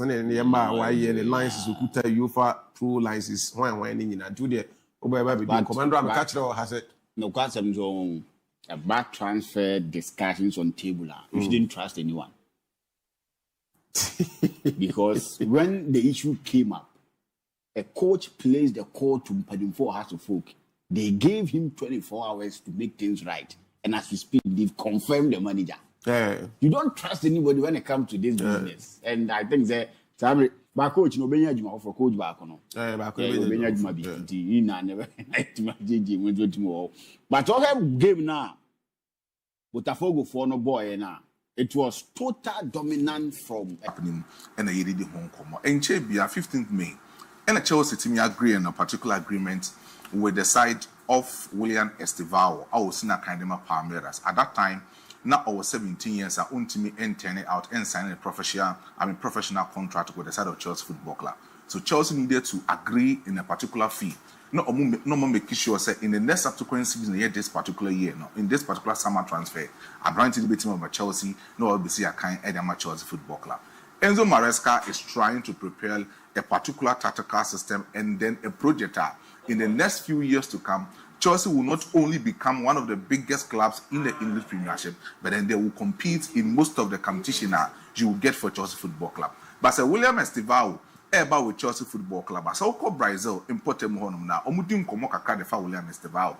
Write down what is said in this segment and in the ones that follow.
and the why the lines who could tell you for true lines when in a 2 day. Commander Catcher has it. No, quite some a back transfer discussions on table. You shouldn't trust anyone. Because when the issue came up, a coach placed the call to Mpadimfo House of Folk. They gave him 24 hours to make things right. And as we speak, they've confirmed the manager. You don't trust anybody when it comes to this business. And I think that my coach no benya juma for coach back no. Benya juma bi na never but all have game now. Botafogo for no boy now. It was total dominant from happening and a year the home come. And Chebia 15th May. And a Chelsea team agree on a particular agreement with the side of William Estevao. I was in a kind of Palmeiras. At that time, now I was 17 years, I owned me and turning out and signing a professional contract with the side of Chelsea Football Club. So Chelsea needed to agree in a particular fee. No more making sure say in the next subsequent season, this particular year, no, in this particular summer transfer, I'm trying to debate about Chelsea, no, I'll be see a kind of Chelsea Football Club. Enzo Maresca is trying to prepare a particular tactical system and then a projector. In the next few years to come, Chelsea will not only become one of the biggest clubs in the English Premiership, but then they will compete in most of the competition you will get for Chelsea Football Club. But Sir William Estevao, ever with Chelsea Football Club, as I call Brazil, imported Mohonum now, Omudim Komoka de William Estevao.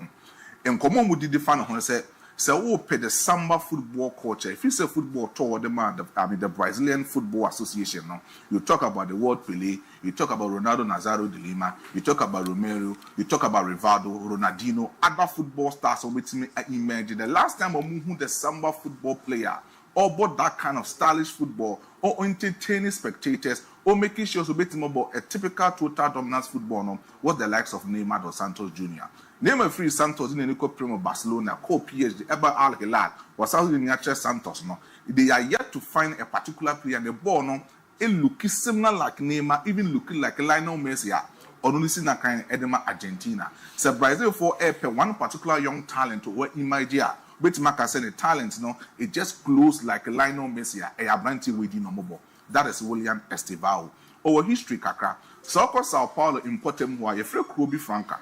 And Komon would define on say, so pay the Samba football culture. If you say football toward the Brazilian Football Association, no, you talk about the World Pelé, you talk about Ronaldo Nazário de Lima, you talk about Romero, you talk about Rivaldo, Ronaldinho, other football stars. With me, I imagine the last time who the Samba football player or bought that kind of stylish football or entertaining spectators or making sure so bit about a typical total dominance football no, was the likes of Neymar or Santos Jr. MON-FRI Santos in the Nico Primo Barcelona, co-PSG, Eber Al Hilal, was out in the Santos. No, they are yet to find a particular player and the ball no, it looking similar like Neymar, even looking like Lionel Messi, or only seen a kind of Edema Argentina. So Brazil for one particular young talent or Imagia, but Macasene the talent, no, it just close like Lionel Messi, a brandy within a mobile. That is William Estevao. Our history, Kaka. Soccer Sao Paulo imported who are a free Kobe Franca.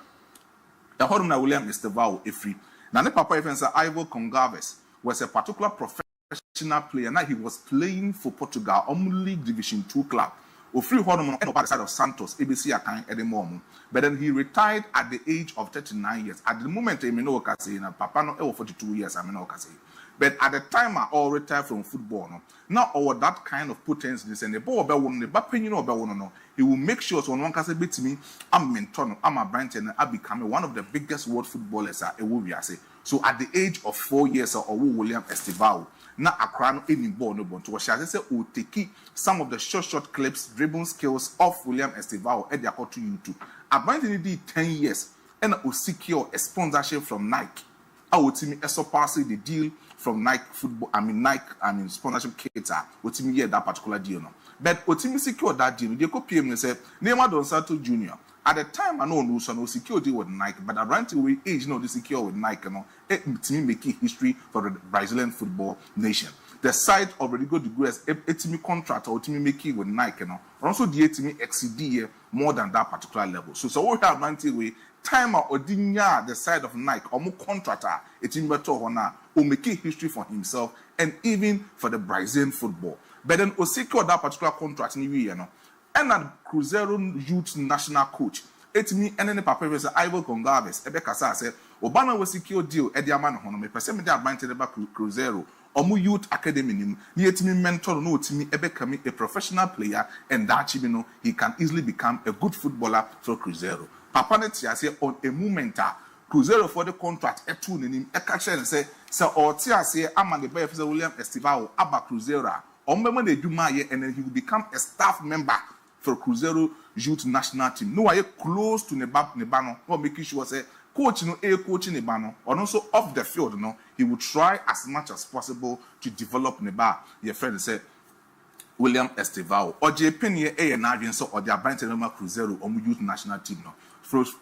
The Horna William Estevao free. Now, the Papa even said Ivo Congaves was a particular professional player. Now he was playing for Portugal, League Division 2 club. Free Hormone on the side of Santos, ABC account at the moment. But then he retired at the age of 39 years. At the moment, I know Kasi, Papa no 42 years, I know Kasi. But at the time, I all retired from football. No? Now, over that kind of potency, and the ball about one, the bapping, you know, about one, no, he will make sure so one can say, to me, I'm mentor, I'm a branch, and I become one of the biggest world footballers. So at the age of 4 years, or William Estevao, now a crown any ball, no ball. To shall say, will take some of the short clips, dribble skills of William Estevao, and they are to you too. I did 10 years, and I will secure a sponsorship from Nike. I will tell me a surpassing the deal from Nike football, Nike sponsorship cater, what me that particular deal. No. But what me secure that deal, they could pay me say, Neymar Don Santo Jr. At the time, I know no secure deal with Nike, but around the age, no, the secure with Nike, no, it me making history for the Brazilian football nation. The side already go to US, it me contract or to me make it with Nike, no, also the to me exceed more than that particular level. So what have way time or the side of Nike or more contractor, it's in better honor or make history for himself and even for the Brazilian football. But then secure that particular contract in the year, no. And at Cruzeiro youth national coach, it's me and then the Papa say Ivo Congaves, Ebeka said, Obama was secure deal at the Amano Hono, me person me that minded about Cruzeiro or mu youth academy, yet me mentor no to me Ebeka me a professional player and that you know he can easily become a good footballer for Cruzeiro. Papa Netia say on a moment Cruzeiro for the contract a tune in him a catcher and say, Sir Ortia say I'm the boy of William Estevao, Abba Cruzeiro, or when they do my and then he will become a staff member for Cruzeiro youth national team. No, I close to Nebano, or making sure say coach no a coach Nebano, or also off the field, no, he will try as much as possible to develop Neba. Your friend said William Estevao, or JP A and Argenso, or the Abantenoma Cruzeiro or youth national team. No.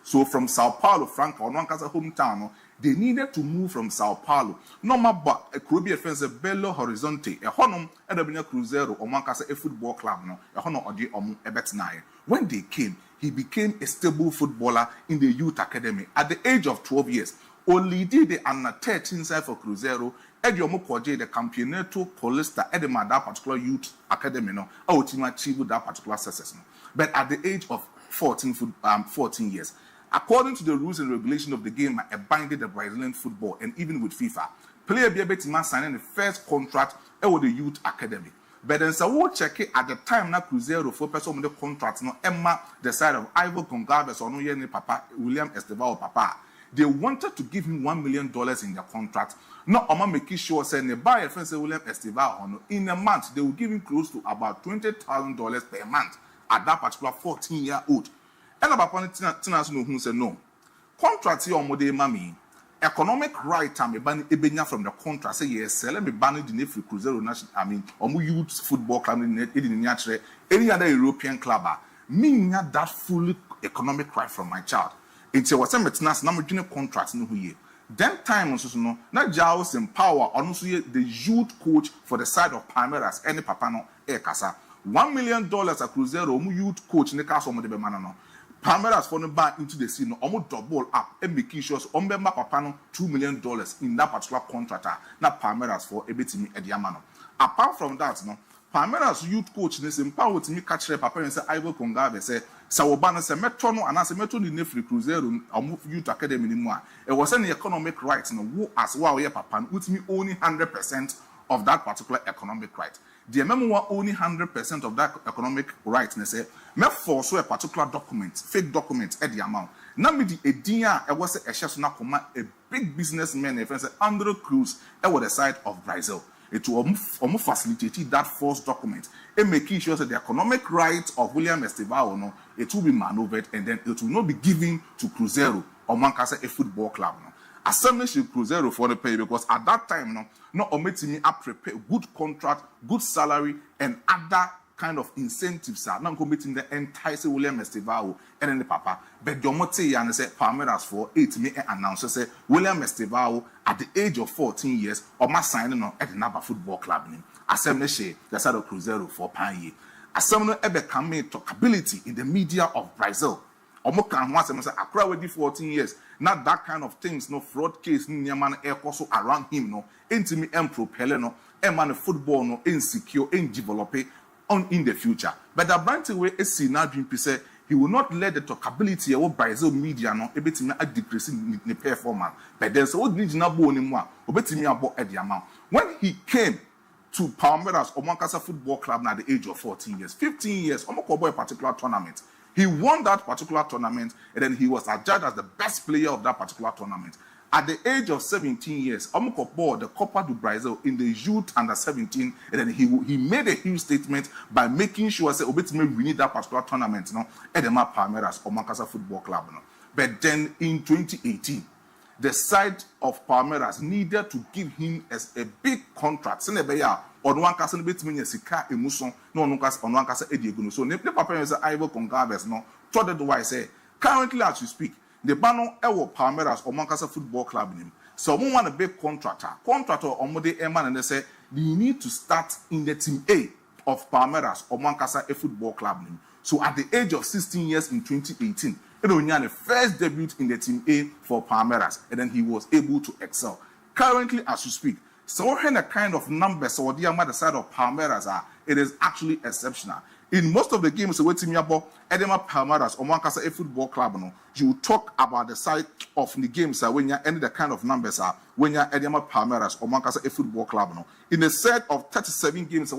So from Sao Paulo, Franca, or one casa hometown, no, they needed to move from Sao Paulo. No matter a Caribbean fence, Belo Horizonte, a honum, and a Cruzeiro, or Mancasa, a football club, no, a honor or the Ebetnai. When they came, he became a stable footballer in the youth academy. At the age of 12 years, only did the under 13 side for Cruzeiro, Ediomo Kwaje, the Campeonato Paulista, Edema, that particular youth academy, no, ultimately achieved that particular success. No. But at the age of 14 years, according to the rules and regulation of the game, I binded the Brazilian football and even with FIFA, player be able to sign the first contract with the youth academy. But then so we'll check it at the time na Cruzeiro for person with the contract no Emma the side of Ivo Gonçalves or no any papa William Estevao papa. They wanted to give him $1 million in their contract. No, I'm making sure saying the buyer friend William Estevao in a month they will give him close to about $20,000 per month at that particular 14-year-old. And about Tinas no who said no. Contract here on Mode Mami. Economic right time ebenya from the contract say yes, let me ban the Nefri Cruzeiro national. I mean, youth football club in any other European club. Me that full economic right from my child. It's a what's a metnas number junior contract no here. Then time also no na Jaws empower also the youth coach for the side of Palmeiras any papa no kasa $1 million a Cruzeiro youth coach ne ka so mo de be mana no. Palmeiras for the back into the scene, almost double up and making sure Ombemba Papano $2 million in that particular contract. Not Palmeiras for a bit me at Yamano. Apart from that, no, Palmeiras youth coach this empowered to me catch the papa and say Ivo Gonçalves say Sawobana se metrono and as a metro in Nefri Cruzeiro or move youth academy anymore. It was an economic right no as well yeah papa with me only 100% of that particular economic right. The memoir only 100% of that economic right. They say, me force a particular document, fake document at the amount. Now me the idea I was a chef a big businessman, a friend Andrew Cruz, over the side of Brazil. It will almost facilitate that false document and making sure that the economic right of William Estevao no, it will be maneuvered and then it will not be given to Cruzeiro or Mancasa a football club. No. Assembly should Cruzeiro for the pay because at that time, no omitting me up prepare good contract, good salary, and other kind of incentives are not committing the entire William Estevao and then the papa. But Domote and say Palmeiras for 8 me announce say William Estevao at the age of 14 years or my signing on at another football club name. Assembly she the side of Cruzeiro for Panye. Assembly ever come talkability in the media of Brazil. Omokan once I say Accra with 14 years. Not that kind of things, no fraud case, no man air also around him, no intimate and propel, no man football, no insecure, in develop on in the future. But the brand way is seen now dream say he will not let the talkability of Brazil media no a bit a decrease in the performance. But there's what need not go anymore, or bet me about at the amount. When he came to Palmeiras or Mancasa Football Club now at the age of 14 years, 15 years, Omokobo a particular tournament. He won that particular tournament and then he was adjudged as the best player of that particular tournament. At the age of 17 years, Omuko bought the Copa do Brazil in the youth under 17 and then he made a huge statement by making sure that we need that particular tournament at the Palmeiras or Mancasa Football Club. But then in 2018, the side of Palmeiras needed to give him as a big contract. On one case, sika emuson no on one case edieguno. So ne papa is Ivo Gonçalves no. Told the why say currently as you speak, the Bano Ewo Palmeiras or Mancasa Football Club name. So we want a big contractor or Mode Eman and they say you need to start in the team A of Palmeiras or Mancasa a football club name. So at the age of 16 years in 2018, he had the first debut in the team A for Palmeiras and then he was able to excel. Currently as you speak. So when the kind of numbers or the other side of Palmeiras are, it is actually exceptional. In most of the games we team about Edema Palmeiras or Mancasa a football club, no, you talk about the side of the games when you end the kind of numbers are when you're Edema Palmeiras or Mancasa a football club. No. In a set of 37 games,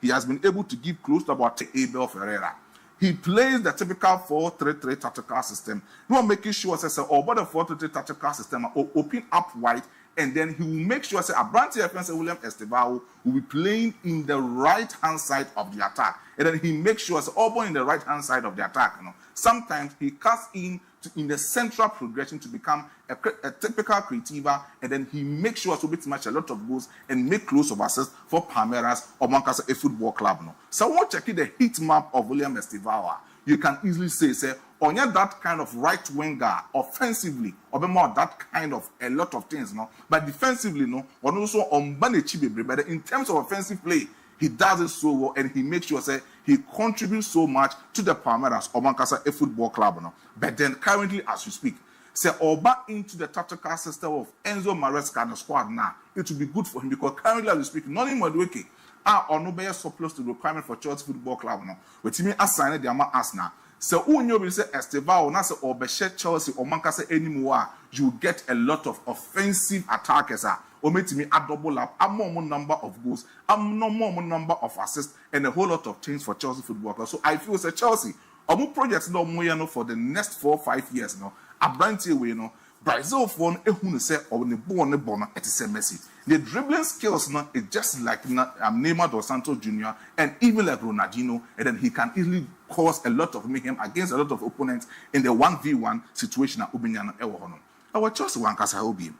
he has been able to give close to about ABOU Ferreira. He plays the typical 4-3-3 tactical system. No making sure that about the 4-3-3 tactical system open up wide. And then he will make sure that Abranti F. William Estevao will be playing in the right-hand side of the attack. And then he makes sure that all in the right-hand side of the attack. Sometimes he cuts in the central progression to become a typical creativa. And then he makes sure to match a lot of goals and make close of assist for Palmeiras or Mancasa a football club. So we'll check the heat map of William Estevao. you can easily say on that kind of right winger offensively, or more that kind of a lot of things, no. But defensively, no, or also on Banechibe, but in terms of offensive play, he does it so well, and he makes sure say he contributes so much to the Palmeiras or Mancasa Football Club, no. But then currently, as we speak, say Oba into the tactical system of Enzo Maresca and the squad now, it will be good for him because currently, as we speak, Noni Madueke are no better surplus to the requirement for Chelsea Football Club, no. Which means assigned the amount as now. So when you say Estevao, na say Obeshe Chelsea or Mancasa anymore, you get a lot of offensive attackers. Or make me a double up, a more number of goals, a no more number of assists, and a whole lot of things for Chelsea Football Club. So I feel say Chelsea, or more projects no more for the next 4 or 5 years now. A branch away, no. Brazil phone, who say or the born it is a messy. The dribbling skills now is just like Neymar dos Santos Jr. and even like Ronaldinho, and then he can easily cause a lot of mayhem against a lot of opponents in the 1v1 situation at Ubinyana Ewohono. Our Chelsea one casa will be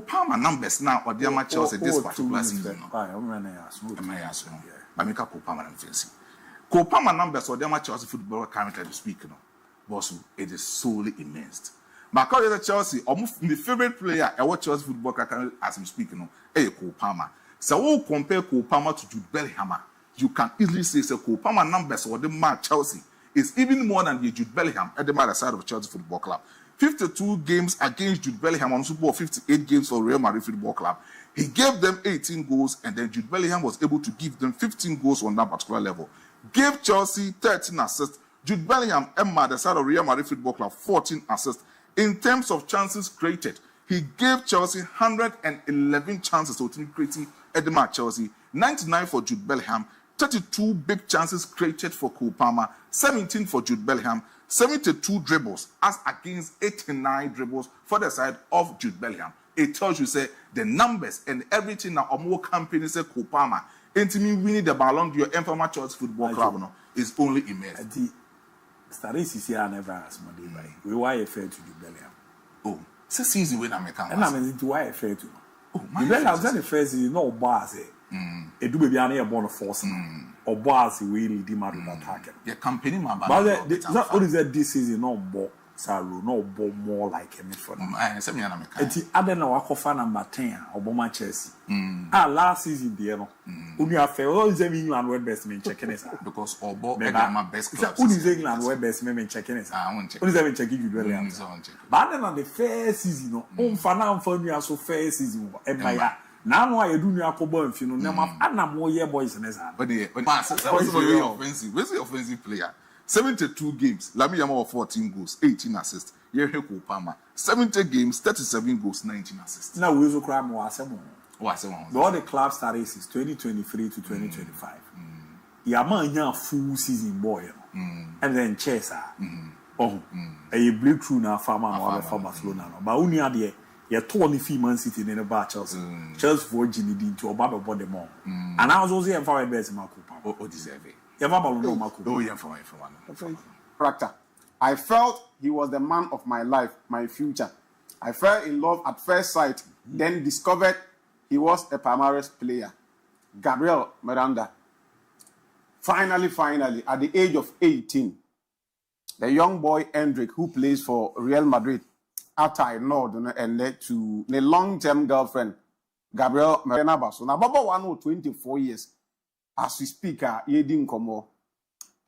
Palmer numbers now or the Chelsea this particular season. I make a Palmer and fancy. Palmer numbers or the Chelsea football currently speaking. Boss, it is solely immense. But according to Chelsea, almost the favorite player I watch Chelsea football currently as I'm speaking, Cole Palmer. So we'll compare Cole Palmer to Jude Bellingham. You can easily say Cole Palmer numbers or the man Chelsea is even more than the Jude Bellingham at the other side of Chelsea Football Club. 52 games against Jude Bellingham on Super Bowl, 58 games for Real Madrid Football Club. He gave them 18 goals, and then Jude Bellingham was able to give them 15 goals on that particular level. Gave Chelsea 13 assists. Jude Bellingham, Emma, the side of Real Madrid Football Club, 14 assists. In terms of chances created, he gave Chelsea 111 chances to creating Edema Chelsea, 99 for Jude Bellingham, 32 big chances created for Cole Palmer, 17 for Jude Bellingham, 72 dribbles as against 89 dribbles for the side of Jude Bellingham. It tells you, say, the numbers and everything now, or more companies say Cole Palmer, into me winning the Ballon d'Or and for my Chelsea Football Club no, is only immense. Starisi is here never asked my day. We why fair to Jude Bellingham. Oh, it's a season when I'm a and I'm into why fair to. Oh, my Bellingham said the first is no boss. It do be an airborne force. Or boss, we lead him out of attack. The company, my but what is that this season? No more, Saru, no more like him for them. And the other no, I call number 10 or Boma Chelsea. Last season, the no. Only a fair, all is England web best men checking it because or my best club. Only England web best men checking it. I won't check. Only them checking you really. But then on the fair season, no, for me, so fair season, and my. Now I do not problem, you know. I'm more year boys in this. But the offensive, where's the offensive player? 72 games, Lamiyama 14 goals, 18 assists. Cole Palmer, 70 games, 37 goals, 19 assists. Now we will cry more. All the club status is 2023 to 2025. Yeah, man, full season boy, and then Chelsea. A blue crew now, farmer for Barcelona, but only idea. You're 20 Man City in the bar Chelsea. Chelsea for Ginny to Obama body more. And I was also here for a best Makupa. Oh, deserve it. You have about no Makupa. Oh, yeah, for one. Proctor, I felt he was the man of my life, my future. I fell in love at first sight, then discovered he was a Palmeiras player. Gabriel Miranda. Finally, at the age of 18, the young boy Hendrik, who plays for Real Madrid, after I know and led to the long-term girlfriend, Gabriel Miranda. So now, Baba 24 years as we speak, ye didn't come more.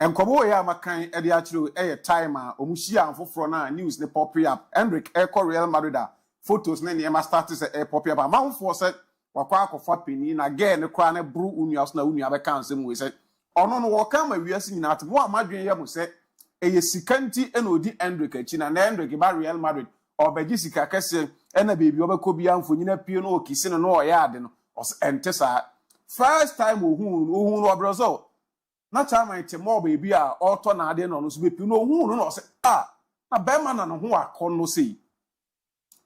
And come over here, my kind of actually a timer, Omushia and for news the pop up. Hendrik, Echo Real Madrid, photos, many Emma started a pop up. Mount Fawcett, Wakako Fapini, again, the crown of brew unions, no unia cancer. We said, oh no, Wakama, we are seeing at what Madrid said, a Sikanti and Odi Hendrik, China and Hendrik about Real Madrid. Or by Jessica Cassie and a baby over Kobian for Nina Piano, kissing no yard and Tessa. First time who are Brazil. Not time I tell more baby are all turn on us with you know who no say, a Beman and who are con no see.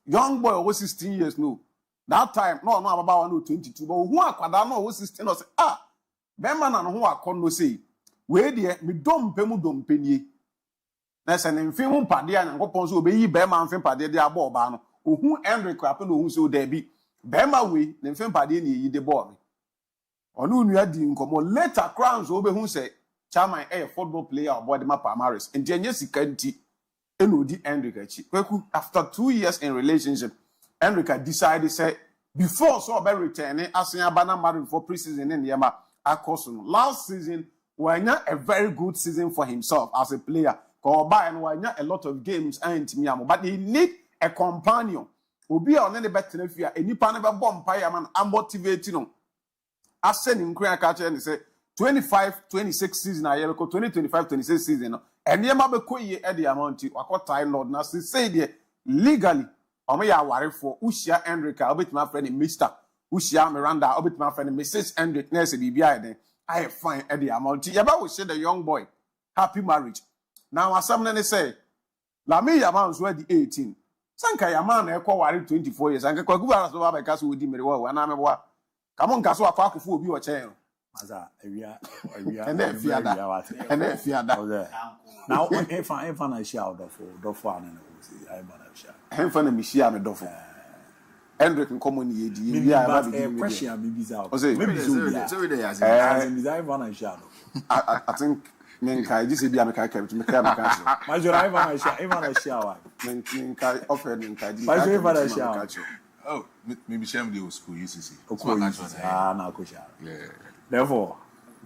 Young boy was 16 years no. That time, no, about 22, but who are Quadano was 16 or say, Beman and who are con no see. Where dear, me don't penny. That's an infamous Padian and Hopons will be Bema and Padia de Abobano, who Hendrik Capel who so there be Bema we, then Fem Padini, the boy. Or no, you had the income later crowns over who say, Chairman a football player or body map Amaris. And Jenny Sikanti, Enudi Enrica. Kweku, after 2 years in relationship, Enrica decided say before so about returning, asking Abana married for preseason in Yama Akosun. Last season was not a very good season for himself as a player. And was not a lot of games and Miamo, but he need a companion. Obi on any better if you are any pan of a bomb man and motivating. I send him Korean catcher and say 25-26 season, I have 20-25-26 season. And Yama Bekoye at the amount of what time Lord Nasi say legally. Omeya worry for Ushia Enrica, I'll be my friend Mr. Ushia Miranda, I'll be my friend Mrs. Hendrick Nurse BBI. I find at the amount. Yaba will say the young boy, happy marriage. Now, as someone say, La me Yaman's ready 18. Sanka Yaman, I call worry 24 years, and I could go out of a castle with him very well. And I'm a what? Come on, Castle, a park of food, you a chair. And then fear that. Now, if I shout of one, I'm from the Michia and Doffo. Hendrick and common ye, I think Menkai, this is the American to make a Oh, maybe Shamdi was school, you see. Therefore,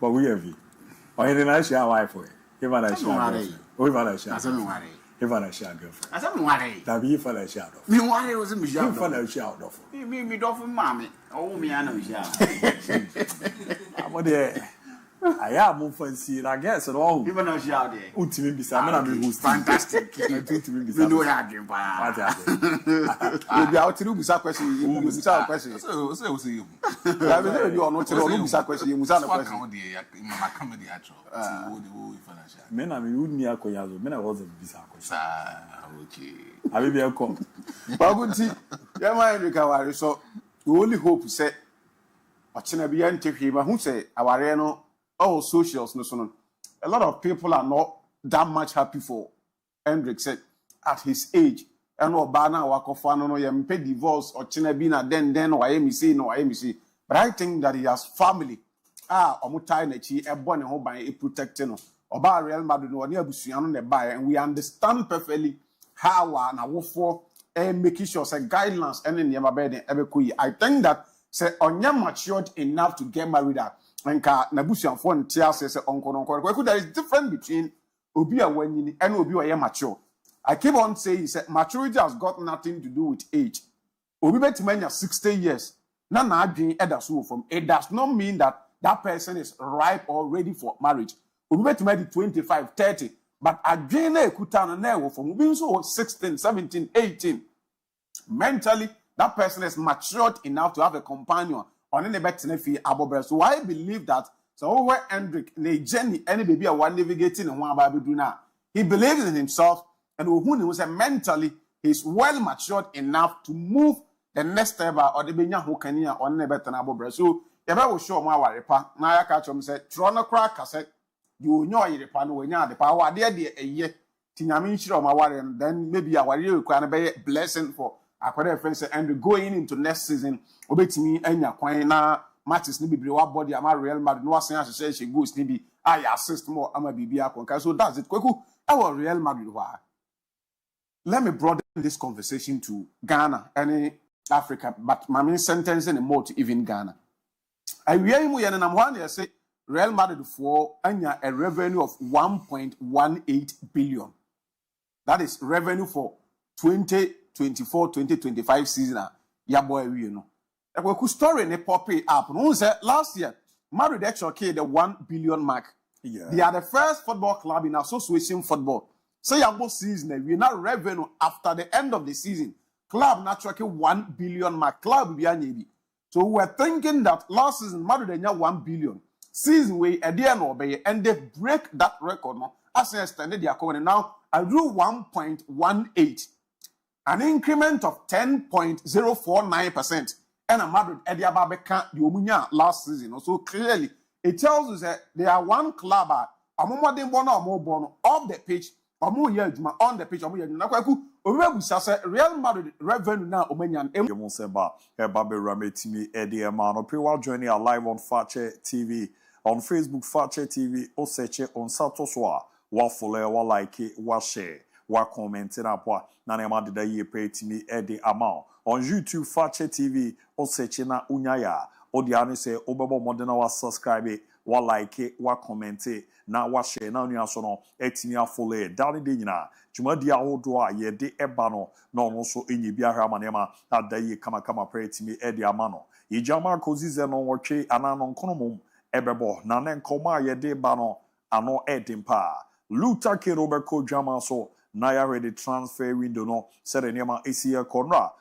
but we have it. Or any nice share wife for it. If I share, if I share, if I share girlfriend. I don't worry. That be for a shadow. Me worry was a mission for a shadow. Me do for mammy. Oh, me, I know. What there? I am more fancy, I guess, at all. Even a shout there. Ultimate beside me, who's fantastic. I think to me, you know, I can buy. You'll be out to do without question. You will without question. So, see you. You are not to do without question. You must have a question. My comedy actual. Men, I mean, wouldn't near Koyazo. Men, I wasn't bizarre. Okay. I will be a call. But good see, Yama recover. So, we only hope to say, what's in a beyond him, who say, our reno. All socials, no, so a lot of people are not that much happy for Hendrick said at his age. And no bana wakofano no yempe divorce or chinabina then or IMC no IMC. But I think that he has family. Omutai nechi e born home by a protecting or by Real Madrid no near Busiano ne buy, and we understand perfectly how na wofo making sure say guidelines and in Yamabede Ebekui. I think that say onya matured enough to get married at. And Nabusian phone tears says uncle. There is difference between Obia when and Obia mature. I keep on saying maturity has got nothing to do with age. Obi betimanya 60 years. Nana being edasu from it does not mean that that person is ripe or ready for marriage. Obi betimanya 25, 30. But again, kutana never from being so 16, 17, 18. Mentally, that person is matured enough to have a companion. On any better fee above. So I believe that so where Hendrick, Jenny, any baby are one navigating and one Bible do now. He believes in himself and who was mentally he's well matured enough to move the next step or the benya who can hear on the better above. So if I will show my repa, now I catch him say, Trono crack, I said, you know, you're the power, dear, a year, Tinamin show my warrior, and then maybe our real can be a blessing for. According to friends, and going into next season, obey me and your quina matches nibi what body am Real Madrid. No saying as she goes nibi. I assist more. I'm a BBA conquer. So that's it. Kweku, our Real Madrid. Let me broaden this conversation to Ghana and Africa, but my main sentence and more to even Ghana. I really and I'm one say Real Madrid for a revenue of 1.18 billion. That is revenue for 2024-2025 season. Yeah, boy, you know. A quick story in a poppy up. No, last year, Madrid actually cleared the 1 billion mark. Yeah. They are the first football club in association football. So, yeah, both season, we now revenue after the end of the season. Club naturally 1 billion mark. Club be. So, we're thinking that last season, Madrid had 1 billion. Season way, a day and obey, and they break that record now. As they extended their covenant now, I drew 1.18. An increment of 10.049%. And a Madrid Ediaba Beka the Omunya last season. So clearly, it tells us that they are one club of the pitch, on the pitch, Real Madrid revenue now, Omenian. Joining our live on Fakye TV On Facebook, Fakye TV, or search it on Satoswa. Wa follow, wa like it, wa share, wa comment in apwa. Nanema dida ye pay to me edi amount. On YouTube, Fakye TV, or search na unyaya. Or the ane say, obabo modena wa subscribe it, wa like it, wa comment it, na wa share, na unya sono, etimi a follow it. Dali dinina, juma dia odwa ye de ebano, no so inyi biara manema, na da ye kama pray to me edi amano. Yijama kozize no wache ananon konomum, ebebo, na nenkoma ye de bano, ano edimpa. Luta Kirobeko Jama so Naya ready transfer window no said nema ACL Conra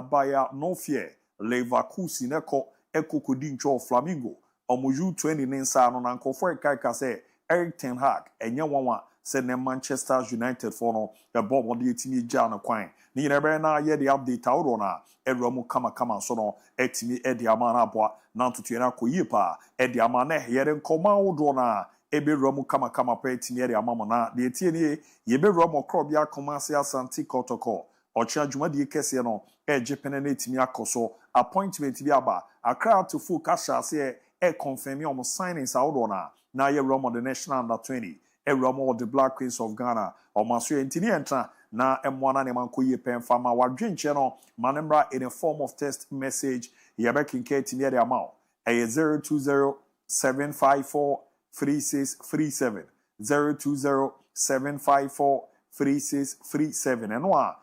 baya no fear Leverkusen neko eko kudincho Flamingo omuju 20 nensa no nanko for kai say Eric Ten Hag enye wanwa said ne Manchester United for no the bob on the etimi jana kwan ni nebe na ye the update awro na eromu kama so no etimi edi amana boa na tutuena koyipa edi amana yere nkoma wodro na ebe romu kama pe tiniere amamo na de tie ni ye be romu krobia komase asanti kotoko ocha dwumadi kese no ejepene na timi akoso appointment bi aba akra to full cash ase confirm your signings out na ye romu the national under 20 romu the Black Queens of Ghana o maso entini entra na emwana ne manko ye pen fama wadwenche no manembra in a form of text message ye be kinke tiniere amao 020754 3637 020-754-3637 and one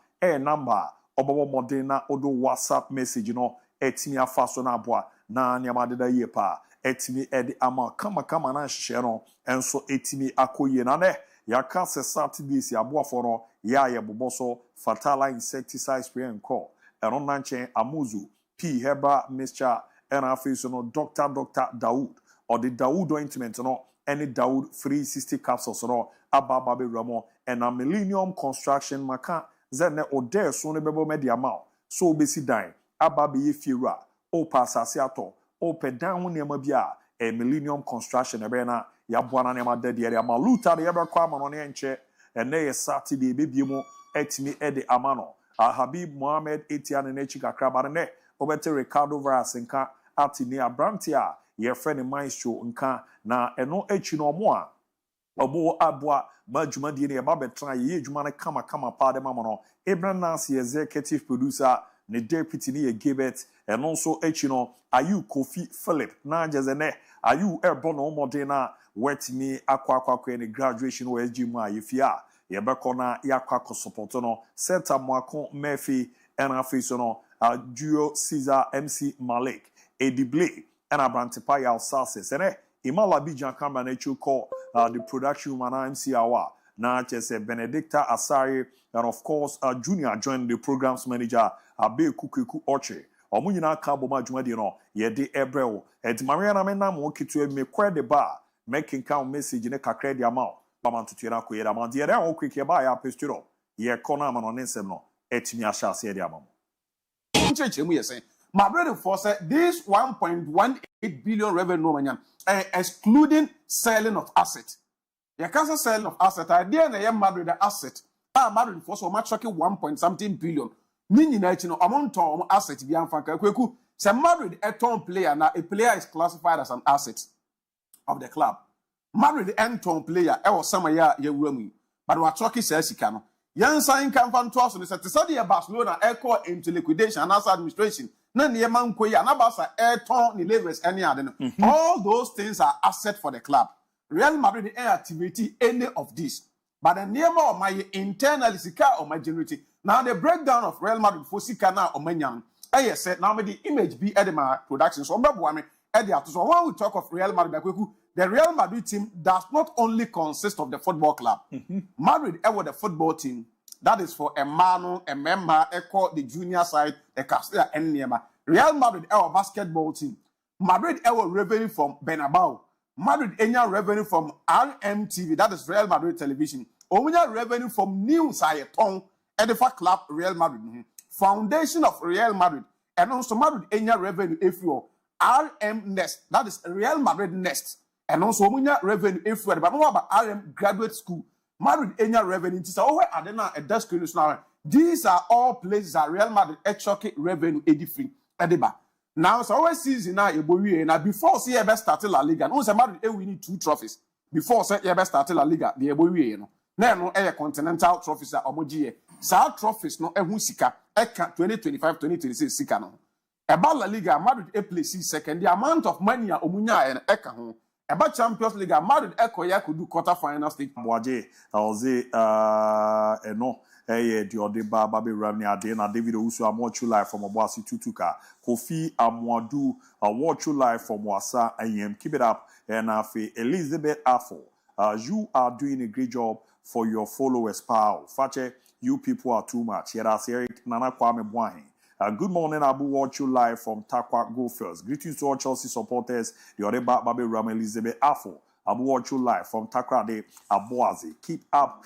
number obobo modena odo WhatsApp message no etimi afaso na aboa na nyama deda ye pa etimi edi ama kama na hye no enso etimi akoye na ne yaka se Saturdays aboa for no ya ye boboso fatala insecticide spray and call eno nanche amuzu p heba mixture and afiso no Dr. Daoud or the Daoud ointment no any Daoud 360 capsules no abababe ramo and a Millennium Construction maka zene ode so ne bebo media ma so besi dan ababe ye fiera o pasase ato o pedan ho nema bia a Millennium Construction ebe na ya boana nema de area ma luta de ebe kwa ma no ne enche ene ye Saturday bebie mu etimi ede amano Habib Mohammed Etienne ne chika kraba ne obete Ricardo Varas nka atini abrantia ye friend maestro nka na eno echi no mo a obo aboa majuma die ne ba betra ye adwuma ne kama pa de mamono Abraham Nancy executive producer ne deputy ne Gilbert eno so echi no ayu Kofi Philip na jezene ayu ebo no modern na wetimi akwa ne graduation OSG mu a yefia ye beko na yakwa support no Seta Mwako Murphy and afiso no Duo Caesar MC Malik Edible and Abrantipa Yal Salses and Imala Bijan Camera Nature call the production man MC Awa na chese Benedicta Asari and of course Junior joined the programs manager Abe Kuku Oche Omunyina Kabo Majumadi no ye de Ebreo et Mariana Mena mo kitu me kwa de ba making count message ne kakra de amount Baman tutuera ko yera man de era o quick ba ya pesturo ye kona man onesem no etimi asha se de amamo Nchechemu yesen Madrid for this 1.18 billion revenue manyan excluding selling of assets. You can't say selling of assets. Idea na Madrid asset. Madrid for so much 1.something billion. Nini na chino amount of asset bi anfanka kweku. Say Madrid a ton player na a player is classified as an asset of the club. Madrid ton player e was some ya wuramu. But we talking say sika no. Yan sign kan fan to so say Saudi Barcelona echo into liquidation and as administration. Na niema nkoyi anabasa airton ni levels any ade no all those things are asset for the club. Real Madrid activity any of this but the niema of my internally sika or my generity now the breakdown of Real Madrid for sika na o manyan said now the image be edema production so mbabo ame so when we talk of Real Madrid the Real Madrid team does not only consist of the football club. Madrid the football team that is for a man, a member, echo the junior side, the Castilla and Niema. Real Madrid, our basketball team. Madrid, our revenue from Bernabeu. Madrid, any revenue from RMTV, that is Real Madrid Television. Omunya revenue from News Ayaton, Edifa Club, Real Madrid. Foundation of Real Madrid. And also Madrid, any revenue if you RM Nest, that is Real Madrid Nest. And also Omunya revenue if you but no about RM Graduate School. Madrid enya revenue is over adena a desk now. These are all places that Real Madrid echoke revenue edifring ediba. Now, so always season now, now before see ever started La Liga, no, Madrid we need 2 trophies. Before say ever started La Liga, the Ebowie, no. Now, no, continental trophies are omogie. Sa trophies no sika. Eka 2025-2026 sika no. About La Liga, Madrid place second. The amount of money omunya and eka home. About Champions League, Madrid Echo could do quarter-final stage. Boaje, I was no. Hey, the Odeba Baby Ramni Adena, David Usu, I watch you live from Obuasi Tutuka. Kofi Amwadu, I watch you live from Wasa. I am keep it up. And Elizabeth Affle, you are doing a great job for your followers, pal. Fakye, you people are too much. Here I Eric Nana Kwame Bwahin. Good morning, Abu. Watch you live from Takwa Go First. Greetings to all Chelsea supporters. The Odeba Baby Ram Elizabeth Affle. Abu watch you live from Takra de Aboazi. Keep up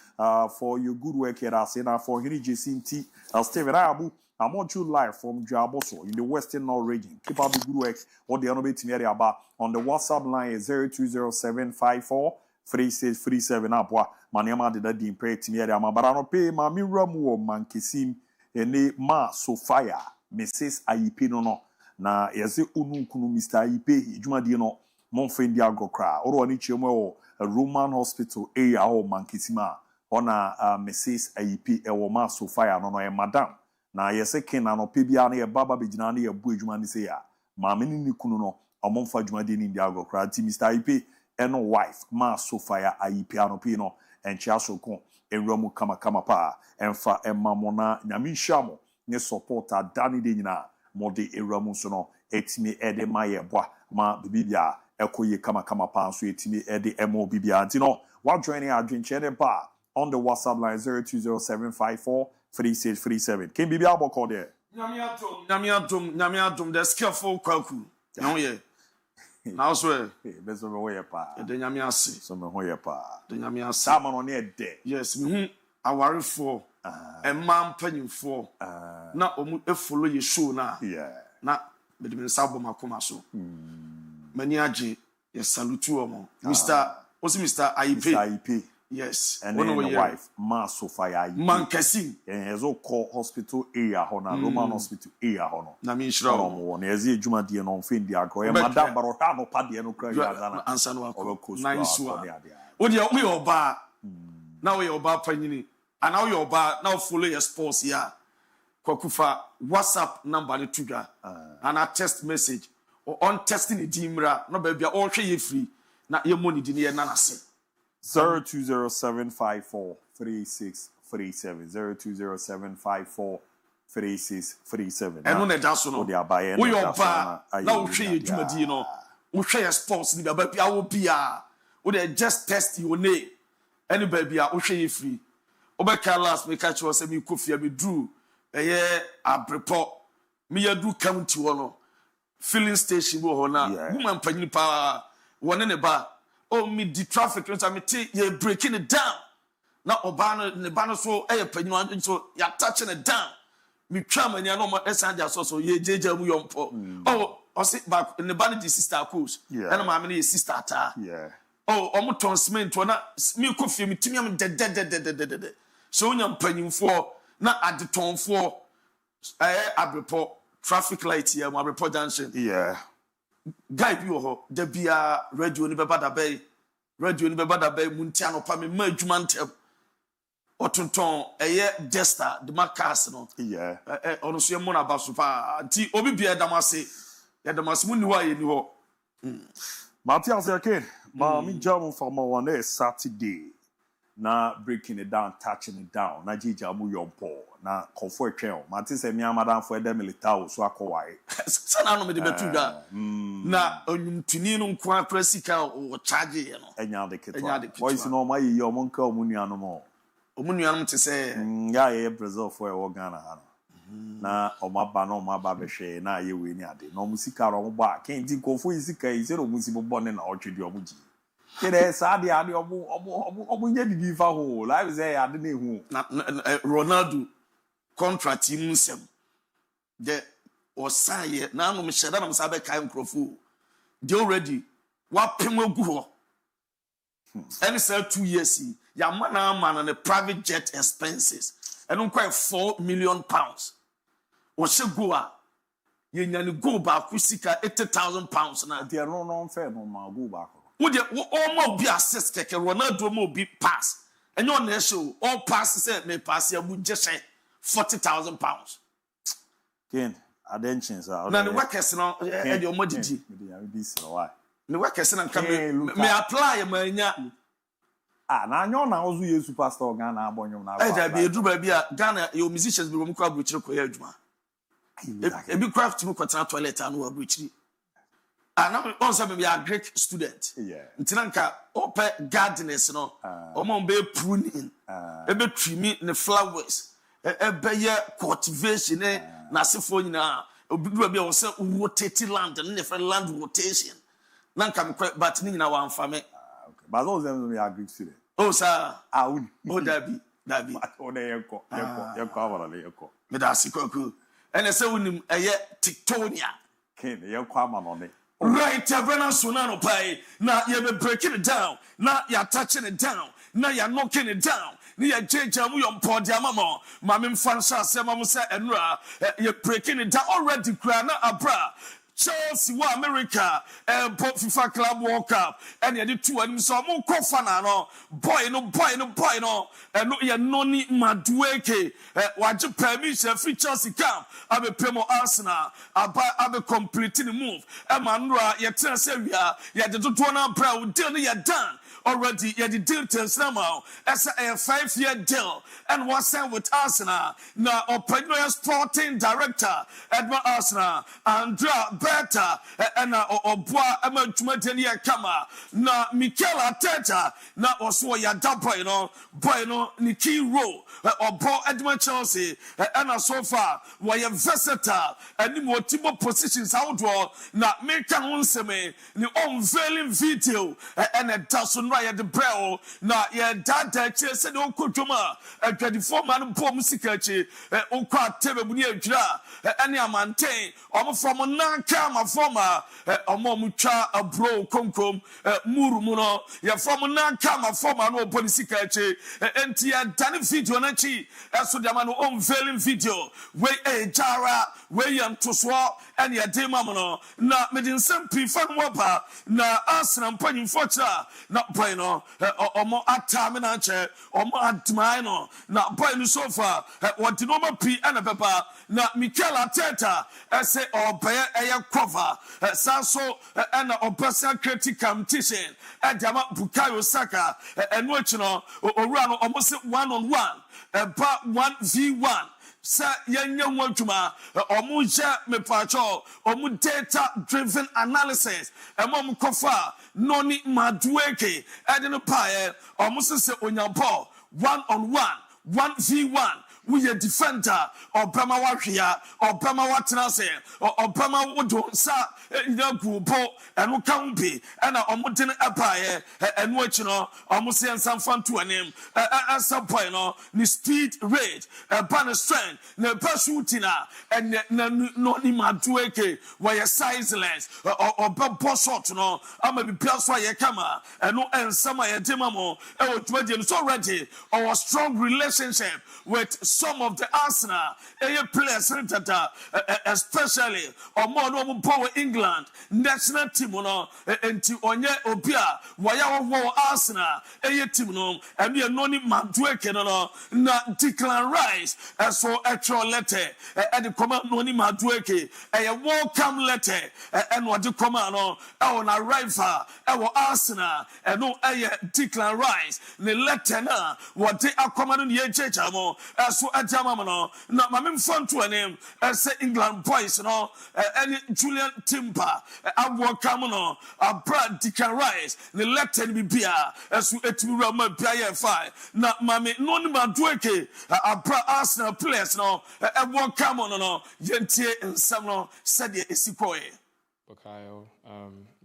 for your good work here. Asena for Henry Jacinti. Steven Abu. I watch you live from Jaboso in the Western North region. Keep up the good work. What the honorable team area about on the WhatsApp line is 0207543637. Abwa. Maniama did that the pray team area. Mabarano pay Mami Ramu Mankisim ene ma Sofia Mrs. Ayipe no. Na yeze unu kunu Mr. Ayipe. Juma di no. MON-FRI Kra. Oro ani chemo a Roman Hospital area o Mankisima. Ona Mrs. Ayipe e wo ma Sofia no e madam. Na yese ken na no pe bia na ye baba begina na ye bu adwuma ni se ya. Ma meni ni kunu no omomfa adwuma de ni Ndiago Kra. Ti Mr. Ayipe eno wife ma Sofia Ayipe anopi no enchia sokon enramu kama pa enfa emamona nyame hwamo ne supporter dani de nyina mode enramu so no etimi ede ma ye boa ma bibia ekoye kama pa so etimi ede emo bibia antino while joining our drink chere ba on the WhatsApp line 0207543637 can bibia aboko there nyame atom the skillful kwaku no ye now swear bezo me hoye pa de nyame ase so me hoye pa de nyame ase sama no ne de yes me hu awarefo emma mpanyimfo na omu efolo ye show na na bedem sabo makoma so mani age ye salute omo Mr. Ayipe yes and then the wife ma Sofia Ayipe Mankasi and hezo call hospital area hona Roman hospital area hono na me nshira omo na ezi adwuma de no mfe ndi agro e madam baro ha no pa de no kra ya zana ansa no akọ nice one we oba na we oba panyini and now we oba now follow your sports here kwakufa WhatsApp number ni tuga and a text message or on testing the dimra no baby all hwe ye free na ye money di ne na nase 0207543637 0207543637 eno na da so no we oba na wo hwe ye dwumadi no wo hwe ye sports ni baba bia wo bia wo dey just test your name any baby a wo hwe ye free obeka last me catch you say me kofia me drew abrepo me yadu county wono filling station wo na woman panyi pa wona ne ba oh me the traffic so me take you breaking it down na oba ne ba no so panyi so ya touching it down me twa mani na mo esan so ye jeje mu yompo oh o say back ne ba ne sister coach and ma me sister ta oh omo ton cement na me kofia me timi am de so onyam panyimfo na adetonfo abrepo traffic light here abrepo junction guy bi ho da bia radio ni beba da bay muntia no pa me ma adwuma ntem otonton jester the marcas no ono so yemo na baso pa anti obi bia damase ya damase mu ni wa ye ni ho Matthias Yakin ma mi jamu fama one Saturday na breaking it down, touching it down. Na jija mu yompo na comfort trail. Mati se mi amadan for the military so akowai. Sana no me de betuga. Na onyumtuni no kwa presika o charge ye no. Enya de ketwa. Boys no ma yi omonka omunua no mo. Omunua no te se ya ye Brazil for e Ghana ha no. Na omaba no omaba behwe na ye we ni ade. No musika ro mo ba. Ken di konfo isika yi se ro musibo bone na otwedi omuji. Kede saadi ade omo nye bibi fa ho live say ade na ehu na Ronaldo contract im nsem de osaye na no me sheda na msa be kai nkrofo they already wa pem agu ho any say 2 years ya man na private jet expenses and quite £4 million o she go a ye nyane go ba ku sika 80,000 pounds na They are no fair no ma go back. wo de all mo bi assist keke Ronaldo mo bi pass enyo na show all pass say me pass ya bu jeshe 40,000 pounds Ken, attention sir. na the workers no e de omo didi Why? the workers na come me apply ma nya Na anyo na ozu ye superstar Ghana abonyo na. e da bi edu ba bi a Ghana your musicians bi mo kwa abrochire ko ya adwuma e bi craft mo kwatena toilet anu abrochire na on say me a Greek student ntina nka open gardeners no omo be pruning e be trimi ne flowers e be ye cultivation na sefo nyina obi ba bi o say rotate land ne friend land rotation na nka me but ni nyina wa amfa me But those them me a Greek student. oh sir Un. oh dabi O de yeko awara le yeko. me da sikoku ene say wonim eye Tectonia Ken yeko ama no ne. right Brennan Sonano pay na you be breaking it down na you touching it down na you knocking it down ni ya jeja mu yon podi amamo mame mfansa asema mu say enra you breaking it down already kra na abra Chelsea wa America FIFA Club World Cup and you did two and so mo kofana no boy no no ya Noni Madueke waje permission free Chelsea camp abe premo Arsenal abe completing the move Emmanuel ya tell say we are ya de to na bra we deal ya done already ya the deal tells now as a 5-year deal and was signed with Arsenal now opinion sporting director Edmund Arsenal Andrea Beta and Obwa Emantumani Kama na Mikel Arteta na also ya boy no ni key role Obo Edmund Chelsea and so far we are versatile and multiple positions outdoor na make unseme ni unveiling video and a dozen right the bell na ya dada Chelsea no kutuma 24 man po musikachi okwa tebe buni adwira ene amanten omo from nanka ma forma omo mutwa abro konkom muru mu no ya from nanka ma forma no polisikachi enti ya dane video na chi eso de ma no unveiling video we jara we yam toso ene ya de ma no na medin sampi fan wapa na Arsenal mpanyim focha na boy no omo atame na che omo admai no na boy no so far what no ma pi ana papa na Mikel Arteta say obey eya cover sanso na obesa critic competition adama Bukayo Saka eno achi no owura no omo se 1-on-1 ba 1v1 sa yanya wadwuma omuja mepacho omu data driven analysis emom kofa Noni Madueke edin pae omu se onyabo 1-on-1 1v1 we a defender obama wahia obama watenase obama wodonsa ina gubo enu kambi na omudin abaye enu achi no omuse ensamfanto anem asa boy no ni speed rate ban strength na pashutina and Noni Madueke where sizeless obabo shot no ama bibia so ye kama enu ensama ye demamo e wotwade so already our strong relationship with some of the Arsenal players especially no power England national team no enti onye obia waya wo Arsenal team no and you Noni Madueke no na Declan Rice so actual letter and the command Noni Madueke welcome letter and what the command no on arrival Arsenal and no Declan Rice the letter na what they command ye chechamo so ajama no na mamem fonto anem say England boys no any Julian Timber welcome no abra Declan Rice the letter bi bia so etimi rama bia ye fine na mame Noni Madueke abra Arsenal players no welcome no yentie nsam no said ye esikoye Bukayo,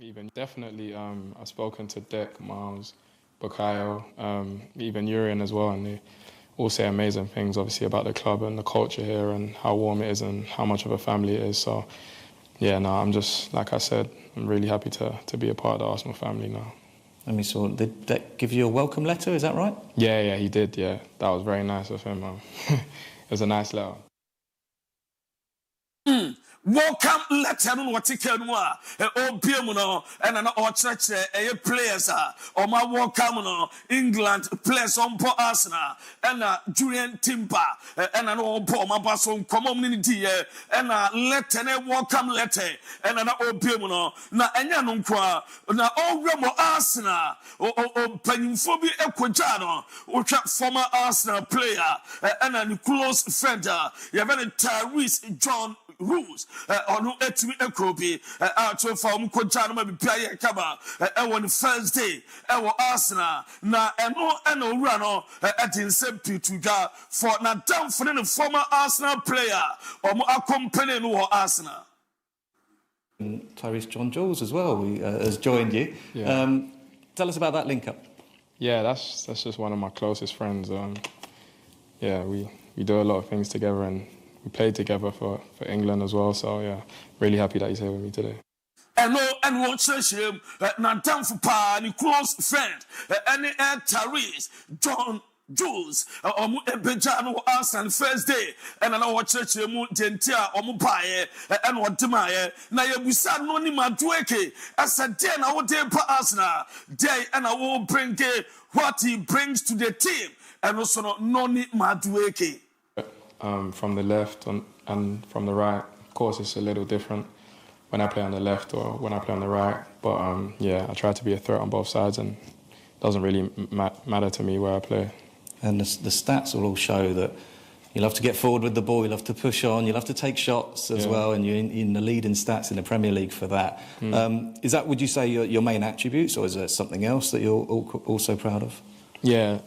even definitely I've spoken to Dick, Miles, Bukayo, even Urian as well, and they all say amazing things obviously about the club and the culture here and how warm it is and how much of a family it is. So yeah, no, I'm just, like I said, I'm really happy to be a part of the Arsenal family now. Let me saw, did that give you a welcome letter, is that right? Yeah, he did, yeah. That was very nice of him. It was a nice letter. welcome letter no what take no a obiemu no and na o church players o ma welcome no England players on po Arsenal and Julian Timber and no po ma baso nkomo ni di and letter na welcome letter and na obiemu no na enya no nko na o remo Arsenal o panyimfo bi ekogya no o twa former Arsenal player and a close friend you have Tyrese John rules on etimi ekrobi out from kogya no ma bia kaba on the first day Arsenal na eno wura no edin sempi tuga for na down for the former Arsenal player or accompany no Arsenal. Tyrese John Jules as well has joined you. Yeah. Tell us about that link up. Yeah, that's just one of my closest friends. Yeah, we do a lot of things together, and we played together for England as well. So yeah, really happy that he's here with me today. And watch him now down for pa and close friend any Tyrese John Jules Ebejano Arsenal first day and I watch him gentia omupaye and what demaye na yebusa Noni Madueke as a day na what day pa Arsenal day and I will bring what he brings to the team and also Noni Madueke. From the left and from the right, of course, it's a little different when I play on the left or when I play on the right. But yeah, I try to be a threat on both sides, and it doesn't really matter to me where I play. And the stats will all show that you'll have to get forward with the ball, you'll have to push on, you'll have to take shots as well, and you're in the leading stats in the Premier League for that. Is that, would you say, your main attributes, or is there something else that you're also proud of? Yeah,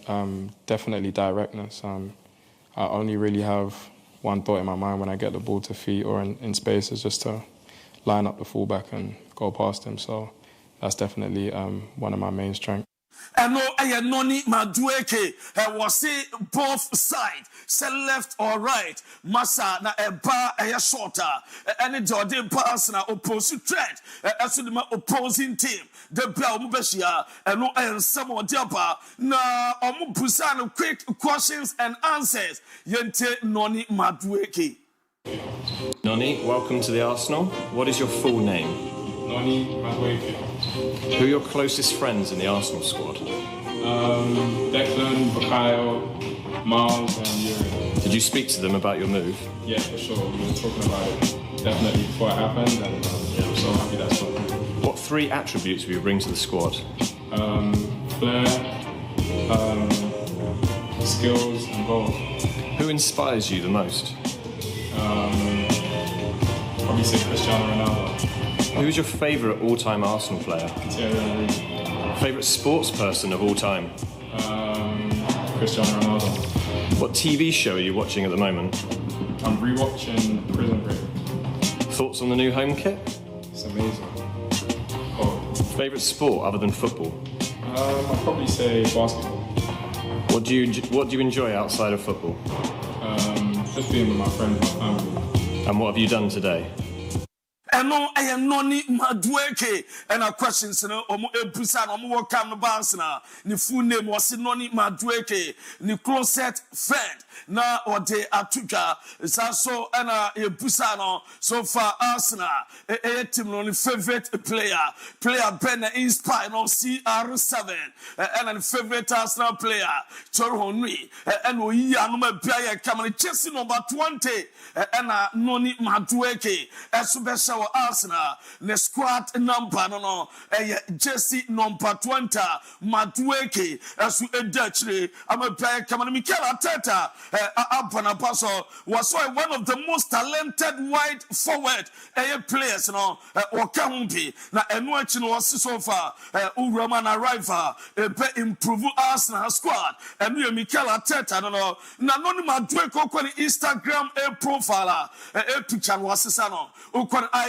definitely directness. I only really have one thought in my mind when I get the ball to feet or in spaces, just to line up the fullback and go past him. So that's definitely one of my main strengths. And no, Noni Madueke was both sides, say left or right. Massa na eba shorter. Any Jordan pass na opposite threat. As the opposing team, the Bell Mubeshia and no and some of Diapa na omubusan quick questions and answers. Yente Noni Madueke. Noni, welcome to the Arsenal. What is your full name? Noni Madueke. Who are your closest friends in the Arsenal squad? Declan, Fakye, Miles and Yuri. Did you speak to them about your move? Yeah, for sure. We were talking about it definitely before it happened, and yeah, I'm so happy that's what happened. What 3 attributes will you bring to the squad? Flair, skills and goals. Who inspires you the most? Probably say Cristiano Ronaldo. Who's your favourite all-time Arsenal player? Favourite sports person of all time? Cristiano Ronaldo. What TV show are you watching at the moment? I'm rewatching Prison Break. Thoughts on the new home kit? It's amazing. Oh. Favourite sport other than football? I'd probably say basketball. What do you enjoy outside of football? Just being with my friends, my family. And what have you done today? And no, I am Noni Madueke. And our questions, Ebusan, welcome to Arsenal. The full name was Noni Madueke. The closest friend. Now, or they are Tuka. It's also Ebusan. So far, Arsenal. A team only favorite player Ben inspired on CR7. And a favorite Arsenal player, Noni. And we are no player coming Chelsea number 20. And Noni Madueke. As special Arsenal, the squad number Jesse number 20, Madueke, as we Dutchly, I'm a player coming Mikel Arteta, Abanapaso was one of the most talented wide forward players, or Kambi, now and watching was so far, Uraman arrival, improve Arsenal squad, and we Mikel Arteta, no, Noni Madueke, Instagram profile, a picture was Sano,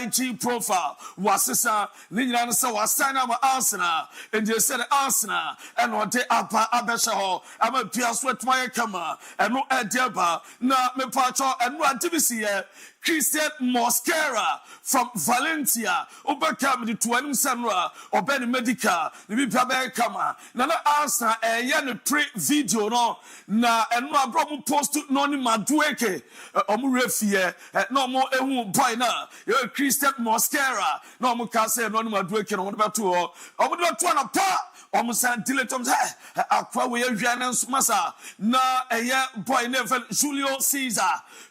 IG profile wasesa ne nyina no sɛ wasign am Arsenal and they said Arsenal and what they apa abɛhyɛ hɔ ama pia so atuma yɛ kama ɛno ɛdiaba na me pacho ɛno adibisi yɛ Christian Mosquera from Valencia. Obekam the 20 Sanra, Obeni Medical, the Bipabe Kama. Nana Arsenal, a yan pre video no. Na and no problem post to Noni Madueke, Omurefie, no more boy na. Christian Mosquera, no more can say Noni Madueke, no about two or about one apart. Almost diletums aqua we massa na a boy never Julio Caesar,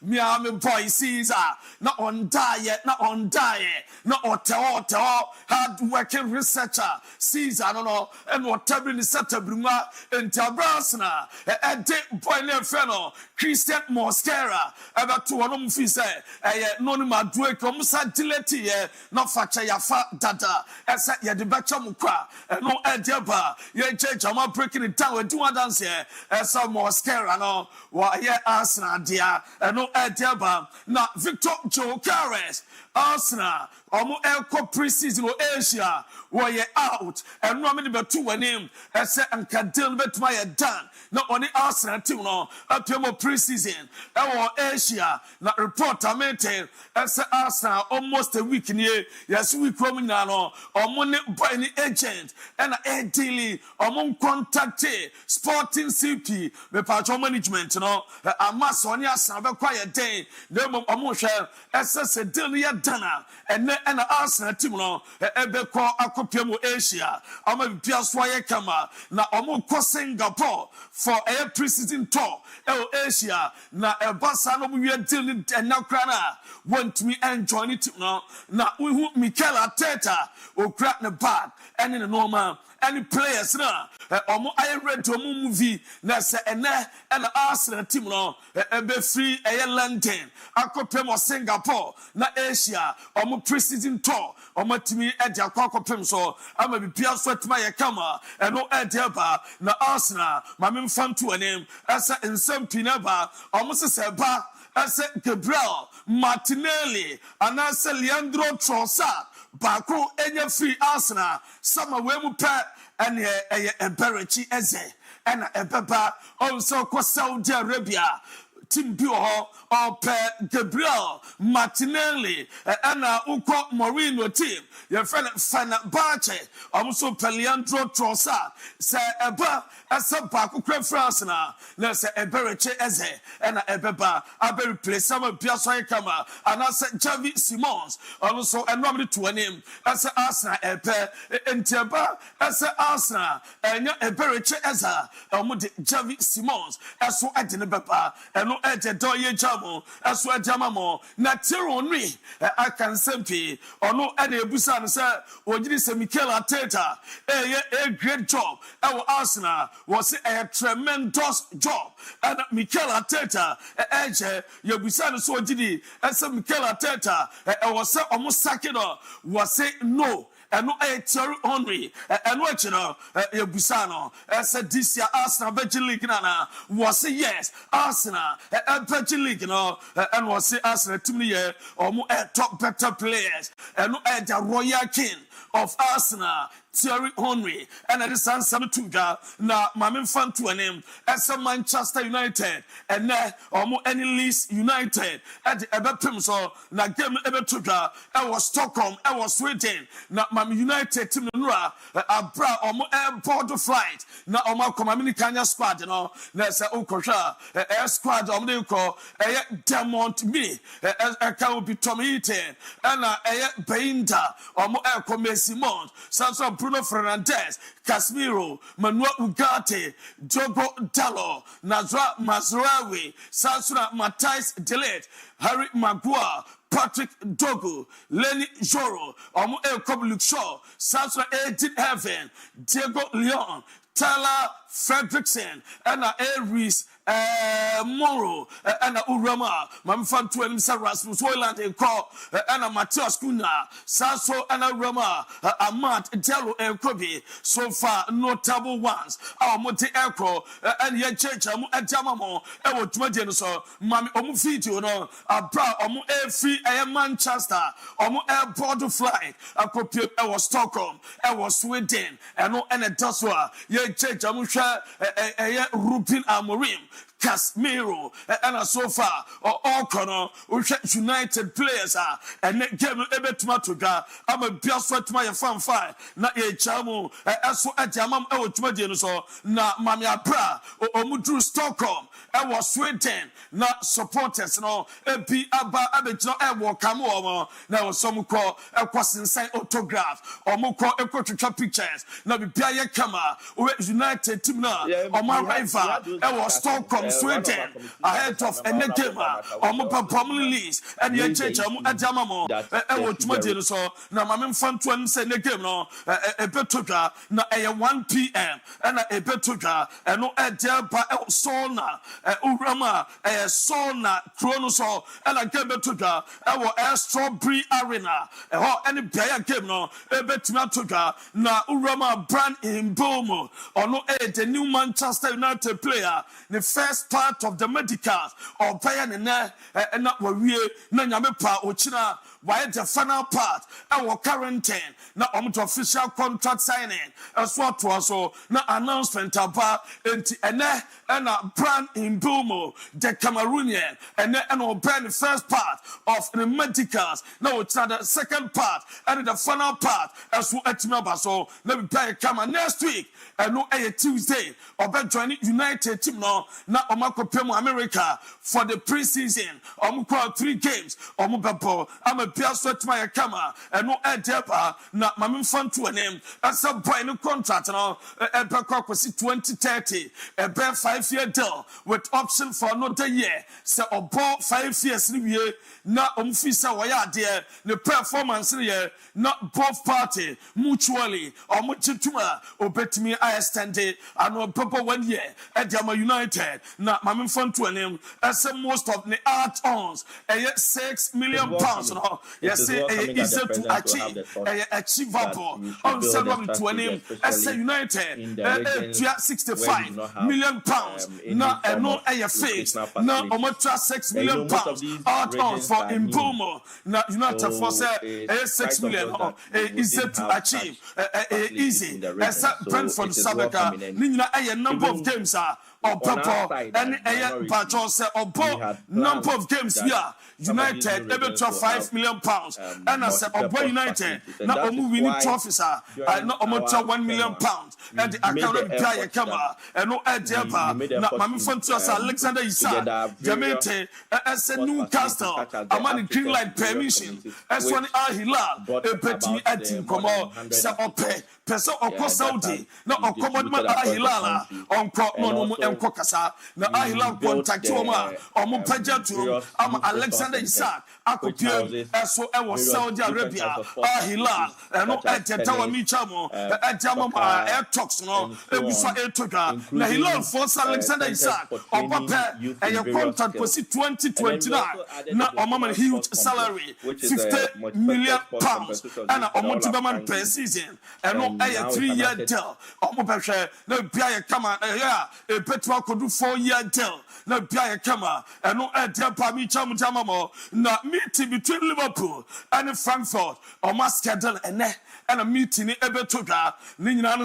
Miami boy Caesar, not on diet, not on diet, not on hard working researcher Caesar, no no, and whatever in the Bruma and Tabrasna, a day boy never Christian Mosquera, about two on say a Noni Madueke, almost dileti, not Fakye Yafa Dada, as at ya the Bachamukra, and no idea. Yeah, church, I'm breaking it down with 2 dance here. Some more scare, I know. Why, yeah, Arsenal, dear, and no idea. Now, Victor Joe Carres, Arsenal, almost Elko preseason or Asia, where you're out, and no many but 2 and him, as and can deal with my done. Not only Arsenal, too, no, up to more preseason, or Asia, not report I maintain, as Arsenal almost a week in here, yes, we coming now, or money by any agent, and daily, among contacted sporting CP, the patron management, you know, a mass on your Sabbath quiet day, no more emotion, as a daily dana, and Arsenal, you know, a call a copy of Asia, I'm a Pias Wayakama, now among Singapore for a preseason tour, Asia, now a Bassano, we are dealing and now Crana, want me and join it now, now we hope Mikel Arteta will crack the bag, and in a normal. Any players now, I read to a movie, Nasa and Arsenal team now, be free a London, Akopem or Singapore, na Asia, or more preseason tour, or my team at the Akopem, so I may be Pierre Sweat my camera, and no Edeba, na Arsenal, my main fan to a name, as in some Pinaba, almost a Seba, as Gabriel, Martinelli, and as Leandro Trossard. Bako enya free Arsenal sama we mu pa ene Eberichi Eze ena ebeba also ko Saudi Arabia team bi or Gabriel Martinelli ena uko Mourinho team your friend Fenerbahce also Leandro Trossard se eba asa Bako kra France na se Eberichi Eze ena ebeba aberi play sama biaso kama anase Javi Simons also enomri to name as Arsenal entiaba as Arsenal enya Eberichi Eze omude Javi Simons eso adine beba eno eje doye jamo eso ajamamo na Noni akan sempi ono ene ebusa no se ogiri se Mikel Arteta a great job our Arsenal was a tremendous job and Mikel Arteta eje yebusa no so ogiri as Mikel Arteta was almost second was no and no Thierry Henry and what you know Busano said this year Arsenal Belgian League was yes Arsenal Belgian League and was Arsenal team year or more top better players and no the Royal King of Arsenal Thierry Henry and at the San Samatuga na mamin fan to a name as a Manchester United and or more any Leeds United at the Everton so na game Evertuga I was Stockholm I was Sweden na Mam United team nura abra or more airport flight na or more Kanya squad na say Okosha air squad or they call a Demont me a can be Tommy Eaton and a Bainda or more air Simon Sansa Bruno Fernandes, Casemiro, Manuel Ugarte, Diogo Dalot, Nazra Mazraoui, Sansuna Matthijs de Ligt, Harry Maguire, Patrick Dogu, Lenny Joro, El Luke Shaw, Sansuna Edith Heaven, Diego Leon, Tyler Fredrickson ɛna Aries Moro ɛna Urama mamfa to anim sɛ Rasmus Hojlund nkɔ ɛna Matthias Cunha Saso ɛna Urama Ahmad Diallo Nkobi so far notable ones our Monte Echo and yet church amu Adamamo ɛwɔ dwumadie no so mami ɔmo video no abra ɔmo free Manchester ɔmo airport flight akɔpie ɛwɔ Stockholm ɛwɔ Sweden ɛno ɛna daswa yɛ church amu hwɛ Ruben Amorim Casemiro and so far all corner United players and game ebetuma to ga am a biaswa to my fan fire na ye chamu so ajamam e wotuma no so na mami abra omudru Stockholm e was Sweden na supporters no ebi aba abegino e wo kam wo na some call e kwasensan autograph omukọ ekotwetwa pictures na bibia ye kama United team na omo rival e was Stockholm Sweden ahead of Enegema omo performing release and ye change omo adamamo e wo tumadi no so na mame mfanto an se Enegema no ebetodwa na 1 p.m. and ebetodwa eno edeba sona urama sona krono so and gebetodwa e wo Strawberry Arena ho any player game no ebetumi atodwa na urama brand in Bomo ono the new Manchester United player the first part of the medicals or player na wawie na nyame pa ochina why the final part our quarantine na official contract signing as what was na announcement about enti na brand in Bomo the Cameroonian and obey the first part of the medicals now it's the second part and the final part as what etimaba so let me play come next week and no Tuesday obe join United team no na omakopem America for the preseason omukwa 3 games omubebo am a piaso my kama and no edeba na mame mfanto anem asa boy no contract no ebekwa kwesi 2030 ebe 5-year deal with option for another year say obo 5 years ni wie na omfisa waya the performance here not both party mutually or muchituma obetimi extended and papa 1 year at Yama United na mame mfanto anem as most of the add-ons £6 million no yes say easy to achieve achievable on salary to anem as United £65 million na no fixed na omotra £6 million add-ons for Imbomo na United for say 6 million easy to achieve easy as Brentford Sabeka ni number of games or purple and a say or number of games here United able to £5 million and I said or United now winning trophies not almost £1 million and the account of player camera and no idea na mami fonto as Alexander Isak Jamete as a Newcastle among green light permission as one Al Hilal a petit at Como sa ope person or Saudi no or commandment Al Hilal on no Nkokasa na Al Hilal contact Oma or Mupaja to Alexander Isak akopie eso e wo Saudi Arabia Al Hilal no etetawa michamo ejamo air talks no ebusa etoga na Hilal for Alexander Isak obape e contract for 2029 na omama huge salary £50 million and omotibaman per season and no a 3-year deal omobehwe na bia kama e petrol could do 4-year deal na bia kama and no e deal pa michamo jamamo na meeting between Liverpool and Frankfurt or must schedule and a meeting ebetoga ni nyina no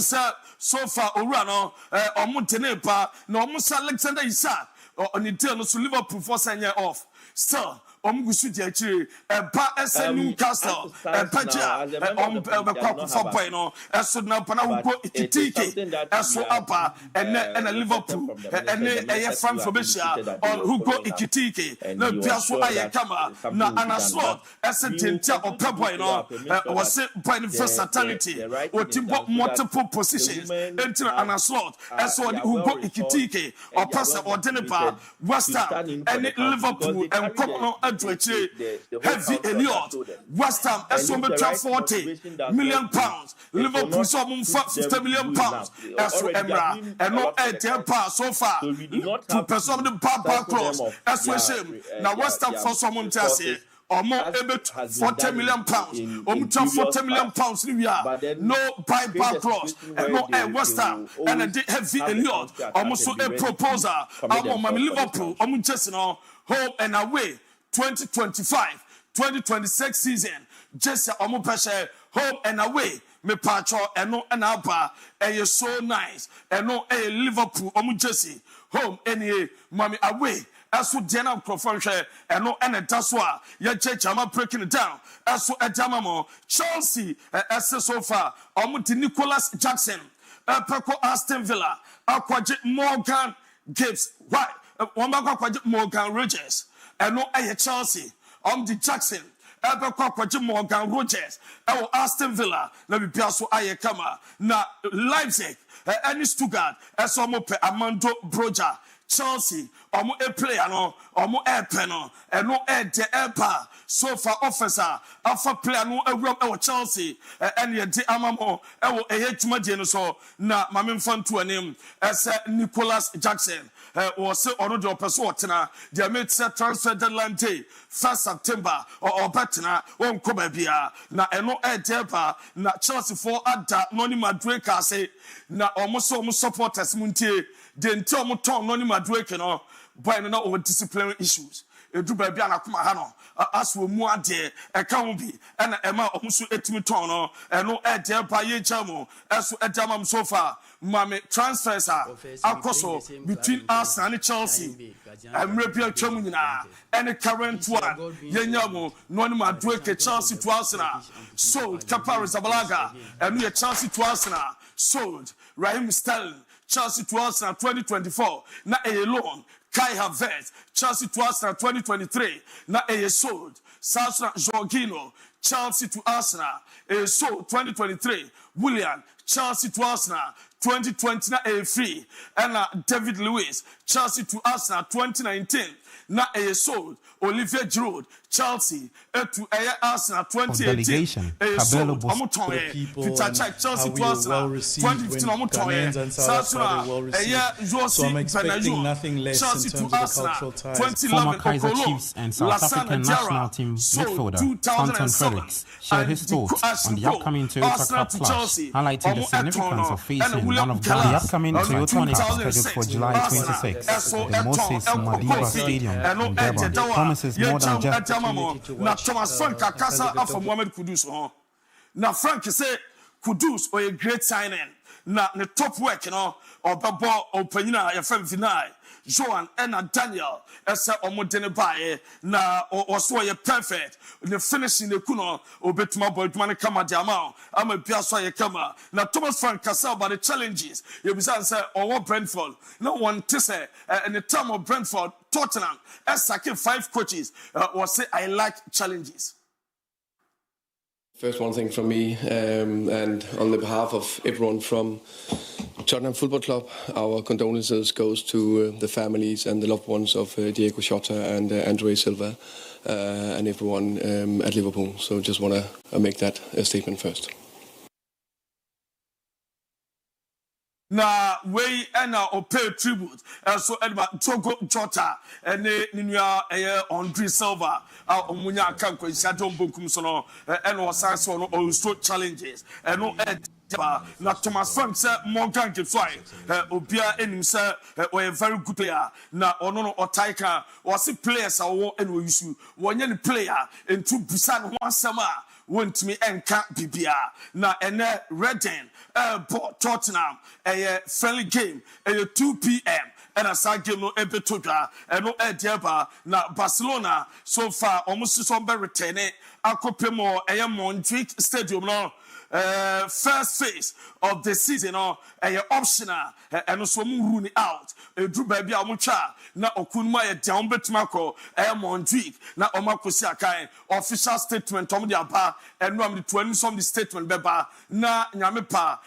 so far owura no omotenepa na omusa Alexander Isak on the deal no so Liverpool for senior off still Omugusu Diachiri, a Newcastle, a Paja, a for Pino, a Sudna Panago, Itiki, a so upper, and a Liverpool, and a Frankfurt, or who go Ikitiki, no Piasso Ayakama, na and a slot, as a Tinta or Papuino, was sent by the versatility, or Timbo multiple positions, enter and a slot, as one who go Ikitiki, or Passa or Denepa, West Ham, and Liverpool, and Common to achieve heavy Elliot. West Ham esombetra 40 million pounds. Liverpool so 50 million pounds. Eso Emra and no 10 pounds so far. To person the Papa cross. Eso shame. Now West Ham for someone to say or more able 40 million pounds. 40 million pounds. No bypass clause. And no West Ham. And a heavy Elliot. Almost a proposal. I'm Liverpool. I'm just home and away. 2025-2026 season. Just a home and away. Me patro and no and Alba. And so nice. And no a Liverpool. Jesse. Home and mommy away. As for Diana Crawford, and no and a Taswa, your church, I'm breaking it down. As for a Jamamo, Chelsea, as so far, Omuti Nicholas Jackson, Paco Aston Villa, Aquajit Morgan Gibbs, right? Aquajit Morgan Rogers, and no a Chelsea, the Jackson. Aquajit Morgan Rogers, our Aston Villa, let me piasso Ayakama, na Leipzig, any Stuttgart, as Omope Amando Broja. Chelsea, a player no, air panel, and no air pa. So far, officer, alpha player no a Chelsea, and yet amamo, a HMD so na Mamin Fan to a name as Nicholas Jackson. Or say on the opposite, they made transfer deadline day, 1st September, or Bettina, on Kobabia, na no air pa, na Chelsea for Ada, Noni Madueke say, na almost supporters Munti. Then tell me Noni Madueke no by no over disciplinary issues. E do baby ana kuma ha no as we mu ade e kan bi na e ma omuso etimi ton no e no e de pa ye chamo eso e jamam so far mame transfers akoso between Arsenal and Chelsea Madueke chamo nyina and current one ye nyamo Noni Madueke Chelsea to Arsenal sold Kapari Zabalaga and we Chelsea to Arsenal sold Raheem Sterling Chelsea to Arsenal 2024 na a loan Kai Havertz Chelsea to Arsenal 2023 na a sold Sasha Jorginho Chelsea to Arsenal a sold 2023 Willian Chelsea to Arsenal 2020 na a free and David Luiz Chelsea to Arsenal 2019 na a sold Olivier Giroud Chelsea to Arsenal 2018 a sold Peter Cech Chelsea to Arsenal 2015 so I'm expecting nothing less in terms of the cultural ties. Former Kaiser Chiefs and South African national team midfielder Tonton Fredericks shared his thoughts on the upcoming Toyota Cup clash, highlighting the significance of facing one of Ghana's. The upcoming Toyota Mix scheduled for July 26 at the Moses Madiba Stadium in Durban promises more than just na Thomas Frank akasa afọ Mohamed Kudus na Frank say Kudus a great signing na the top work obabo opanyina ya fam final Joan and Daniel ese omodene bae na oso ye perfect the finishing the kuno obetuma boydman kama diama ama biaso ye kama na Thomas Frank kasa about the challenges you be say owo Brentford no one to say in the time of Brentford Tottenham sacked 5 coaches or say I like challenges. First one thing from me and on the behalf of everyone from Tottenham Football Club, our condolences goes to the families and the loved ones of Diego Jota and Andre Silva and everyone at Liverpool. So just want to make that a statement first. Na we na pay tribute so Togo Jota and Ninua Andre Silva omunya kan ko isiadom bonkum so no and was so no also challenges and no na Thomas Frank say Morgan Gibbs obia enim say we very good player na ono no otaika was players awo and we use wonye ni player into bisa no asema want me enka bibia na ene Reading Tottenham a friendly game a 2 p.m. and a side game no ebetoga and no ediaba na Barcelona so far almost somebody return it akopemo a Montjuic stadium no first phase of the season a optional and so rule out a drew baby amucha na okunma e down betmako a Montjuic na omakosi akai official statement om the aba and no am the 20 some the statement beba na nyamepa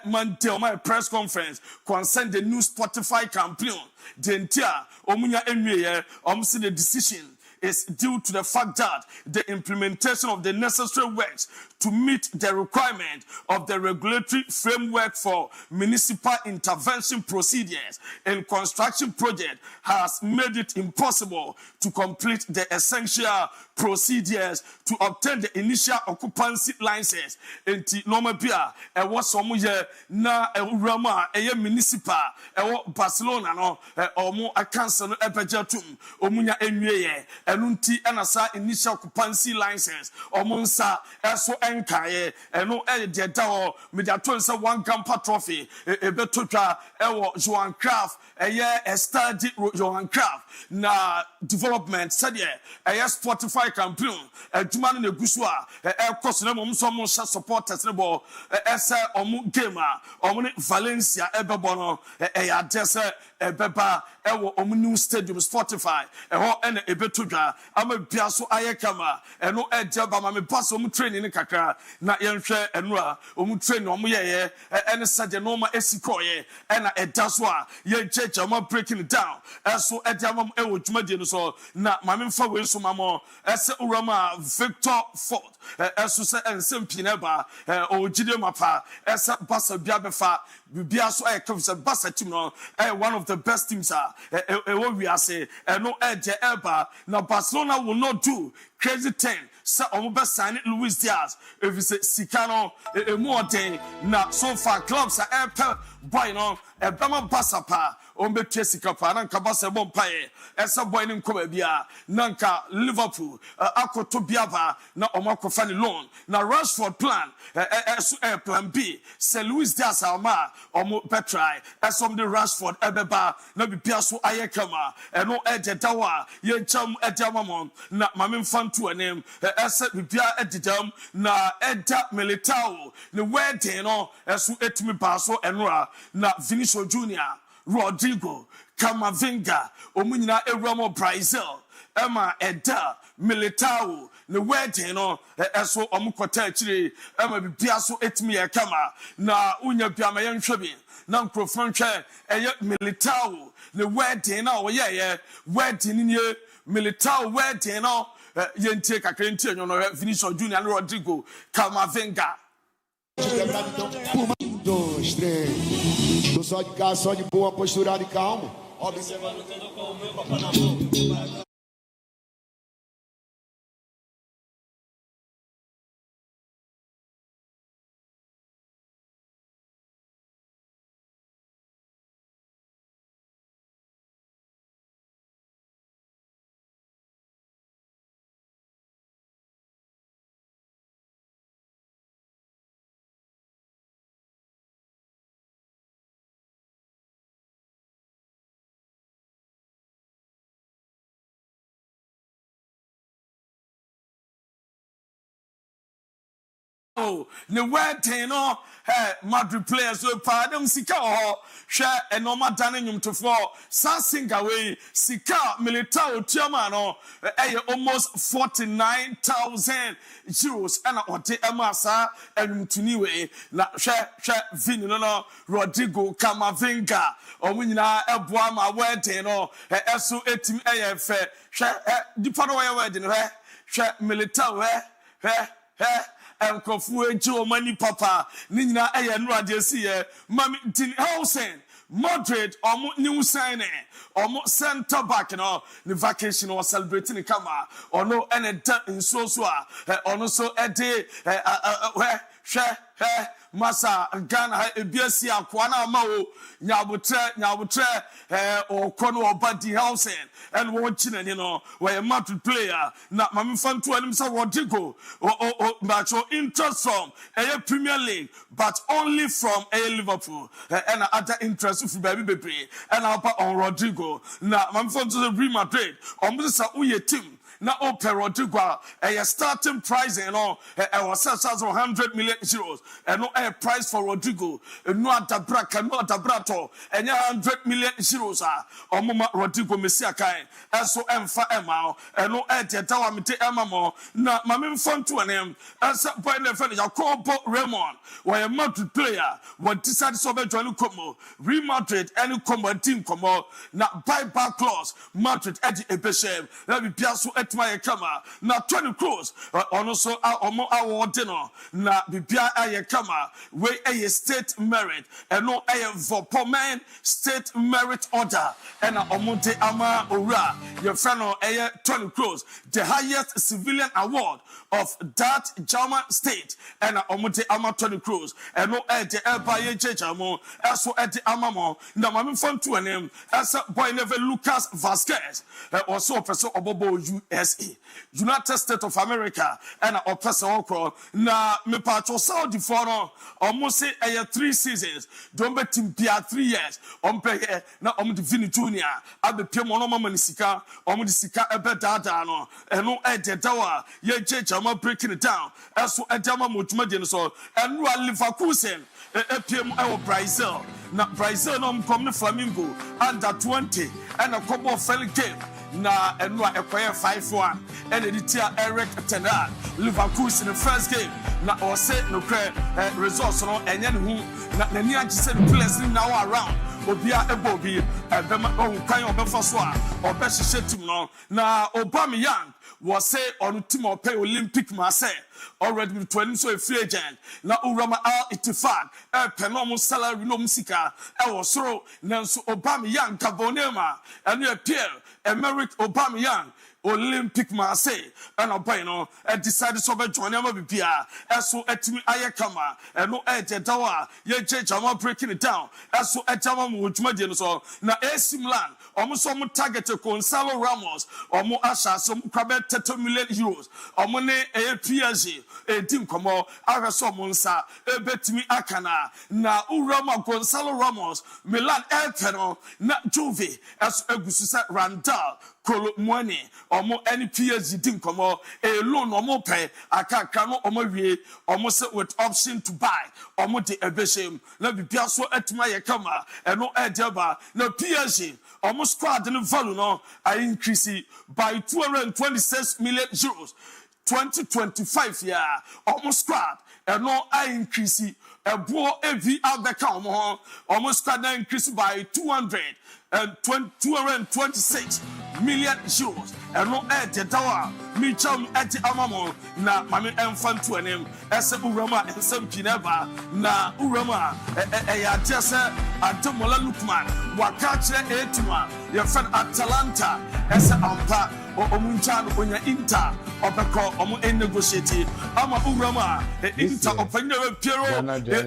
Monday on my press conference concern the new Spotify campaign the entire omunya enwe see the decision is due to the fact that the implementation of the necessary works to meet the requirement of the regulatory framework for municipal intervention procedures in construction project has made it impossible to complete the essential procedures to obtain the initial occupancy license. Enti normal bia was some year na Rama municipal Barcelona no omo akansa no ebejatum omunya enwie enunti enasa initial occupancy license omonsa eso enkaye eno de da mediaton se one Gampa trophy ebetotwa ewo Johan Cruyff study Johan Cruyff na development said Spotify campaign adwuma no neguso a cost na mom so mo supporters ne bo ese omu game omu ne Valencia ebebo no adese ebeba ewo omu new stadium Spotify eho ene ebetodwa ama bia so ayekama eno ejaba ma me pass omu training ne kakra na yenhwe eno a omu training omu yeye ene sade no ma esikoye ena edaso a ye jeje ma breaking down eso ediama ewo dwumadie no so na ma me mfa we so mamo ese urama Victor Ford eso se ensempie na ba ogide mapa ese basa bia befa bia so ekofse basa team no one of the best teams we are say no edge eba na Barcelona will not do crazy thing so omo be sign Luis Diaz if say Sicano more thing na so far clubs are boy no ebama basapa ombe Chelsea pa na nka basa bompaye esa boy ni nkoba bia na nka Liverpool akoto biaba na omakofa ni loan na Rashford plan plan B se Luis Diaz ama omo betray esom the Rashford ebeba na bibia so ayekama eno ededawa ye cham ediamamon na mame mfantu anem esa bibia edidam na eda Militao ne wedding no esu etimi baso enora na Vinicius Junior Rodrigo Camavinga omunyina ewramo Brazil Emma Eda Militao ne wedding no eso omukota akire Emma bibia so etimi yakama na unya biama yenhwebi na nkrofon hwe eye Militao ne wedding na oye wedding ni Militao wedding no yentie kakra ntie nyono Vinicius Junior and Rodrigo Camavinga. 1, 2, 3. Tô só de casa, só de boa, posturado e calmo. Observando tudo com o meu copo na mão. Oh, the wedding no Madrid players so pardon sika hwe enoma danenum to for Sansinga way sika Militao tiama no almost 49,000 euros and ote emasa enumtuni we na hwe Vini no Rodrigo Camavinga omunyina eboa ma wedding no eso etim fe hwe dipa no wedding hwe Militao Enkofu eji mani papa ni nyina enurade asiye mami tin Hausen Madrid new signing center back no the vacation was celebrating kama ono ene da nso so ono so ede masa Ghana ebiasi akwa na ma o nyabutre okono obadi Hausen and watching you know where Madrid player na mami fantu anim sa Rodrigo macho interest from a Premier League but only from a Liverpool and other interest from baby bebre and on Rodrigo na mami fantu Real Madrid omisa uye team na Ope Rodrigo a starting price and all was 100 million euros and no a price for Rodrigo no adabraka no adabrato and 100 million euros omoma Rodrigo Messia kai eso emfa ema and no e de dawa mete ema mo na mame mfonto anem asa boy na fe Jacobo Raymond where a Madrid player what decided so be join Como Real Madrid any Como team Como na buyback clause Madrid edi ebeshem na bibia so etma yekama na 20 crores ono so omo award no na bibia ayekama we a state merit eno a vopomen state merit order ena omo de ama owura your friend no 20 crores the highest civilian award of that German state ena omo de ama 20 crores eno de eba ye jejamo eso de ama mo na mame fam to anem esa boy never Lucas Vasquez also person obobo USA United States of America ena person okro na me patcho Saudi for no almost say 3 seasons don't bet him 3 years ompe na de Vini Junior abepie mo no mama ni sika de sika ebe dada no eno de dawa ye jejama breaking it down eso edama mo dwuma de no so eno Leverkusen epiem Brazil na Brazil no come no Flamengo under 20 and a couple of friendly game na eno ekoye 5-1 and the tia Eric Ten Hag Leverkusen in the first game na or say no results no enye ne hu na nani agise the players now around obia ebobi ebema kwan obefa so a obehye team no na Aubameyang was say on team of pay Olympic Marseille already with 20 so a free agent na Urama Al Ittifaq penom salary no musika was so nanso Aubameyang Gabonema and you appear Emerick Aubameyang Olympic Marseille and a no decided so be join am bibia eso etimi ayekama eno dawa ye jama breaking it down eso jama mo dwuma de no so na AC Milan omo target Gonzalo Ramos omo asha so kwabe 30 million euros omo ne PSG edim komo aweso mo nsa ebetimi akana na urama Gonzalo Ramos Milan elpeno na Juve eso egusu sa Randall Kolo money omo any PSG din komo a loan omo pay akaka no omo wie omo say with option to buy omo de ebeshem na bibia so etma ye kama eno edeba na PSG omo squad no value no I increase by 226 million euros 2025 year omo squad eno I increase ebo evi abeka omo squad na increase by 226 million euros and no dawa mi cham amamo na mame enfan to anem ese urama ensem pineba na urama ya tese Ademola Lookman waka kire etuma ye fan Atalanta ese ampa omuncha no onya Inter obeko omo negotiate ama urama Inter opanya Piero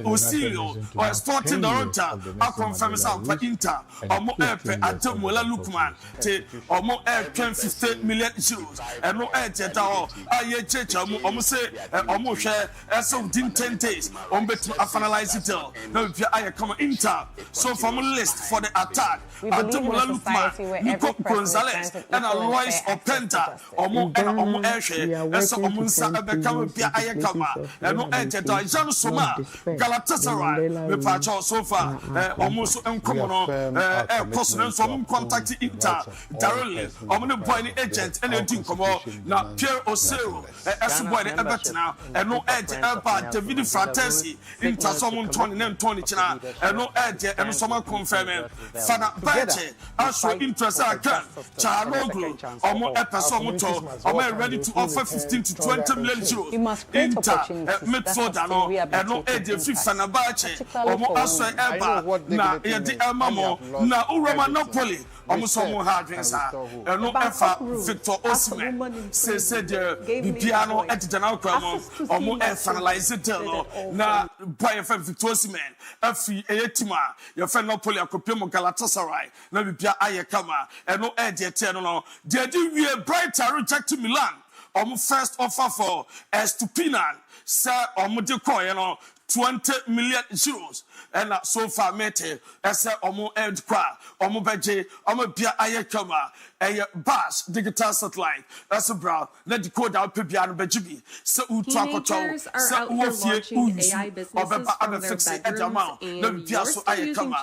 Osilio or Sporting Director a confirm sa Inter omo Ademola Lookman te omo 50 million euros and no dawa aye checha omo say omo hwe eso within 10 days on beto finalize it now if I come Inter so from list for the attack Ademola Lookman Nico Gonzalez and Alois Openta omo ehwe eso omo nsa abeka bia aye kama and no dawa Jean Soma Galatasaray me pacho so far omo so enkomo no person so omo contact Inter directly omo ne boy ni agent and e din komo na Pierre Osero eso boy ni ebetena eno eba David Fratesi Inter so omo 20 china eno eno so ma confirm fana bache aso interest account Charloglu omo epeso omo to omo ready to offer 15 to 20 million euros Inter midfielder no eno fana bache omo aso eba na ye di amamo na Urama Napoli omo so mo hardware eno efa Victor Osimhen say the Bibiano etidana kwamo omo finalize deal na buy for Victor Osimhen afi eyetima your friend Napoli akopemo Galatasaray na bibia ayekama eno de no they did we Brighton reject Milan omo first offer for Estupinan say omo de call 20 million euros and so far mete ese omo end kwa omo beje omo bia ayekama bash digital satellite that's a bra na decoder pebia no bejibi se utu akocho se uofie AI businesses from their bedrooms na bia so ayekama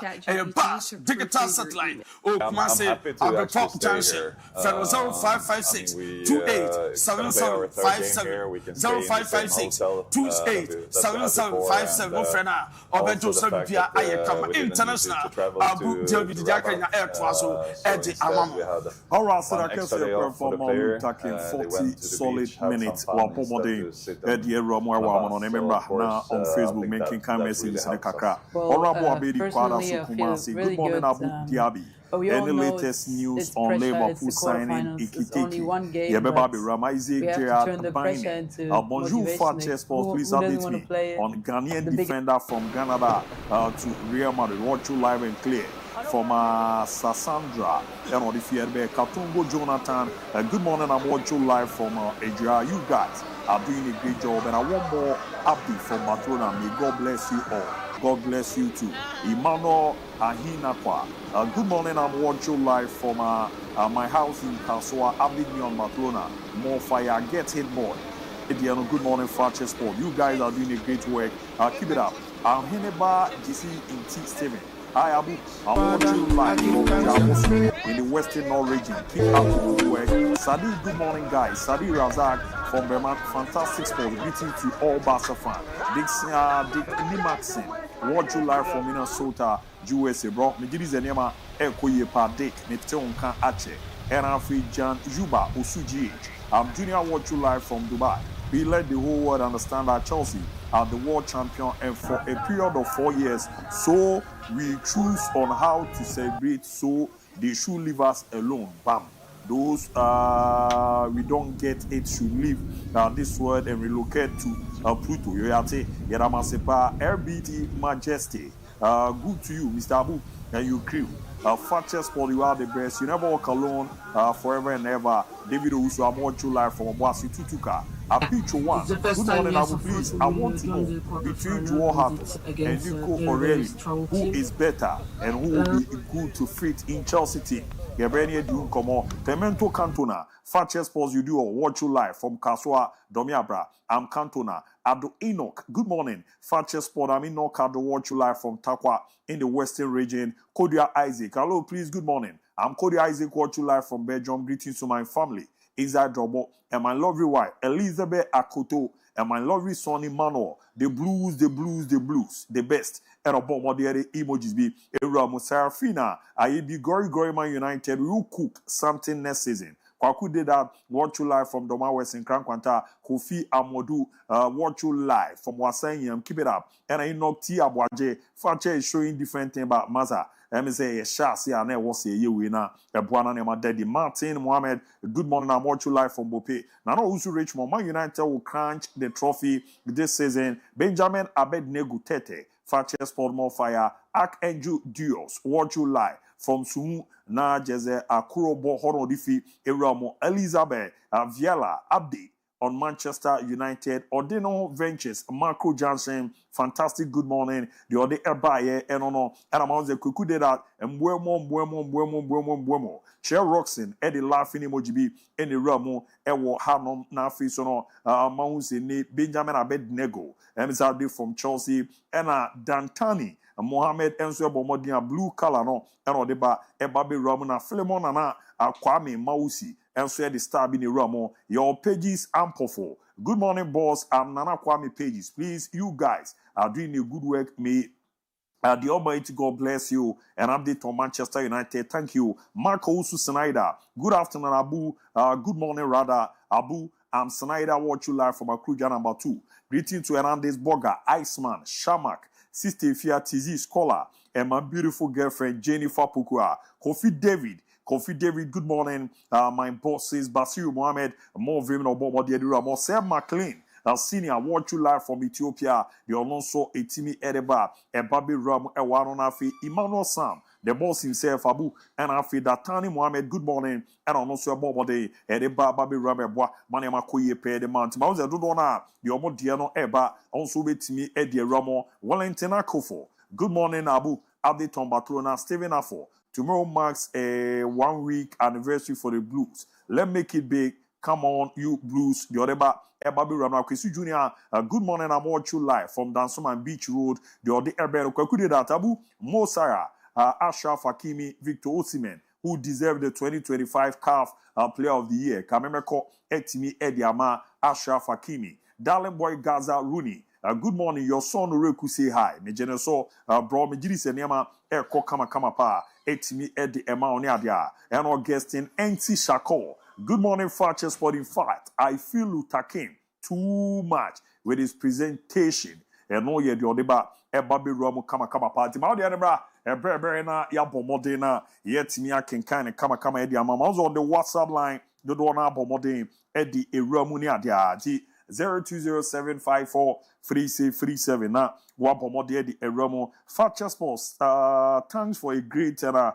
bash digital satellite o kuma say abepop junction 0556 28 7757 0556 28 7757 057 no friend obejo sabia ayekama international ABOU DIABY Diakanya air twaso eje amamo. All right, so I can say from taking 40 solid minutes while Pomode Eddie Romo on remember now on Facebook making messages in the Kaka. Honorable Abedi Kwada Sukumasi. Good morning, ABOU DIABY. Any latest news on Liverpool signing Ikitiki? Yabeba Rama Isaac Gerard Bine. Bonjour, Fakye Sports. Please update me on Ghanaian defender from Canada to Real Madrid. Watch you live and clear. From Sassandra and on the Fierbe Katungo Jonathan. Good morning, I'm watching live from Adria. You guys are doing a great job, and I want more update from Matrona. May God bless you all. God bless you too. Emmanuel Ahinakwa. Good morning, I'm watching live from my house in Kaswa. Update me on Matrona. MON-FRI, get hit boy. Good morning, Fakye Sport. You guys are doing a great work. Keep it up. I'm Heneba GC in T. Steven. Hi, ABOU. I'm watching live from in the Western North region. Keep up the good work. Sadi, good morning, guys. Sadi Razak from Berman. Fantastic sport. Greeting to all Barca fans. Dick Limaxin. Watch you live from Minnesota, USA, bro. Migiri Zenema, Ekoye Pa Dick, Nepteonka Ache, Enafi Jan Juba, Osuji. I'm Junior. Watch you live from Dubai. We let the whole world understand that Chelsea are the world champion, and for a period of 4 years, so we choose on how to celebrate, so they should leave us alone. Bam. Those we don't get it should leave this world and relocate to Pluto. Yoyate, Yaramasepa, RBT Majesty. Good to you, Mr. ABOU, and you crew. Fakye Sport, you are the best. You never walk alone forever and ever. David Owusu, I'm watching live from Obuasi Tutuka. A picture one. Good morning, ABOU. Please, I want to know between Joe Hato and Nico O'Reilly, who is better and who will be good to fit in Chelsea team. Gabriel Dun Komo, Temento Cantona, Fakye Sports, you do a watch you live from Kaswa, Domiabra. I'm Cantona. Ado Enoch, good morning. Fakye Sport, I'm Enoch. Ado watch you live from Takwa in the Western region. Kodia Isaac, hello, please, good morning. I'm Kodia Isaac, watch you live from Belgium. Greetings to my family. Inside Drobo, and my lovely wife, Elizabeth Akoto, and my lovely son, Emmanuel. The blues, the best. And a bomb of the other emojis be Eramu Sarafina. I be Gori Man United. We will cook something next season. Kwaku did that. Watch you live from Doma West in Krankwanta. Kofi Amodu. Watch you live from Wasanyam. Keep it up. And I know Tia Abwaje. Fakye is showing different thing about Maza. Let say Shasi and I was a year winner. A Buana Nema Daddy Martin Mohammed. Good morning. I'm watching live from Bope. Now, Usu Richmond. Man United will crunch the trophy this season. Benjamin Abednego Tete. Fakye Sport MON-FRI. Archangel Dios. Watch you live from Sumu na Jeze Akurobo Honodifi Eramo Elizabeth Viala Abdi on Manchester United. Ordino Ventures Marco Johnson. Fantastic good morning. The Ode Ebaye and ono and amount the kuku did that and Buemo Cher Roxon Eddie laughing emoji in the Ramo Ewo Hanom na face on Mount Benjamin Abednego MSRD from Chelsea and Dantani Mohammed Enso Bomodia blue color no and Odeba Ebabe Ramona Philemon and Kwame Mausi Enso the star in the Ramo. Your pages ample for. Good morning, boss. I'm Nana Kwame Pages. Please, you guys are doing a good work. May the Almighty God bless you. An update on Manchester United. Thank you. Marco Usu Snyder. Good afternoon, ABOU. Good morning, rather. ABOU, I'm Snyder. Watch you live from Akruja number 2. Greeting to Hernandez Boga, Iceman, Shamak, Sister Fia TZ Scholar, and my beautiful girlfriend, Jennifer Pukua. Kofi David, good morning. My bosses, Basiru Mohammed, more women of Bobo Diadura, more Sam McLean, senior, watch you live from Ethiopia. The Alonso Etimi Edeba, Babi Ram, Ewaronafi, Emmanuel Sam, the boss himself, ABOU, and Afi Datani Mohammed, good morning. And also Bobo Day, Edeba, Babi Ram, Eboa, Manema Koye, Pay the Mount. Mauza Dudona, the Omo Diano Eba, also with me, Eddie Ramo, Wellington Akofo. Good morning, ABOU, Abdi Tombatrona, Stephen Afo. Tomorrow marks a 1 week anniversary for the Blues. Let's make it big. Come on, you Blues. The other Ebabi Ramna Kwesi Junior. Good morning. I'm watching you live from Dansoman Beach Road. The other Ebero Kwakude that ABOU Mo Sarah, Ashraf Hakimi, Victor Osimhen, who deserved the 2025 CAF Player of the Year. Kamemeko Etimi Ediama, Ashraf Hakimi, Darling Boy Gaza Rooney, Good morning, your son Ureku say hi. Me jene so bro me jiri se niema ko kama pa. Etimi edi ema oni adia. And our guesting NT Shako. Good morning, Fakye Sport. In fact, I feel Lutakin too much with his presentation. And no ye the odeba ebabe ruamu kama party. Ma odi anebra ebre na ya bomode na yetimi akenkan kama edi amama. Also on the WhatsApp line, the do na bomode edi eruamu ni adia. 0207543637 na wabomode edi eruamu. Fakye Sports, thanks for a great and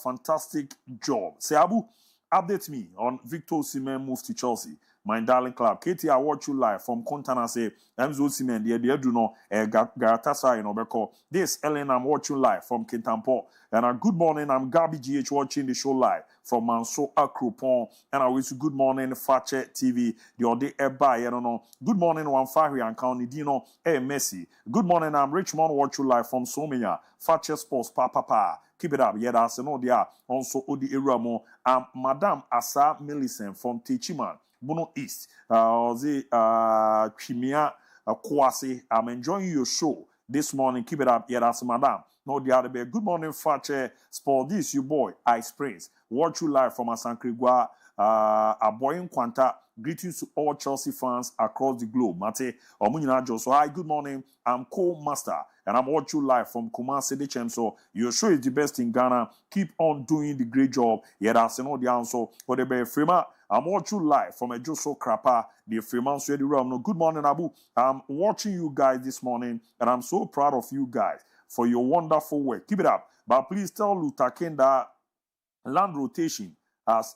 fantastic job. Say Abu, update me on Victor Osimhen move to Chelsea. My darling club. Katie, I watch you live from Kontana say, Emzo Osimhen, the do no, Galatasaray, Obeko. This, Ellen, I'm watching live from Kintampo. And good morning, I'm Gabi GH watching the show live from Manso Akropon. And I wish you good morning, Fakye TV, the Ode Eba, I don't know. Good morning, MON-FRI and County Dino, Messi. Good morning, I'm Richmond watch you live from Somia, Fakye Sports, Papa. Keep it up, yeah, that's an audio. Also, Odi Iramo, Madame Asa Millicent from Techiman. Bono East, Chimia Kwasi. I'm enjoying your show this morning. Keep it up, yeah, that's madam. No, the other day. Good morning, Fakye Sport. This you boy, Ice Prince. Watch you live from Asankrigwa, Aboyin Kwanta. Greetings to all Chelsea fans across the globe. Mate, so hi, good morning. I'm Co-Master, and I'm watching you live from Kumasi, so your show is the best in Ghana. Keep on doing the great job. Yeah, that's the answer. For the Frema, I'm watching you live from a Joso Krapa, the Freeman Swedi Ram. Good morning, Abu. I'm watching you guys this morning, and I'm so proud of you guys for your wonderful work. Keep it up. But please tell Lutakin that land rotation, as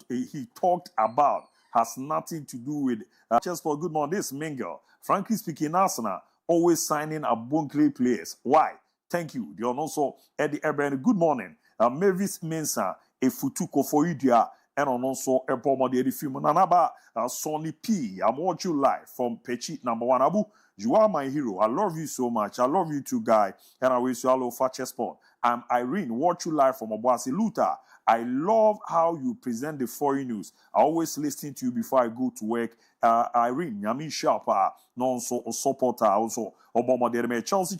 he talked about, has nothing to do with just for good morning. This Mingle, frankly speaking, Arsenal always signing a bunkering players. Why? Thank you. They are also Eddie Ebrand. Good morning, Mavis Mensah, a futuko for Idia, and also a bomber the film. Nanaba, Sonny P. I'm watching you live from Pechi #1. Abu, you are my hero. I love you so much. I love you too, guy. And I wish you all Fakye Sport. I'm Irene. Watch you live from Obuasi Luther. I love how you present the foreign news. I always listen to you before I go to work. Irene, Yami Sharpa, non-so a supporter also. Obama Derme, Chelsea,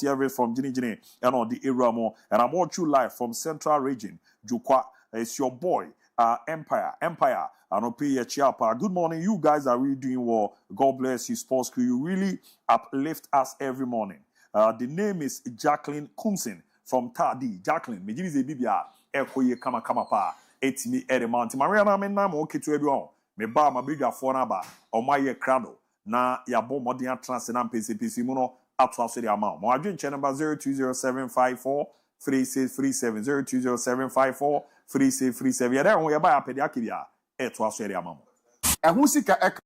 every from Gini, and on the Iramo. And I'm watching you live from Central Region. Jukwa, it's your boy, Empire. And Opiya Chiapa. Good morning. You guys are really doing well. God bless you, sports crew. You really uplift us every morning. The name is Jacqueline Kumsin from Tadi. Jacqueline, me give Bibia. Ekoye kama pa etimi edemount Maria na me na mo ketu ebi on me ba ma bigwa fo na ba o ma ye krado na ya bo modern atras na mpc mu no ato aso de ama mo adwen che number 0207543637 0207543637 ya dey ya ba apedi akibia eto aso de ama mo ehun sika eka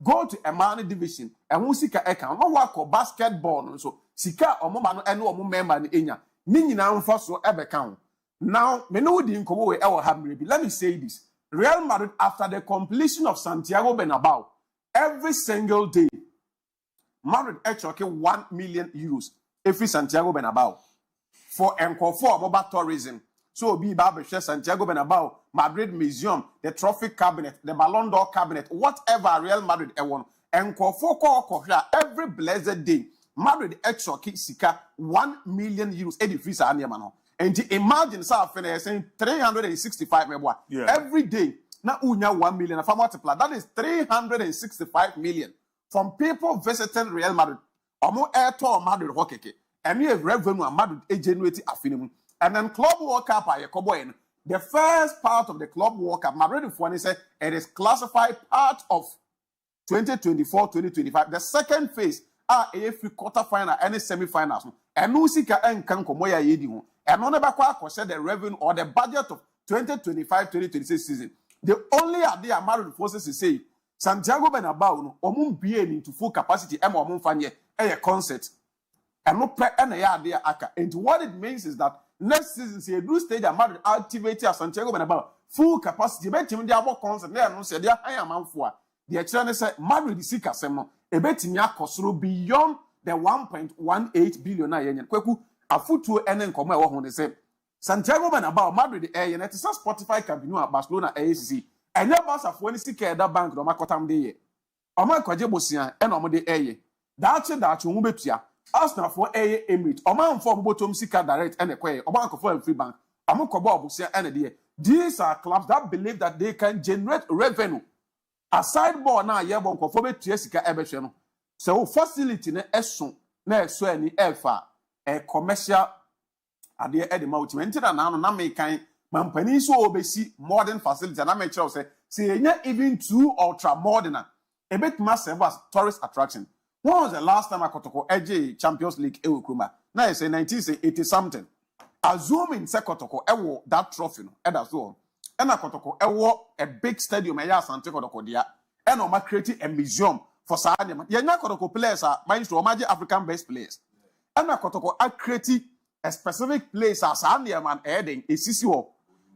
go to a man division ehun sika eka no wako basketball no so sika omoma no ene omo member ni enya ni nyina mfa so ebeka ho. Now, let me say this. Real Madrid, after the completion of Santiago Bernabeu, every single day, Madrid actually 1 million euros every Santiago Bernabeu for mobile tourism. So, be Babeshe, Santiago Bernabeu, Madrid Museum, the trophy cabinet, the Ballon d'Or cabinet, whatever Real Madrid won. Every blessed day, Madrid actually sika 1 million euros. And imagine saying 365 every day. Now unya 1 million. If I multiply, that is 365 million from people visiting Real Madrid. Omo airto Madrid hokeke. And we have revenue Madrid generate affinity. And then Club World Cup the first part of the Club World Cup, Madrid said it is classified part of 2024-2025. The second phase are AFC quarterfinal and semi-finals. And no sika enkan komoya yedi ho. And no never said the revenue or the budget of 2025-2026 season. The only idea Madrid forces is say Santiago Bernabeu no omum be into full capacity e omum fanye a concert. And no pre and idea aka. And what it means is that next season say do stage Madrid activate Santiago Bernabeu full capacity. Bet him dey about concert there no say dey high amanfo a. The actually say Madrid sika sem no e betimi akosoro beyond the 1.18 billion na yen. Kweku afutu ene nkomo e wo ho de say Santiago Bernabeu Madrid e net say Spotify Camp Nou Barcelona ACC enye Barca fo ni sika da bank do makotam de ye Oma kwaje bosia e na omode eye. Daache wo betua. Arsenal for eye Emirates. Oma mfo botom sika direct ene kwaye. Oma nkofo free bank. Amo kobo bosia ene de. These are clubs that believe that they can generate revenue. Aside ball na yebo nkofo betua sika ebehwe no. So facility na eso na eso ani elfa a commercial ade e de ma ultimate na me kan mampani so obesi modern facility na me kire say enya even too ultra modern a bit massive as tourist attraction. When was the last time Kotoko AJ Champions League ewo kruma? Na say 1980 something. Assuming say Kotoko ewo that trophy no e da so. E na Kotoko ewo a big stadium e ya Asante Kotoko dia. E na ma create a museum for sa dem. Ye nya Kotoko players are mind to omaje African best players. E na Kotoko a create a specific place as an man heading a CCO.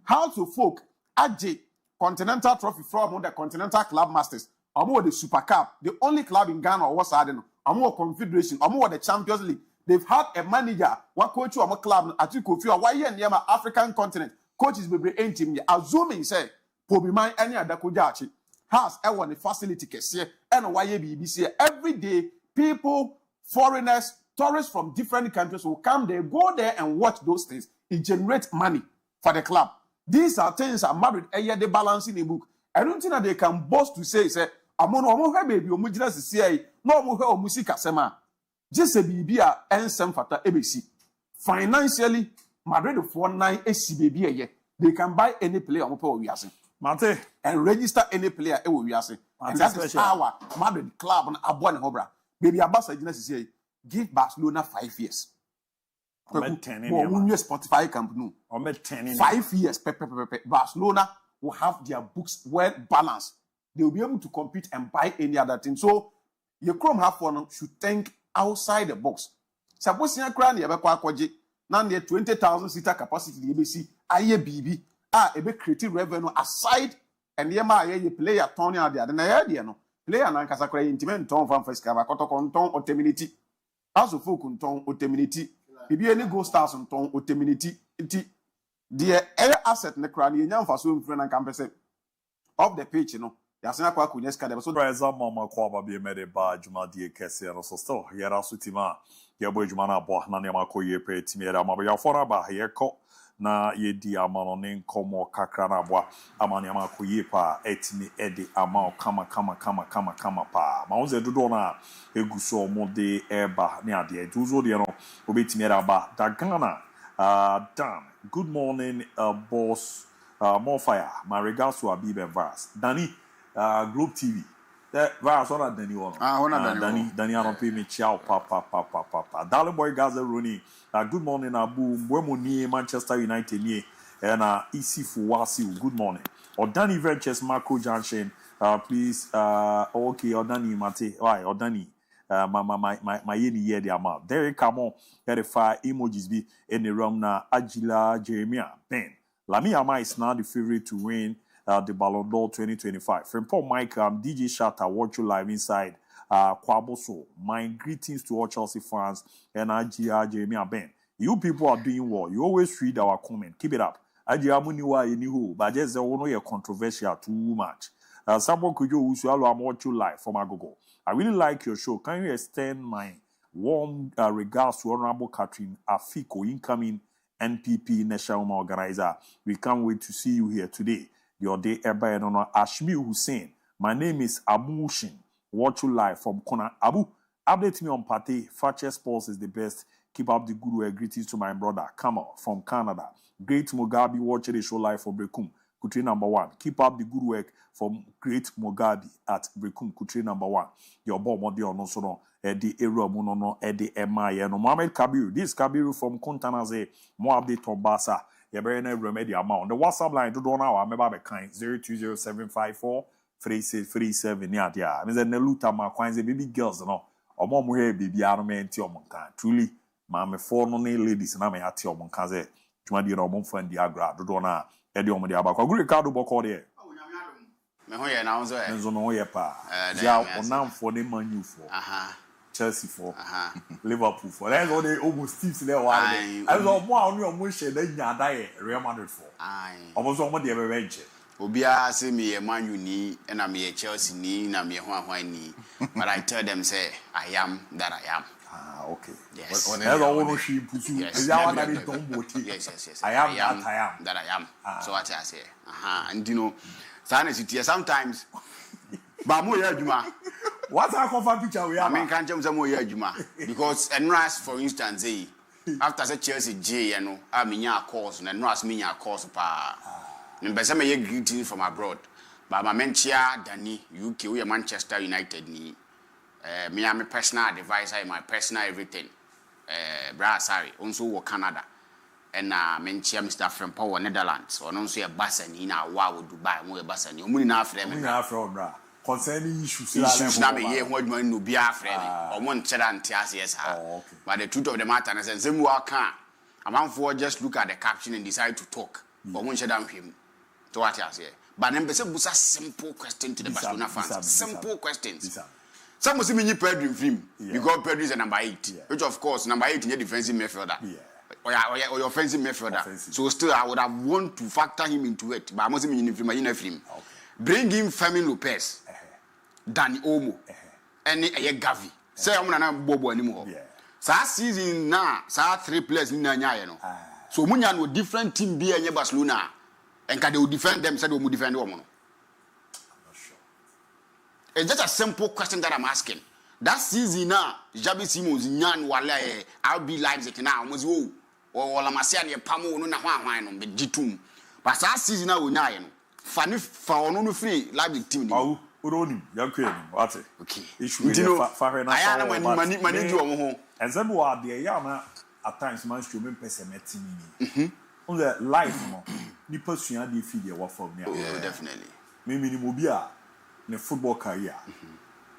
How to folk AJ Continental Trophy from the Continental Club Masters. Amo the Super Cup, the only club in Ghana or what's adding. Amo Confederation, Amo the Champions League. They've had a manager, one coach to Amo club, Atiku Fio, why here near my African continent. Coaches will be in team. Assuming say, Pobi mind any other Kojachi has a facility case here and why BBC every day. People, foreigners, tourists from different countries will come there, go there and watch those things. It generates money for the club. These are things that Madrid and they balance in the book. I don't think that they can boast to say, Amono baby, Omujina CCA, no more music sema. Just a BBA and some fata ABC. Financially, Madrid for 9 SCBB, they can buy any player on Power Yassin. Mate and register any player we are saying. And that is our Madrid club on Abuan Hobra. Baby Abasa CCA, give Barcelona 5 years. Spotify Camp Nou. 5 years, Barcelona will have their books well balanced. They will be able to compete and buy any other thing. So, your Chrome have one should think outside the box. Suppose you are near Bakwaji, now near 20,000 seater capacity, the ABC, IABB, a creative revenue aside, and the MIA player Tony out there. Then I idea no player and Casacra intimate ton from Fescava, Cotoconton or Teminity. As of Fukunton or Teminity, if you any go stars on ton or Teminity, the air asset in the crown, you know, for some friend and campus of the pitch, you know. Yasina kwa kunyeska de so preza mama kwa ba bi mede ba juma die kese no so still yera sutima ye boy juma na bo na ne makoye pe timiera ma ya fora ba ye ko na ye di amano ne nkomo kakra na bo amane makoye pa etimi edi ama kama pa ma unze dodo na eguso mo de eba ne ade tuzo de no obetimiera ba da Ghana Dan good morning boss MON-FRI my regards to Abibe Vars Danny Group TV. That virus on Danny one. Danny I don't pay me ciao pa. Darling boy Gaza Rooney. Good morning Abu Mbwemoni Manchester United ni and EC Fuwasi. Good morning. Or Danny Ventures Marco Junction. Please okay or Danny Mate. Why or Danny my yeni year the amount. There come on 35 emojis be in the room na Agila Jeremiah Ben. Lami Ama is now the favorite to win the Ballon d'Or 2025. From Paul Mike, DJ Shatter, watch you live inside Kwaboso. My greetings to all Chelsea fans and Ajia Jeremy Ben. You people are doing well. You always read our comment. Keep it up. Ajia Muniwa Yenihu, but just the one way controversial too much. Someone could you watch you live from Agogo. I really like your show. Can you extend my warm regards to Honorable Catherine Afiko, incoming NPP National Organizer. We can't wait to see you here today. Your day ever and honor Ashmi Hussein. My name is Abu Shin. Watch you live from Kona. Abu, update me on Pate. Fakye Sports is the best. Keep up the good work. Greetings to my brother Kamal from Canada. Great Mugabe watching the show live for Brekum. Country number 1. Keep up the good work from Great Mugabe at Brekum. Country number 1. Your bomb on the onosono. The area monono the MI and Mohamed Kabir. This Kabir from Kontanaze. More update on Basa. You better never remedy amount. The WhatsApp line to do now. I'm about kind 0207543637. Yeah. I mean, the Neluta ma kwanze baby girls no. Omo mo here baby arme nti omo kan. Truly, ma me for no ladies na me ati omo kan ze. Tuma di no omo fan di agra do na e di omo di abakwa. Gure Ricardo boko there. Me ho ye na unzo e. Enzo me ho ye pa. Ya onam for the Man U for. Chelsea for, Liverpool for. That's all they almost tips there. Why? I was more on your motion than Yada Real Madrid for. Almost all the ever venture. Obia say me a Man U ni, and I'm a Chelsea ni, and I'm a Juan ni. But I tell them, say, I am that I am. Ah, okay. Yes. Yes. Yes. I am that I am. So what I say. And you know, sometimes. But more Juma. What's our cover picture we have? I mean, can't tell some more Juma. Because Enras, for instance, after the Chelsea J, you know, I mean, your course, and Enras mean your course. But some greetings from abroad. But my mentia, Danny, UK, we are Manchester United. Me, I'm a personal advisor, my personal everything. Sorry, also work Canada. And mentia Mr. Frempo, Netherlands, or also a Bassan in our wow, Dubai, more Bassan. You're moving after them. Concerning issues, now me here, what man will be after or one cheddar yes. But the truth of the matter is, and some work can. A man for just look at the caption and decide to talk, but one cheddar him. To what I say. But then, was a simple question to the Barcelona fans. Simple questions. Some will see me Pedro in film because Pedro is a number 8, which of course number 8 in your defensive midfielder. Or your offensive midfielder. So still, I would have want to factor him into it, but I must be in film. Bring him Fermin Lopez, Danny Olmo, and Gavi. Say I'm not Bobo anymore. So season now, so 3 players in Nanyano. So Munyan with different team be in Barcelona, and can they defend them? Said we will defend them. I'm not sure. It's just a simple question that I'm asking. That season now, Jabi Simons Nyan Wale, I'll be live it now. Was who or Lamasian Pamo no na hwan be Jitum. But that season now we know. Funny for no free live the team. Oh, Uroni, young queen. What? Okay. You know, I am when money do home. And some who are the Yama at times managed to make pessimity. On the life, the person you feed your for me. Definitely. Maybe Mobia in a football career.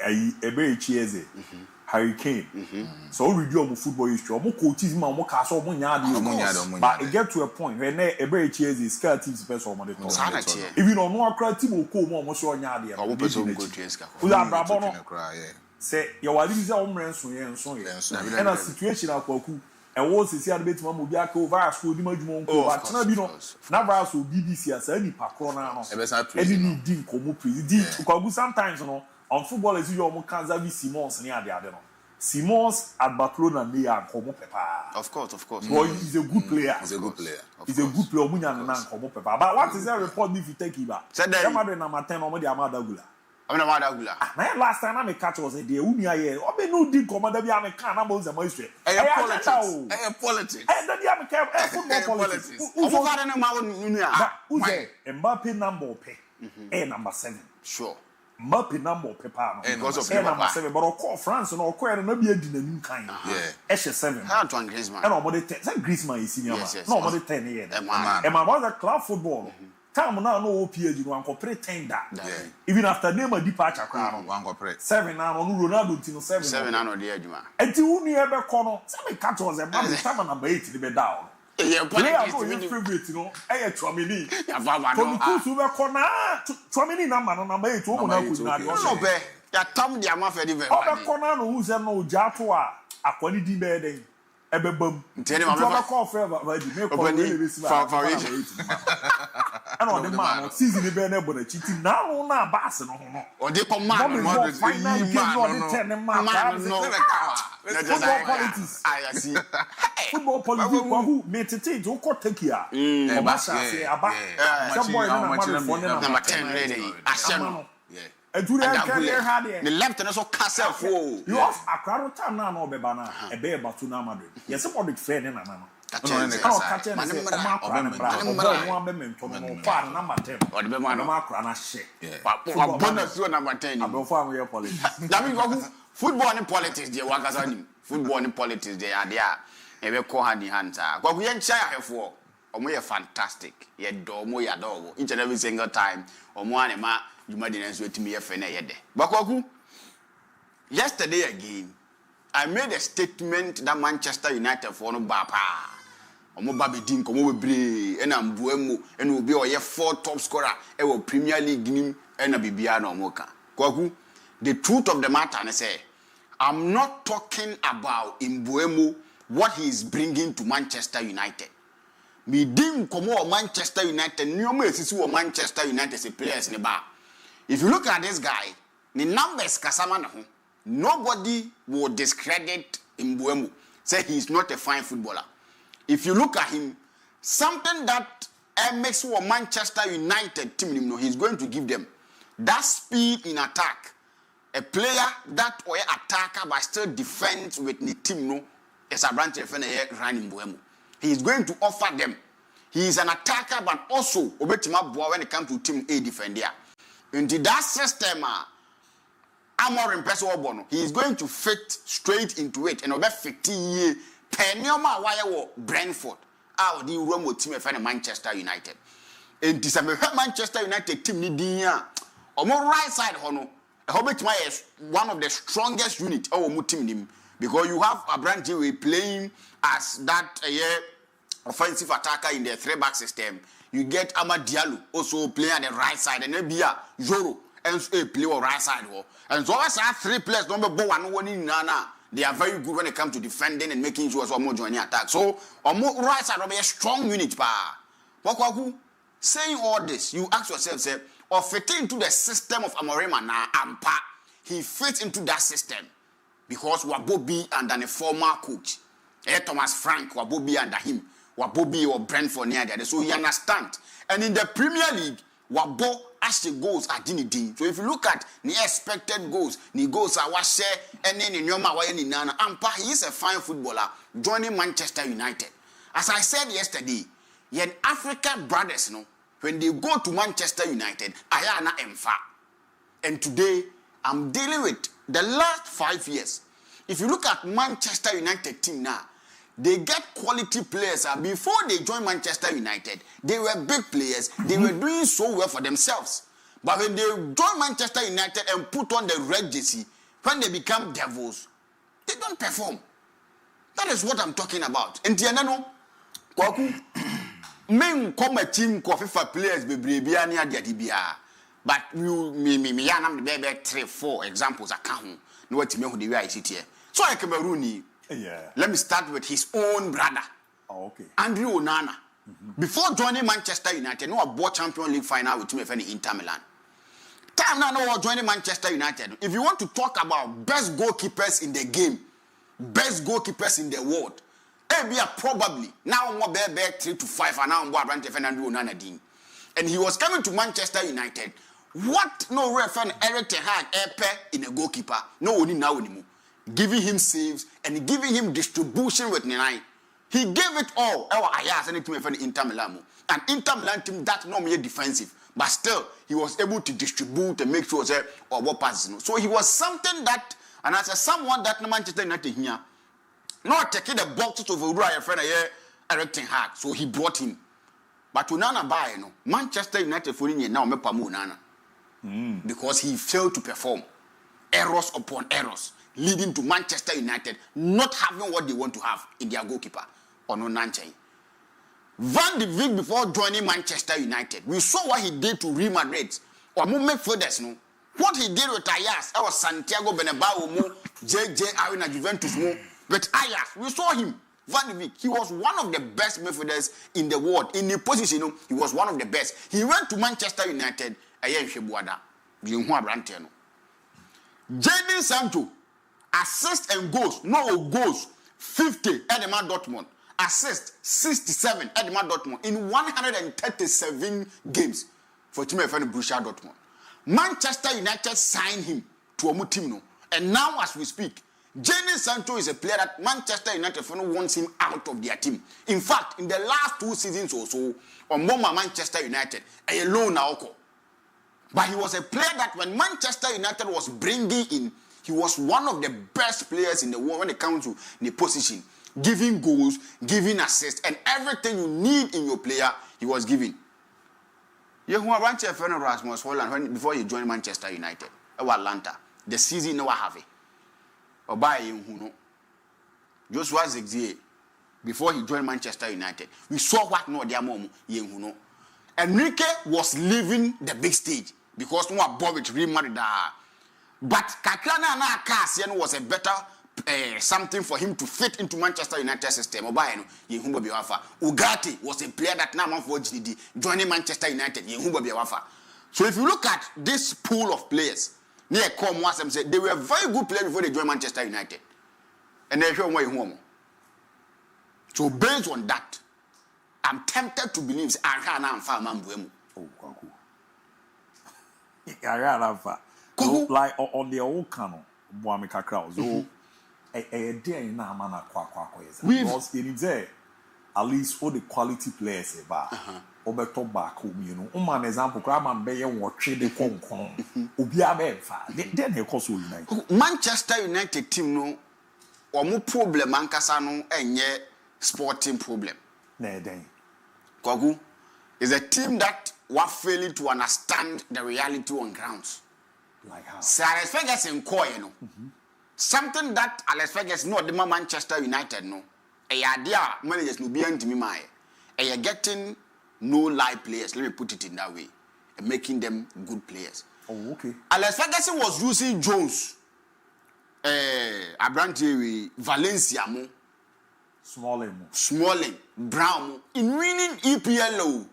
A very cheesy. Hurricane. So we do football history. More coaches, more castle, more yard. But it get to a point where a very cheesy scale teams person on the even on more creative or cool more so yard. We are Brabono. Say your wife is our ransom and so and a situation of Koku. And once it's here, the bit of Mobiaco over school, the Majumon, but now so BBC as any Pacrona, any need Komu sometimes, you know. On football, as you almost can't have Simons near the other. Simons at Barcelona, they are Como Pepa. Of course. Boy, he's a good player. He's a good player. He's a good player. Como Pepa. But what is that report if you take him back? Said that number 10 or the Amadagula. My last time I catch was a day. Unia, or be no deep commander. Be a cannibals and moisture. Politics. And then you have football politics. Mbappe number pay. Number 7. Sure. Mbappe number paper because of number 7, but of course France and all quite no be a new kind. Yeah. 7. Antoine Griezmann. And about 10. Say Griezmann is senior. No, about 10 years. And my mother club football. Time now no PSG no anko pretender. Even after Neymar departure crown. 7 now no Ronaldo tino 7. 7 now no dey adwuma. Enti uni e be kono. Say me catch was e ba time number 8 be down. Yeah, favorite, you know. I Chomini. From Kusu Kona, Chomini number 8. No, be. Ya Tom Diama Fedi. Oh, Kona, who's a no Jatua, a quality bedding. Ebebum. Tell him I'm call forever. And on the man, season the banner, but a cheating now, not bass. Or they command final game on the 10 football politics. I see. Football politics, who made it to Kotekia. Some boy number 10 ready. And to the left and also Castle for you have a crowd time now, no Bebana, a bear about to Madrid. Yes, somebody friend and a man. Catching number 10 or the Macrana shake. But bonus to number 10. I'm from your politics. Football and politics, dear Wakazani. Football and politics, they are there. And we call handy hands. But we ain't shy for. We are fantastic. Yet, do more adorable each and every single time. Or more and ma, you might answer to me a friend. But yesterday again, I made a statement that Manchester United for no Bapa. Omo Babi Din, Komo Bre, and Ambuemo, and will be a 4 top scorer, and Premier League nim, and a Bibiano Moka. Kwaku, the truth of the matter, I say, I'm not talking about Mbuemo, what he is bringing to Manchester United. Me dim komo Manchester United, nyoma esisi wo Manchester United se players ne ba. If you look at this guy, the numbers kasama na ho. Nobody will discredit Mbeumo. Say he's not a fine footballer. If you look at him, something that makes what Manchester United team, he's going to give them that speed in attack. A player that or attacker but still defends with the team, is a branch of running Mbeumo. He is going to offer them. He is an attacker but also obetima boa when it comes to team A defender. Into that system, Amorim Peso, he is going to fit straight into it and about 15 years. Pennioma wire Brentford. Our the Rome team of Manchester United. And this Manchester United team ni or more right side hono. I hope it is one of the strongest unit our team because you have a branch playing as that offensive attacker in the 3-back system. You get Amad Diallo also playing at the right side and maybe Joro and play on right side. And so as I 3 players number 1 in Nana. They are very good when it comes to defending and making sure more joining attack. So on more right side will be a strong unit. Wakwaku, saying all this, you ask yourself, say, or fit into the system of Amorim and Ampa, he fits into that system because Wabobi under the former coach, Thomas Frank, Wabobi under him, Wabobi or Brentford near there. So he understands. And in the Premier League, Wabo actually goals are dinidin. So if you look at the expected goals, the goals are what share and then in Yoma Wayani Nana Ampa, he is a fine footballer joining Manchester United. As I said yesterday, yen African brothers, when they go to Manchester United, Ayana Emfa. And today, I'm dealing with the last 5 years. If you look at Manchester United team now, they get quality players. Before they joined Manchester United, they were big players. They were doing so well for themselves. But when they join Manchester United and put on the red jersey, when they become devils, they don't perform. That is what I'm talking about. And Tianano, men come a team FIFA players be brebiania diadibia. But you me am the baby 3-4 examples account. No what me who the way I sit here. So I Camerooni. Yeah. Let me start with his own brother. Oh, okay. Andrew Onana. Before joining Manchester United, no bought Champions League final with him in Inter Milan. Time now joining Manchester United. If you want to talk about best goalkeepers in the game, best goalkeepers in the world, ABOU probably now more 3 to 5 and now more Andrew Onana Dean. And he was coming to Manchester United. What no reference Eric Ten Hag in a goalkeeper? No only now anymore. Giving him saves and giving him distribution with Noni. He gave it all. Ayas and team in Inter Milan. And Inter Milan team that not mere defensive, but still he was able to distribute and make sure that or what passes. So he was something that, and as someone that Manchester United here, not taking the box to override a friend Eric Ten Hag. So he brought him. But Onana buy Manchester United for now me pamu Onana because he failed to perform. Errors upon errors, leading to Manchester United not having what they want to have in their goalkeeper or no Nanchai. Van de Beek before joining Manchester United, we saw what he did to Real Madrid or make furthers no. What he did with Ajax, was Santiago Bernabeu, JJ Arena Juventus, but Ajax, we saw him. Van de Beek, he was one of the best midfielders in the world. In the position, he was one of the best. He went to Manchester United, Jadon Sancho, assist and goals, no goals, 50 at the Man Dortmund. Assist 67 at the Man Dortmund in 137 games for Team Borussia Dortmund. Manchester United signed him to a team, and now as we speak, Jadon Sancho is a player that Manchester United wants him out of their team. In fact, in the last 2 seasons or so, on Manchester United, a loan now. But he was a player that when Manchester United was bringing in, he was one of the best players in the world when it comes to the position. Giving goals, giving assists, and everything you need in your player, he was giving. You were a friend of Rasmus Holland before he joined Manchester United. Atlanta. The season never have it. Or by him, Joshua Zirkzee, before he joined Manchester United. We saw what no their mom, Enrique was leaving the big stage because no one bought with Real Madrid. But Kakrana and Cassian was a better something for him to fit into Manchester United system. Ugarte was a player that now for GD joining Manchester United. So if you look at this pool of players, they were very good players before they joined Manchester United. And they show home. So based on that, I'm tempted to believe like on the old canon, Boamika Kraus. A day in Amana because it is at least all the quality players Oberto back home, you know. Man example, Kraman Bay and what trade the Kong Ubia then they cause United. Manchester United team no or more problem Mancasano and ye sporting problem. Then Kogu is a team that were failing to understand the reality on grounds. Like how? Sir Alex Ferguson you know. Something that Alex Ferguson no the Manchester United no. A idea managers no be anti me my. A getting no live players, let me put it in that way, and making them good players. Oh, okay. Alex Ferguson was using Jones, Abrante, Valencia, Smalling, Brown, in winning EPL.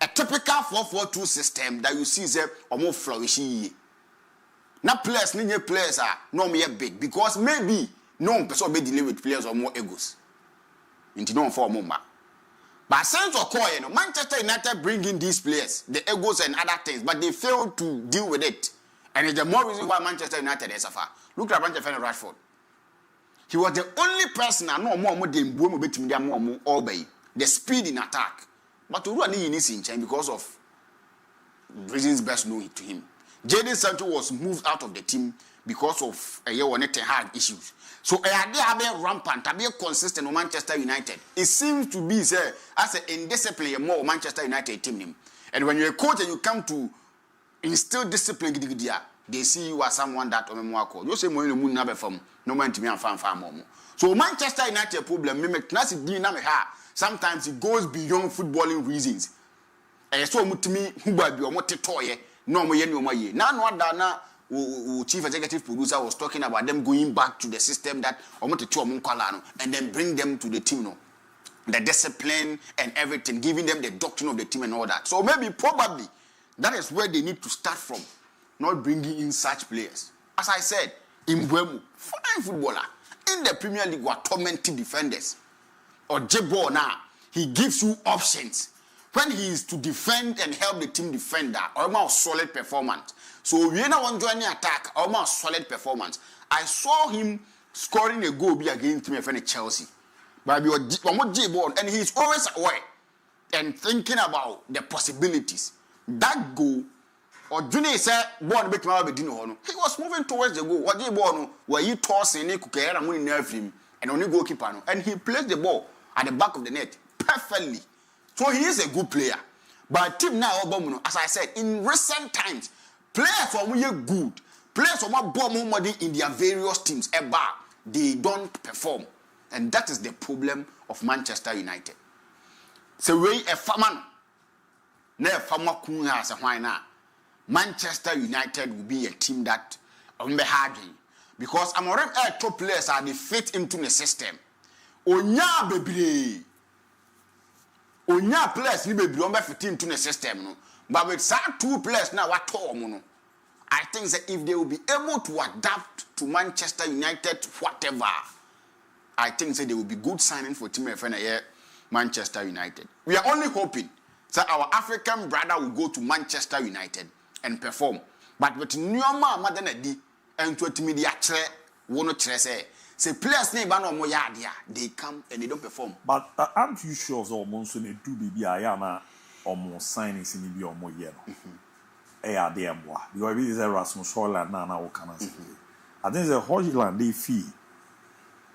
A typical 4-4-2 system that you see is more flourishing. Now players, players are no more big because maybe no person be dealing with players or more egos. Into no form more. But since you know, Manchester United bring in these players, the egos and other things, but they fail to deal with it. And it's the more reason why Manchester United is suffer. Look at Manchester Rashford. He was the only person I know more than Boom all by the speed in attack. But to run in his in because of reasons best known to him. Jadon Sancho was moved out of the team because of a year on hard issues. So they are rampant, they are consistent on Manchester United. It seems to be as an indiscipline more Manchester United team. And when you're a coach and you come to instill discipline, they see you as someone that you say more in the from no man to me and fan more. So Manchester United problem, sometimes it goes beyond footballing reasons. And so to me, who by be or toy, no more ye. Now chief executive producer was talking about them going back to the system that and then bring them to the team, no, the discipline and everything, giving them the doctrine of the team and all that. So maybe probably that is where they need to start from, not bringing in such players. As I said, in Mbeumo, fine footballer in the Premier League were tormenting defenders. Or Jebo now, he gives you options when he is to defend and help the team defender, almost solid performance. So we now want joining attack, almost solid performance. I saw him scoring a goal against me friend Chelsea. But we were and he's always aware and thinking about the possibilities. That goal, or Junior said, born make my he was moving towards the goal. What Jebo where he tossing him and only goalkeeper, and he placed the ball at the back of the net perfectly. So he is a good player. But team now, as I said, in recent times, players from we are good. Players from money in their various teams, they don't perform. And that is the problem of Manchester United. So we a farmer, ne farmer kunga as a why Manchester United will be a team that be hard because I'm already top players are they fit into the system. Onya baby. Onya players ni baby on be fit into the system no. But with some two players now what no. I think that if they will be able to adapt to Manchester United whatever, I think that they will be good signing for team FNA Manchester United. We are only hoping that our African brother will go to Manchester United and perform. But with Nyoma Madanadi and to media say players they come and they don't perform. But aren't you sure so Monson do be Ayana or more signings in the or more yellow? Because it is a Rasmus Holland now can I think the Holland they fee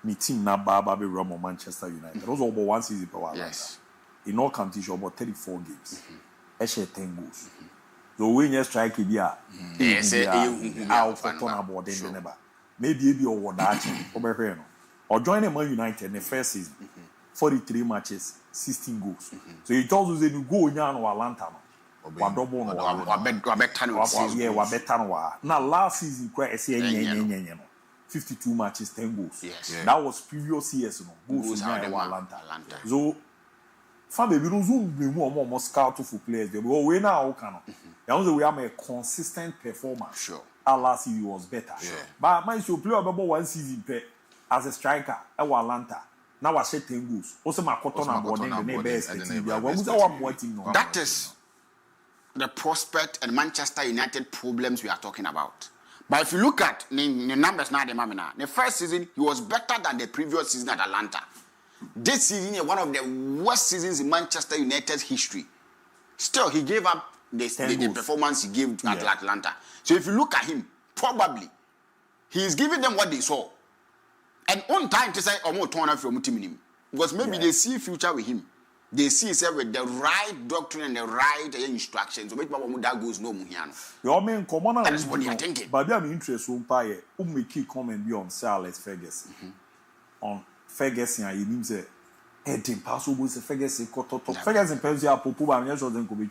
meeting na Baba be Ramo Manchester United. Those are about 1 season per year. Yes. In all countries about 34 games. 10 goals. So when you strike it here, out for turn about then never. Maybe you or that or join them Man United in the first season. 43 matches, 16 goals. So he tells us that you go in Atlanta. Now last season, 52 matches, 10 goals. Yes. Yeah. That was previous years, goals in Atlanta. So, Fabi, we don't zoom more scout for players. We now can. We have a consistent performance. Sure. Our last year was better. Yeah. But my show play about 1 season as a striker at Atlanta. Now I say 10 goals. Also, my cotton and boarding the best. That is the prospect and Manchester United problems we are talking about. But if you look at the numbers now, the first season he was better than the previous season at Atlanta. This season is one of the worst seasons in Manchester United's history. Still, he gave up the performance he gave at Atlanta. So if you look at him, probably he is giving them what they saw. And on time to say, "Oh, turn off from team," because maybe they see future with him. They see himself with the right doctrine and the right instructions. So make that goes no muhiano. Your main common that is what they are thinking. But I'm interested in Paye. Make comment be on Sir Alex Ferguson. On Ferguson, you need to head impossible. Ferguson, Ferguson, Persia, Popo, and yes, then go be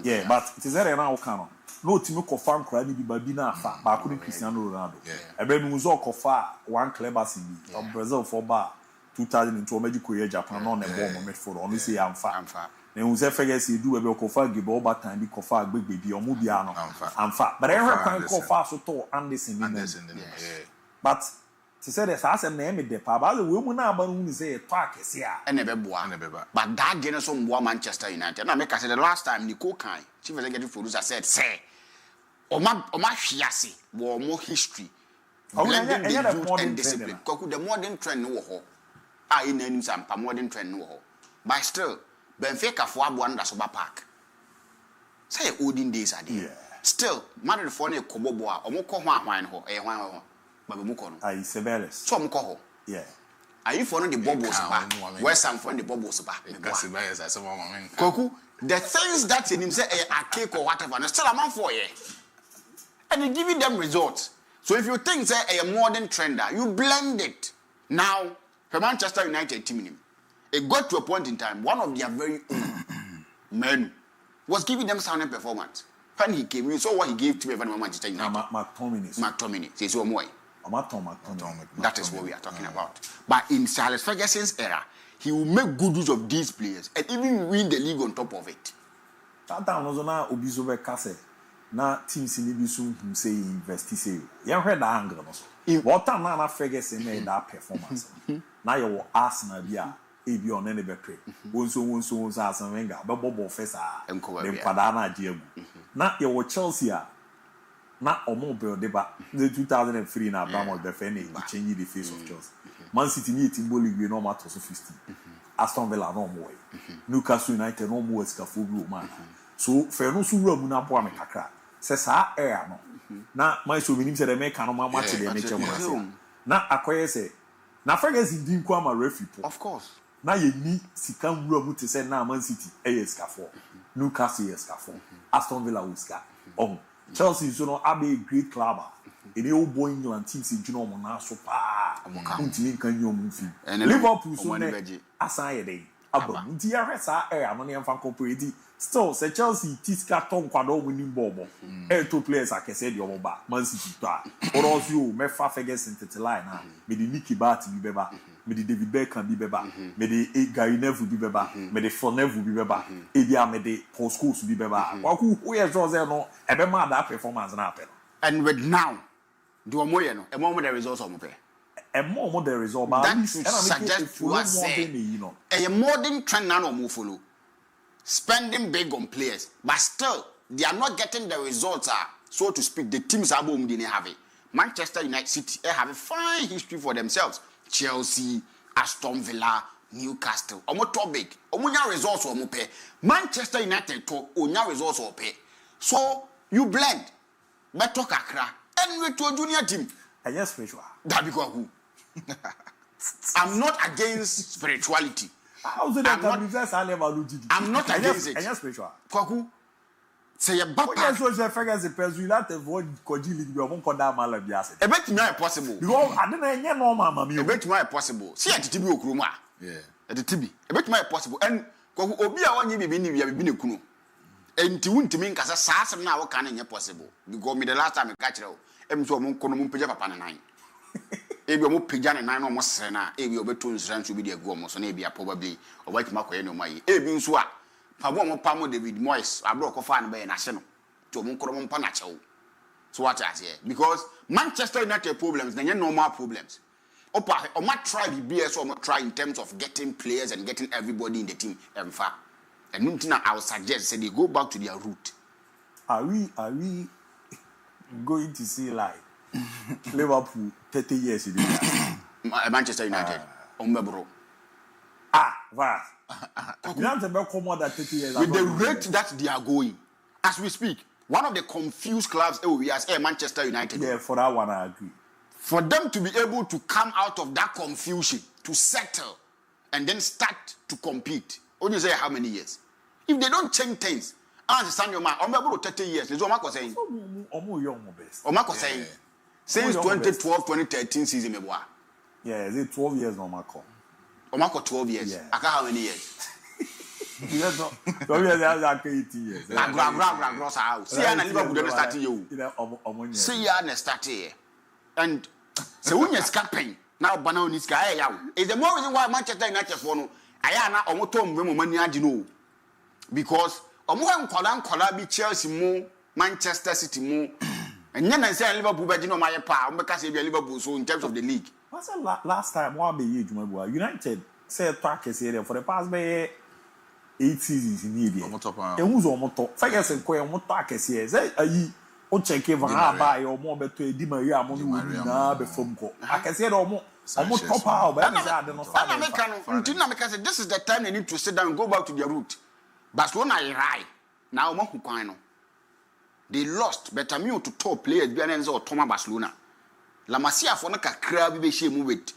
yeah, but it is there now. Canon. No team confirm crime be Babina fa, but couldn't Cristiano Ronaldo. A baby was all confirm one clever CD from Brazil for bar 2002 Magic Korea Japan on a bomb for only say I'm fat. Then we say Ferguson do a bit confirm give over time be confirm big baby or Mubiano. I'm fat, but every time confirm so tall Anderson. But to say the as a name the pa, but the woman now but who say talk is here. And never but that generous some Manchester United. Now make I say the last time Nico Kai, chief executive producer said, say Oma Fiasi, war more history. Blending the youth and discipline. The modern trend no ho. I name some modern trend no ho. But still, Benfica for one that's over park. Say olden days are there. Still, Madrid for ne Koboboa, or Moko wine ho, a one. I Sebeles. So Moko. Yeah. Are you following the bubbles back? Where some from the bubbles back? Koku, the things that in him say a cake or whatever, and still a man for you. And you giving them results. So if you think say a modern trender, you blend it. Now, for Manchester United team, it got to a point in time, one of their very own men was giving them sound performance. When he came, you saw what he gave to everyone Manchester United. McTominay. Says you more. That is what we are talking about. But in Sir Alex Ferguson's era, he will make good use of these players and even win the league on top of it. That time was na Obizobe Kase. Na teams in Ibisu who say invest say. You heard that angle also. What time na Ferguson made that performance. Now you Arsenal bia ebi on any betray. Wonso Arsene Wenger. Bobo professor. Dem padana Diabu. Na you Chelsea na omo build deba. The 2003 na Abraham defending changing the face of Chelsea. Man City ni Timbo League no matter so 15. Aston Villa no more. Newcastle United no more escafobi man. So for no so room na boa me kakra. Se sa air no. Na my so minim se the make no ma match the nature mo. Na akoye se na Ferguson din kwa ma referee. Of course. Na ye ni sika room to say na Man City escafo. Newcastle escafo. Aston Villa uska. Oh. Chelsea is a great club. In the old boy England teams in Juno Mona so pa. Liverpool so aside day. Abram. Diaresa air money and fan corporate. Still, say Chelsea Tiska Tom Quado winning bobo. Two players I can say your ba. Man City to. Or also you me fa Ferguson to line now. Me the Nicky Bart be beba. Me the David Beckham be beba. Me the Gary Neville be beba. Me the Phil Neville be beba. Ebia me the Paul Scholes be beba. Who is Jose no? Ebe ma that performance na happen. And with now, do a more no. A more the results of me. A more the result. That should suggest to us a modern trend now no follow. Spending big on players, but still they are not getting the results. So to speak, the teams ABOU didn't have it. Manchester United City have a fine history for themselves. Chelsea, Aston Villa, Newcastle. Omo top big. Omo results omo pay. Manchester United top onya results omo pay. So you blend. Beto kakra. And we to a junior team. Yes, spiritual. That because who? I'm not against spirituality. I'm not against it. Yes, spiritual. Kwaku. Say a bapa. Yes, so the Ferguson person will have avoid Kojili. We won't call that malabias. A bit more possible. Because I didn't know normal. A bit more possible. See at the TB Okruma. Yeah. At the TB. A bit more possible. And Kwaku Obia one you be been a kuno. And to win to me, because I saw some now can possible. Because me the last time I catch it. em so mo kono mo pagya papa ne nan ebi mo pagya ne nan no mo sere na ebi obeto nsran so bi de egu mo so na ebi probably o wait makoye no mai ebi nso a pa bo mo pa mo David Moyes abro ko fa ne be na hye no to mo kono mo pa na chewo so what I say because Manchester United problems they normal problems opa o ma try BS or try in terms of getting players and getting everybody in the team emfa and nothing I would suggest say they go back to their root. Are we going to see like Liverpool 30 years ago? Manchester United bro vast United be come more than 30 years with the rate that they are going as we speak. One of the confused clubs we as Manchester United. Yeah, for that one I agree. For them to be able to come out of that confusion, to settle, and then start to compete. Only say how many years? If they don't change things, I understand your man. I'm able to 30 years. That's what Marco saying. Marco saying since 2012, 2013 season, yeah, is it 12 years no Marco? Marco 12 years. Yeah. I can't how many years? Yes, no. 12 years like 80 years. See, I Liverpool don't start you. See, I start here, and so when you're scapping now, banana is guy. Is the more reason why Manchester United for no. I na omotom we money adino because omo nkola bi Chelsea mo Manchester City mo enya na say Liverpool be no my pa omo ka say be Liverpool so in terms of the league. What's the last time one be Juma United say talk say for the past be 8 seasons in India. E who's omo top. Ferguson ko omo talk say ayi o check Van Gaal e omo beto e Di Maria mo na be fom ko. Akese do omo top out but this is the time they need to sit down and go back to their root. Barcelona right now no. They lost but I'm to top players behind or Thomas Barcelona. La Masia for na kakra bi be shame with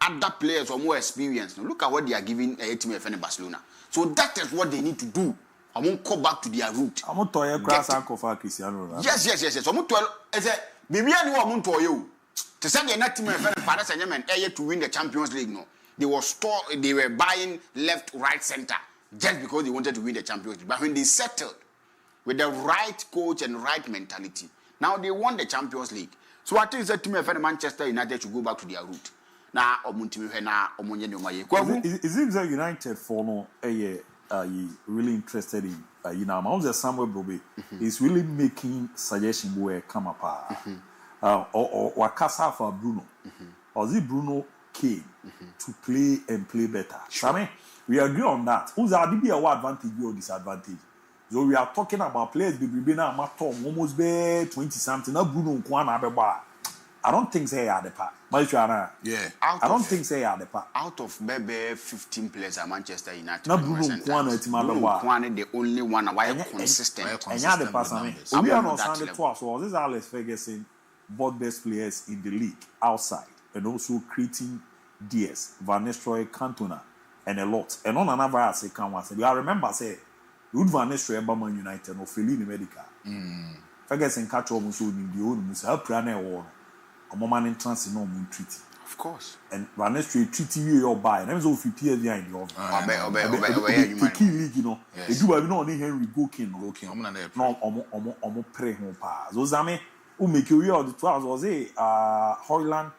other players or more experience. Look at what they are giving a team of Barcelona. So that is what they need to do. I won't go back to their root. I'm to your grass uncle for Cristiano Ronaldo. Yes. I'm to is a baby I know I'm to you. To send the next team Paris Saint-Germain to win the Champions League, no. They were buying left, right, center just because they wanted to win the Champions League. But when they settled with the right coach and right mentality, now they won the Champions League. So I think that team Manchester United should go back to their root. Now, is it that United for no really interested in Mount Samuel Bobe is really making suggestions where come apart. Or Wakasa for Bruno. Or is it Bruno came to play better? Sure. I mean, we agree on that. Who's our DB advantage or disadvantage? So we are talking about players be now almost be 20 something. Now Bruno Kwana I don't think they are the part. Yeah. I don't think they are the part. Out of maybe 15 players at Manchester United. Now Bruno Kwana the only one why consistent. And yeah, the pass. I mean, we are not standing twice. So this is Alex Ferguson bought best players in the league outside and also creating DS, Van Nistelrooy, Cantona, and a lot. And on another I say can once. I remember say Ruud Van Nistelrooy Man United or Feline Medical. Ferguson catch almost in the old Musa Prana war. A moment in trans in normal treaty. Of course. And Van Nistelrooy treaty you buy. And I'm so 50 years behind the obey. The key league, you know. They do have no only Henry Gokin. No, pray home pass. Those are me. Who make you hear the 12 was Hoyland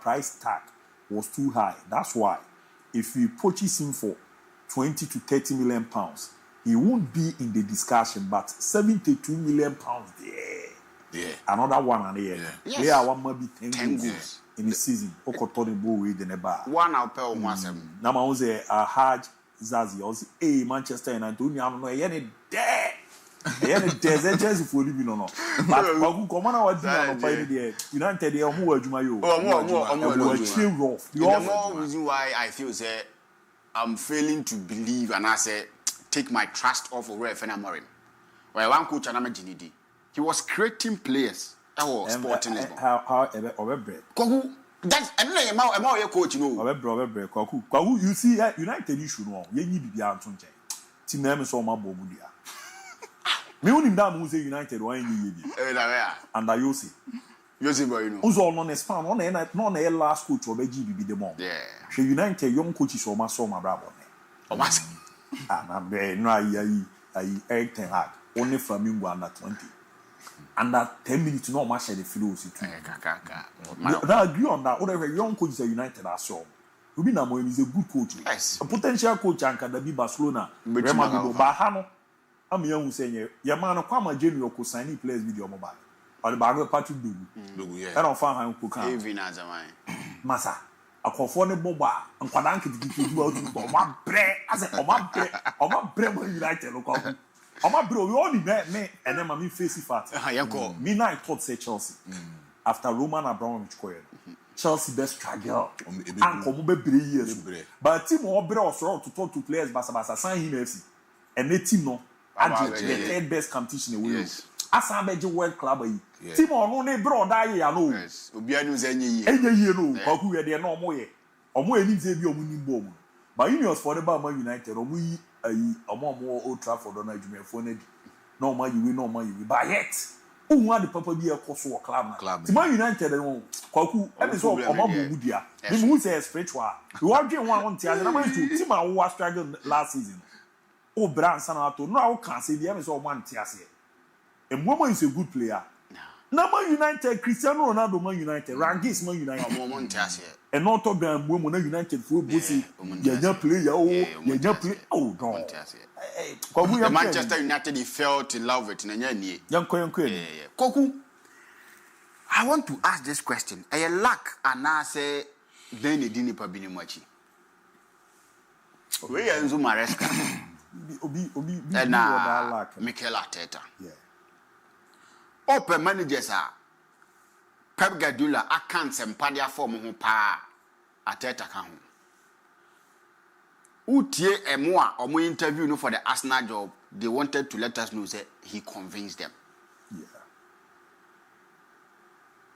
price tag was too high. That's why if you purchase him for 20 to 30 million pounds, he won't be in the discussion. But 72 million pounds there. Another one and there. Yes. There are one maybe 10 goals in the season. One I'll pay on one. Now I was a Haj Zazi. I was Manchester United. I'm not there. There's Chelsea for living or not. But who come on our dinner there? United they are more Jumayo. The more reason why I feel say I'm failing to believe and I say take my trust off of Referee Amorim. Where one coach and I'm a Ginidi. He was creating players that were sporting Lisbon. How that's another your coach, you know. You see, United issue no. You need to be Anton. Team name is Oma Bomudia. Me unim da mu say United wa yin yedi. And I Yossi boy, you know. Uzo no span no na last coach obeji bibi dem. Yeah. She United young coaches o ma so ma brabo ne. O ma. Na be no ayi Eric Ten Hag only Flamingo under 20. under 10 minutes, no match at the field. I agree on that. Whatever young coach at United are so. Rubina Moen is a good coach. Yes. A potential coach and can be Barcelona. Remember, Bahano. I'm young saying, Yamano Kwama General could sign players with your mobile. Or the Bagger Patrick Dugu. I don't find how to come. Even as a man. Massa. A conformable bar and Quadanki to do out to my bread as a my bread United. My bro, we only met me and then I face fat. Me now I thought say Chelsea. After Roman Abramovich acquired. Chelsea best struggle. And come over 3 years. But team or also to talk to players Basa sign him FC. And the team no the third best competition in the world. As a major world club. Team or no ne bro die ya no. Yes. Obianu zenye ye no. Kwaku ye dey no mo ye. Omo eni ze bi omo ni bom. But Unions for the Man United omo yi omo Old Trafford on adwuma fo na di. No man you no man you. But yet who want the papa be a coso club. Team Man United no kwaku e so omo bomu dia. Me who say spiritual. We want dream one on tia na man to team a who struggle last season. O brand sana to no I can say dem so omo tia se. Mboma is a good player. Now Man United, Cristiano Ronaldo Man United, Rangis Man United. And not talk about Mboma United for Bossy. You play, oh, don't. The Manchester United fell in love with Nani. Young Koku, I want to ask this question. I lack and I say, then it didn't pabini machi. We are in Zumaresca. And Mikel Arteta. Yeah. Open managers are Pep Guardiola accounts and padia form who pa Arteta can. Utie Emoa or more interview no for the Arsenal job, they wanted to let us know that he convinced them. Yeah.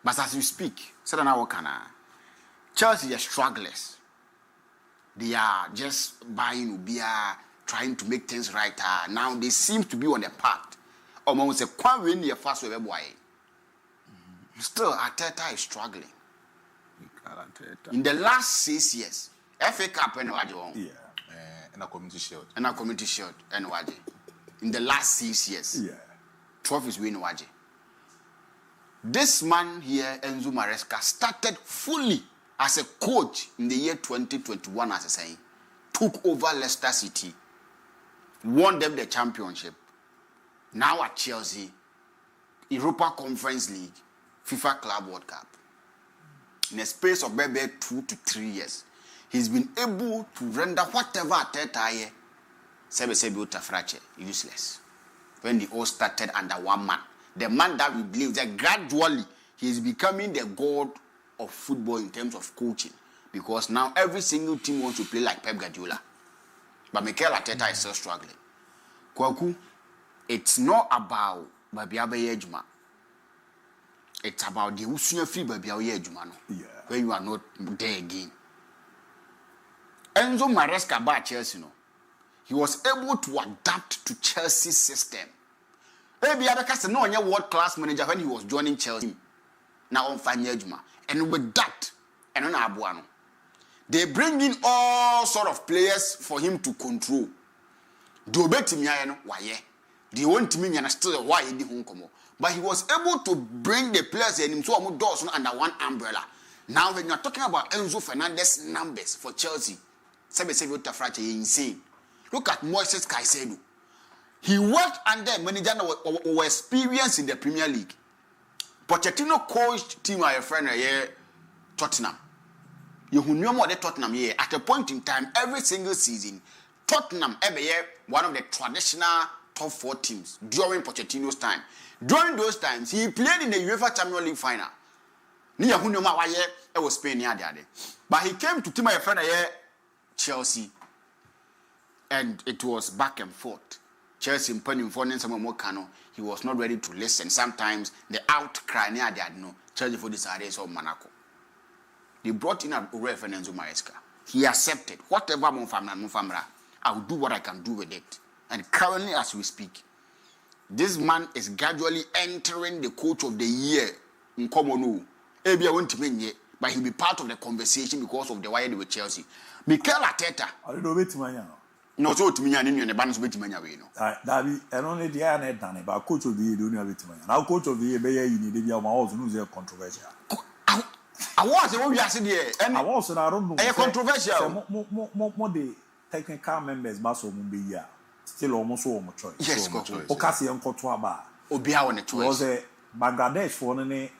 But as we speak, Chelsea are strugglers. They are just buying beer, trying to make things right. Now they seem to be on the path. Almost say quite win your first web boy. Still, Arteta is struggling. In the last 6 years, FA Cup and yeah, and a community shield. And a community shield and Waji. In the last 6 years, yeah, trophies win Waji. This man here, Enzo Maresca, started fully as a coach in the year 2021, as I say, took over Leicester City, won them the championship. Now at Chelsea, Europa Conference League, FIFA Club World Cup. In a space of maybe 2 to 3 years, he's been able to render whatever Arteta Sebe useless. When they all started under one man. The man that we believe that gradually he is becoming the god of football in terms of coaching. Because now every single team wants to play like Pep Guardiola. But Mikel Arteta is still struggling. Kwaku, it's not about Babiabe Ejuma. It's about the Usunya free Babiabe Ejuma. Yeah. When you are not there again. Enzo Maresca by Chelsea, he was able to adapt to Chelsea's system. Maybe because no one world class manager when he was joining Chelsea. Now on Fakye Ejuma. And with that, and on Abuano, they bring in all sort of players for him to control. Do bet him why? They want me and still why he didn't come. But he was able to bring the players and him to doors under one umbrella. Now when you are talking about Enzo Fernandez's numbers for Chelsea, insane. Look at Moises Caicedo. He worked under a manager who was experienced in the Premier League. Pochettino coached team my friend here, Tottenham. You who know more than Tottenham here. At a point in time, every single season, Tottenham every year one of the traditional top 4 teams during Pochettino's time. During those times, he played in the UEFA Champions League final. Niya who know why it was Spain here. But he came to team my friend here, Chelsea, and it was back and forth. Chelsea putting for some more cano. He was not ready to listen. Sometimes the outcry near that no Chelsea for this race of Monaco. They brought in a reference to Maresca. He accepted whatever Monfamra. I will do what I can do with it. And currently, as we speak, this man is gradually entering the coach of the year in Comonou. Maybe I want to mean it, but he'll be part of the conversation because of the wire with Chelsea. Mikel Arteta. I don't know wait man. No, so to me, I need the balance with Mania. Dabi, and only the air net done about coach of the year, don't have it. Now, coach of the year, you need to be also lose their controversial. I was the one you asked here, and I was, I don't know. A controversial. More the technical members, Basso Mumbia, still almost all my choice. Yes, Okasi and Kotuaba. Obia on the choice. Was a Bangladesh for any.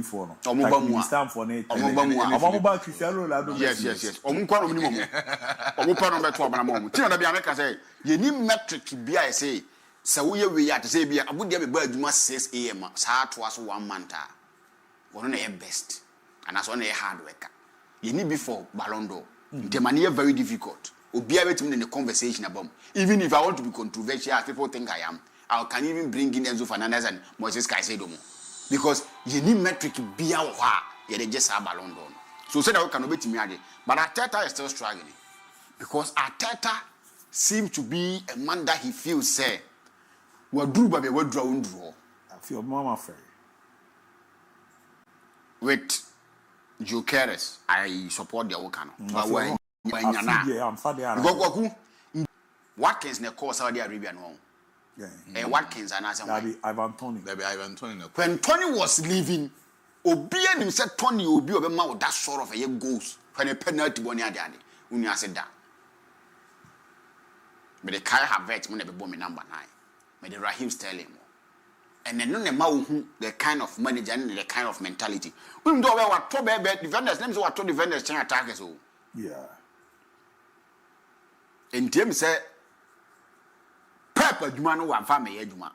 For no, Omubamua for ne. Omubamua Cristiano Ronaldo. Yes. Omukwa minimum. Omukwa no beto abana mom. Ti na bia meka say, ye ni metric bia I say, se wo ye we at say bia abudia be ba aduma 6 am saa to aso 1 month a. Wono na ye best. And as one a hard worker. Ye ni before Ballon d'Or. The money very difficult. Obia betimi in the conversation about. Even if I want to be controversial, as people think I am, I can even bring in Enzo Fernandez and Moises Caicedo. Because you need metric be out you just have Ballon d'Or. So say that we can obey me, but Arteta is still struggling because Arteta seems to be a man that he feels say we do but we draw. I feel MON-FRI with Joe Keres. I support the work. But when Watkins ne call Saudi Arabia no. Yeah. And Watkins and as Ivan Tony. When Tony was leaving, Obia him said Tony will be a man with that sort of a goals when a penalty one year daddy. When you said that. But the Kai have vet when they bomb number 9. But the Raheem Sterling. And then no who the kind of manager and the kind of mentality. We don't know what top defenders names what top defenders can attack us. Yeah. And Tim said Pep adwuma no wan fa me adwuma.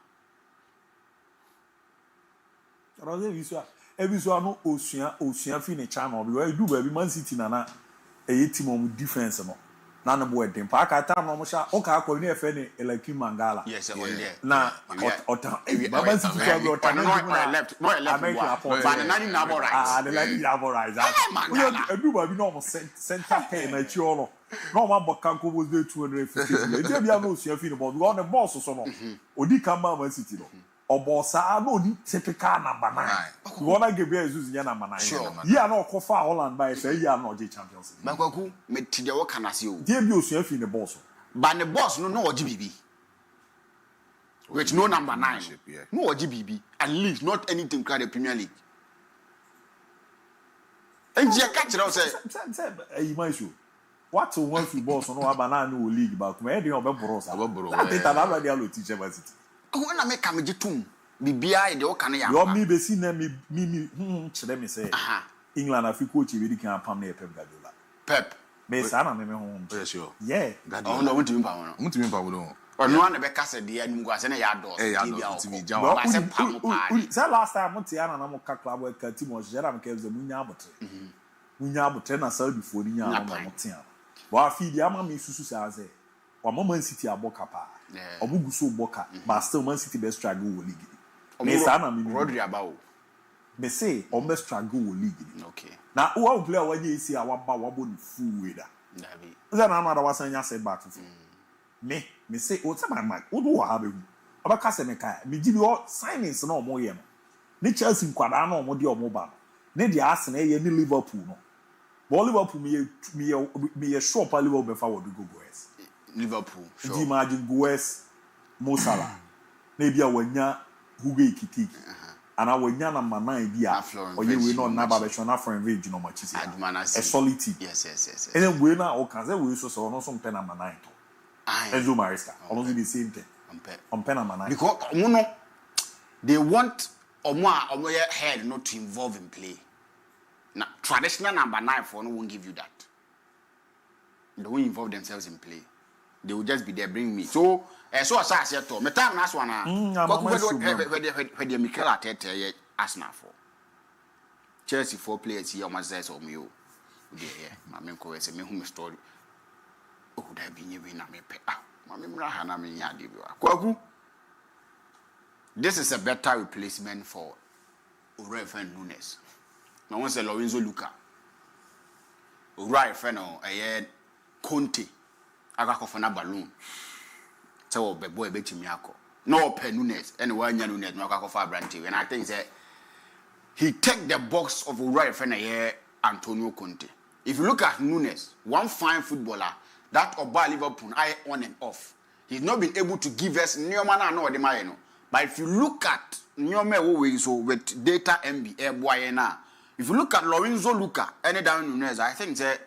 Ebiso no osua fi ne channel bi we do ba bi Man City na team on defense no. Na no boy dem pa ka time no mo sha o ka akọ ni efe ni Elaki Mangala. Yes, one there. Na ota Man City so bi ota no left but nani na bo right. The lady na bo right. Edu ba bi no mo center pair na chi ono. No man Bokanko was there 250. They be no osua fi ni but on the boss so no. Odi kan Man City no. Obosa no ni typical number 9. You wanna give me Jesus nya number 9. Sure. Yeah, no kofa Holland by say yeah no J Champions League. Bakwaku me ti de wo kana se o. Dey bi osu afi the boss. But the boss no OGBB. With no number 9. No OGBB. At least not anything called the Premier League. And you catch it say you might show. What to want to boss no abana no league back. Me dey obe borosa. That data na already allo teach Man City. When I make a jitum, Bibia, the Okana. You me be seen me let me say. England Africa coach we can pam na Pep Guardiola. Pep. Me sana me home. Sure. Yeah. Oh no, want to impa one. Want to impa one. Or no one be kase de anu go ase na ya do. TV jaw. Ba se pam pa. Say last time mo tia na mo ka club we ka team o jera me ka ze munya abotre. Munya abotre na sell before ni nya mo tia. Ba fi di ama me susu sa say. Wa Man City aboka pa. Obugu so boka, but still Man City best struggle with league. Me sana me Rodri ABOU. Me say on best struggle with league. Okay. Now who player when you see our wabo ni full way da. Dabi. Then another was saying say back to me say o tell my man, o do have you. Abaka se me kai, me give you signings na omo ye no. Ni Chelsea nkwada na omo de omo ba. Ne de Arsenal ye ni Liverpool no. But Liverpool me sure pa Liverpool be fa wo do go boys. Liverpool. Sure. Di imagine Goes Mo Salah. Maybe a wanya Hugo Kitiki. And I wanya number 9 dia. Or you will not number be na for invade no much is. A solid team. Yes. And then we na o kan say we so no some pen number 9 to. Enzo Maresca. Almost the same thing. On pen number 9. Because no they want omo head not to involve in play. Now traditional number 9 for no won't give you that. They won't involve themselves in play. They will just be there, bring me. So as I said to me, time last one. Where the Mikel Arteta Arsenal for Chelsea 4 players here, almost says on you. Yeah, my main co is a me story. Oh, that be you win a me pay. My memorana me yadi. This is a better replacement for Reverend Nunes. Now, once a Lorenzo Luca, right, Feno, a Conte. Agako for na balloon. So be boy be chimiako. No pe Nunes. Anyway, Nunes no agako for Branty. And I think that he take the box of right friend here Antonio Conte. If you look at Nunes, one fine footballer that Oba Liverpool I on and off. He's not been able to give us Nyoma no the Mayeno. But if you look at Nyoma so with data MB boy na, if you look at Lorenzo Luca, any down Nunez, I think that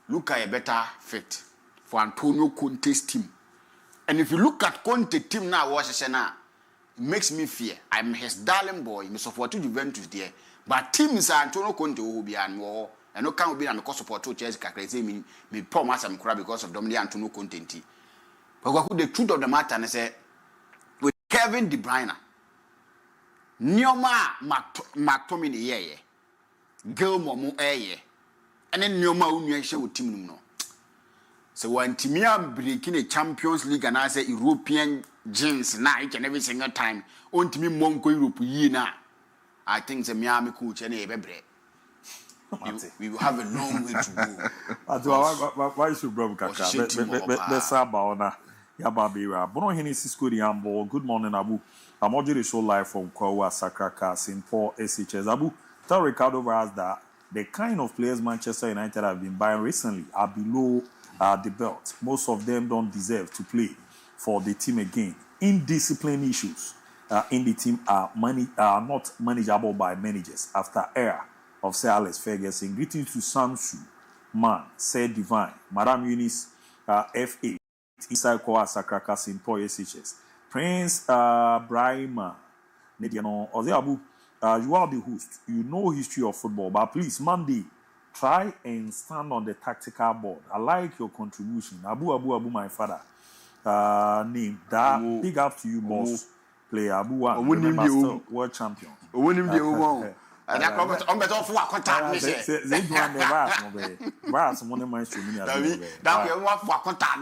Luca a better fit for Antonio Conte's team. And if you look at Conte team now, it makes me fear. I'm his darling boy. He supported Juventus there. But teams are Antonio Conte will be and more. And no can be and because support two Chelsea crazy me promise I'm cry because of Dominic Antonio Conte. But the truth of the matter is say with Kevin De Bruyne, Nyoma McTominay ye, Gilmore mo and then Nyoma unye show team no. So when Timia breaking a Champions League and I say European jeans now each and every single time, on to me Monko Europe na, I think the Miami coach and we will have a long way to go. Why should Bro Kaka? Let's about na Yababira. Bono Heni Cisco the Ambo. Good morning, Abu. I'm watching the show live from Kwawa Sakraka, St. Paul, SHS. Abu, tell Ricardo Vaz that the kind of players Manchester United have been buying recently are below the belt. Most of them don't deserve to play for the team again. Indiscipline issues in the team are not manageable by managers after era of Sir Alex Ferguson. Greetings to Samsu, Man, Sir Divine, Madam Eunice, F8, Inside Koa Sakraka, St. Paul SHS, Prince Brahima, Nediano, Ozeabu, you are the host. You know history of football, but please, Monday, try and stand on the tactical board. I like your contribution. Abu, my father. Name that. Big up to you, boss. Player Abu, remember still world champion. And I come better for contact. They do on the Vars, one of my streaming. That we want for contact.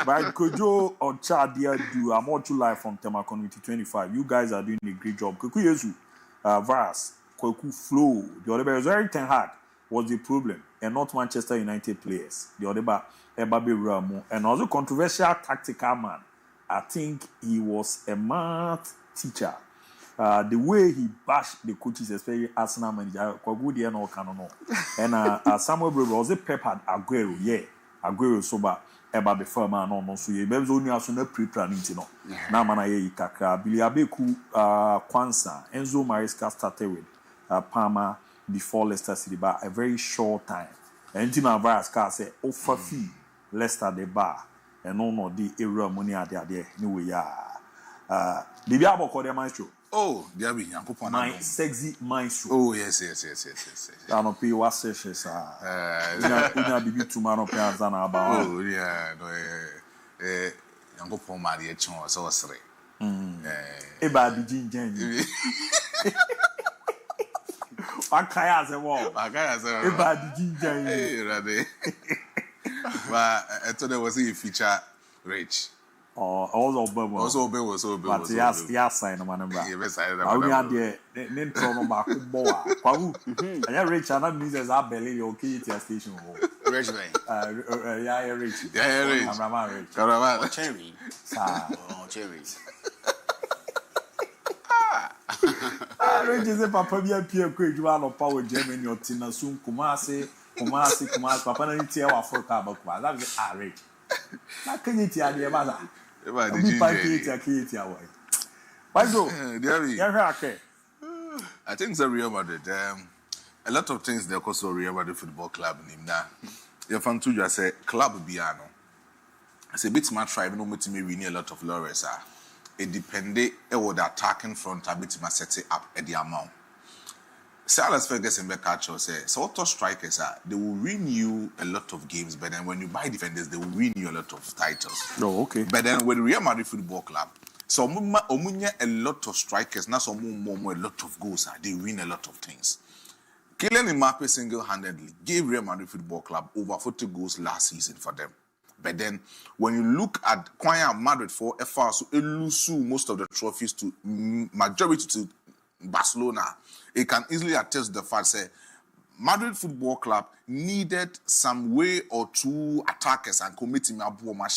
But could you or Chadia do a more to live from Tema Community 25? You guys are doing a great job. Kuku Vars. Kwaku flow. The other was very hard was the problem, and not Manchester United players. The other Ebabe Ramo, and also controversial tactical man. I think he was a math teacher. The way he bashed the coaches, especially Arsenal manager, Kwaku the no canono, and Samuel Bro was a peppered Aguero, Aguero soba. Ebabe firma no so ye bezo only aso na pre-planning no na mana ye kakra Biliabeku Kwanza Enzo Maresca started with Parma before Leicester City by a very short time. And Tina Virus car say offer fee Leicester the bar and no the area money are there anyway the Biabo called the maestro. Oh, DIABY, my sexy maestro. Oh, yes. I don't pay what sessions are. Bibi tomorrow pay than about. Oh, yeah, no, Yankopon Maria Chon was so sorry. Eba the ginger. Fakye as a wall. Eba the ginger. Hey, Rade. But I thought there was a feature rich. Also, but yes, sign man. I only had the name from back boa. I am rich and that means as I believe okay to station. Rich, yeah, rich. I'm rich. Caravan. Cherry. Cherry. Rich is a papa be a peer quick one of power Germany or Tina soon Kumasi, Papa and Tia for Tabakwa. That is rich. How can you tell the mother? I think the Real Madrid. A lot of things they cause Real Madrid Football Club name now. You found to just say club piano. It's a bit much try, no me win a lot of laurels. It depended on the attacking front a bit must set it up at the amount. Sir Alex Ferguson Bekacho says, so auto strikers they will win you a lot of games, but then when you buy defenders, they will win you a lot of titles. Oh, okay. But then with Real Madrid Football Club, so omunya a lot of strikers, not so more a lot of goals, they win a lot of things. Kylian Mbappe single-handedly gave Real Madrid Football Club over 40 goals last season for them. But then, when you look at Kwaya Madrid for FR, so it lose most of the trophies to majority to Barcelona, it can easily attest the fact that Madrid Football Club needed some way or two attackers and committing a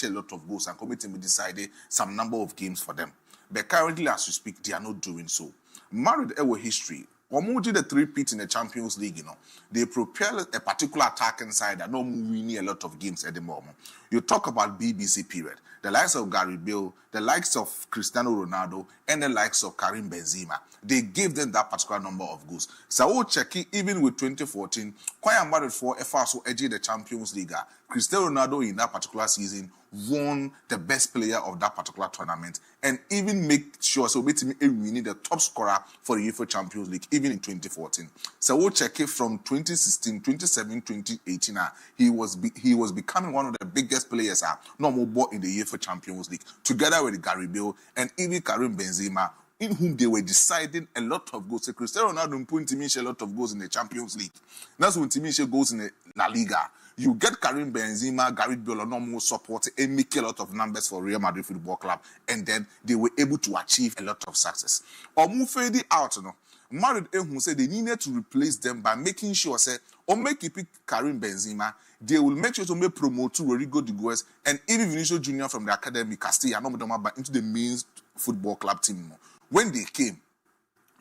lot of goals and committing decided some number of games for them. But currently, as we speak, they are not doing so. Madrid ever history Omuji the three-peat in the Champions League, you know, they propel a particular attacking side that no winning a lot of games at the moment. You talk about BBC period, the likes of Gary Bale, the likes of Cristiano Ronaldo, and the likes of Karim Benzema. They gave them that particular number of goals. So checking even with 2014, quite married for FASO edgy the Champions League. Cristiano Ronaldo in that particular season won the best player of that particular tournament and even make sure so we need the top scorer for the UEFA Champions League even in 2014. So we'll check it from 2016, 2017, 2018. He was becoming one of the biggest players no more in the UEFA Champions League together with Gary Bale and even Karim Benzema, in whom they were deciding a lot of goals. So Cristiano Ronaldo put Timiche a lot of goals in the Champions League. That's when Timiche goes in the La Liga. You get Karim Benzema, Gary Bale, no more support and make a lot of numbers for Real Madrid Football Club, and then they were able to achieve a lot of success. Or move further out, Madrid who said they needed to replace them by making sure, say, or make it pick Karim Benzema, they will make sure to make promote to Rodrigo de Goes and even Vinicius Junior from the academy Castilla, into the main football club team. When they came,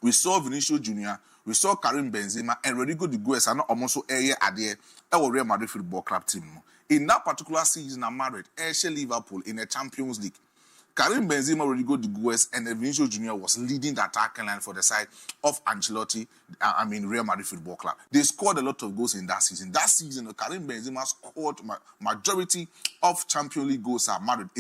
we saw Vinicius Junior, we saw Karim Benzema and Rodrigo de Goes and almost area at the Real Madrid Football Club team. In that particular season, Madrid, Liverpool in the Champions League, Karim Benzema, Rodrigo de Goes, and Vinicius Junior was leading the attacking line for the side of Ancelotti, Real Madrid Football Club. They scored a lot of goals in that season. That season, Karim Benzema scored majority of Champions League goals at Madrid.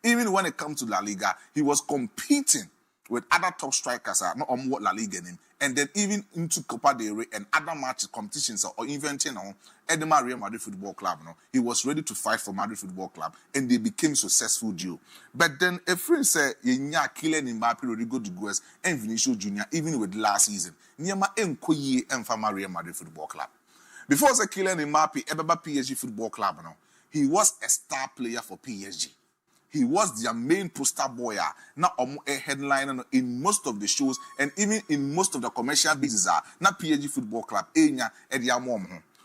Even when it comes to La Liga, he was competing with other top strikers, not on what La Liga name, and then even into Copa del Rey and other match competitions or inventing on Edema Real Madrid Football Club. He was ready to fight for Madrid Football Club, and they became successful duo. But then a friend said, "Yenya Kylian Mbappe, Rodrigo de Goes, and Vinicius Junior, even with last season, Nyama Enkoye and Fama Real Madrid Football Club." Before the Kylian Mbappe, Ebaba PSG Football Club, he was a star player for PSG. He was their main poster boy, now a headliner in most of the shows and even in most of the commercial business. Now PSG Football Club,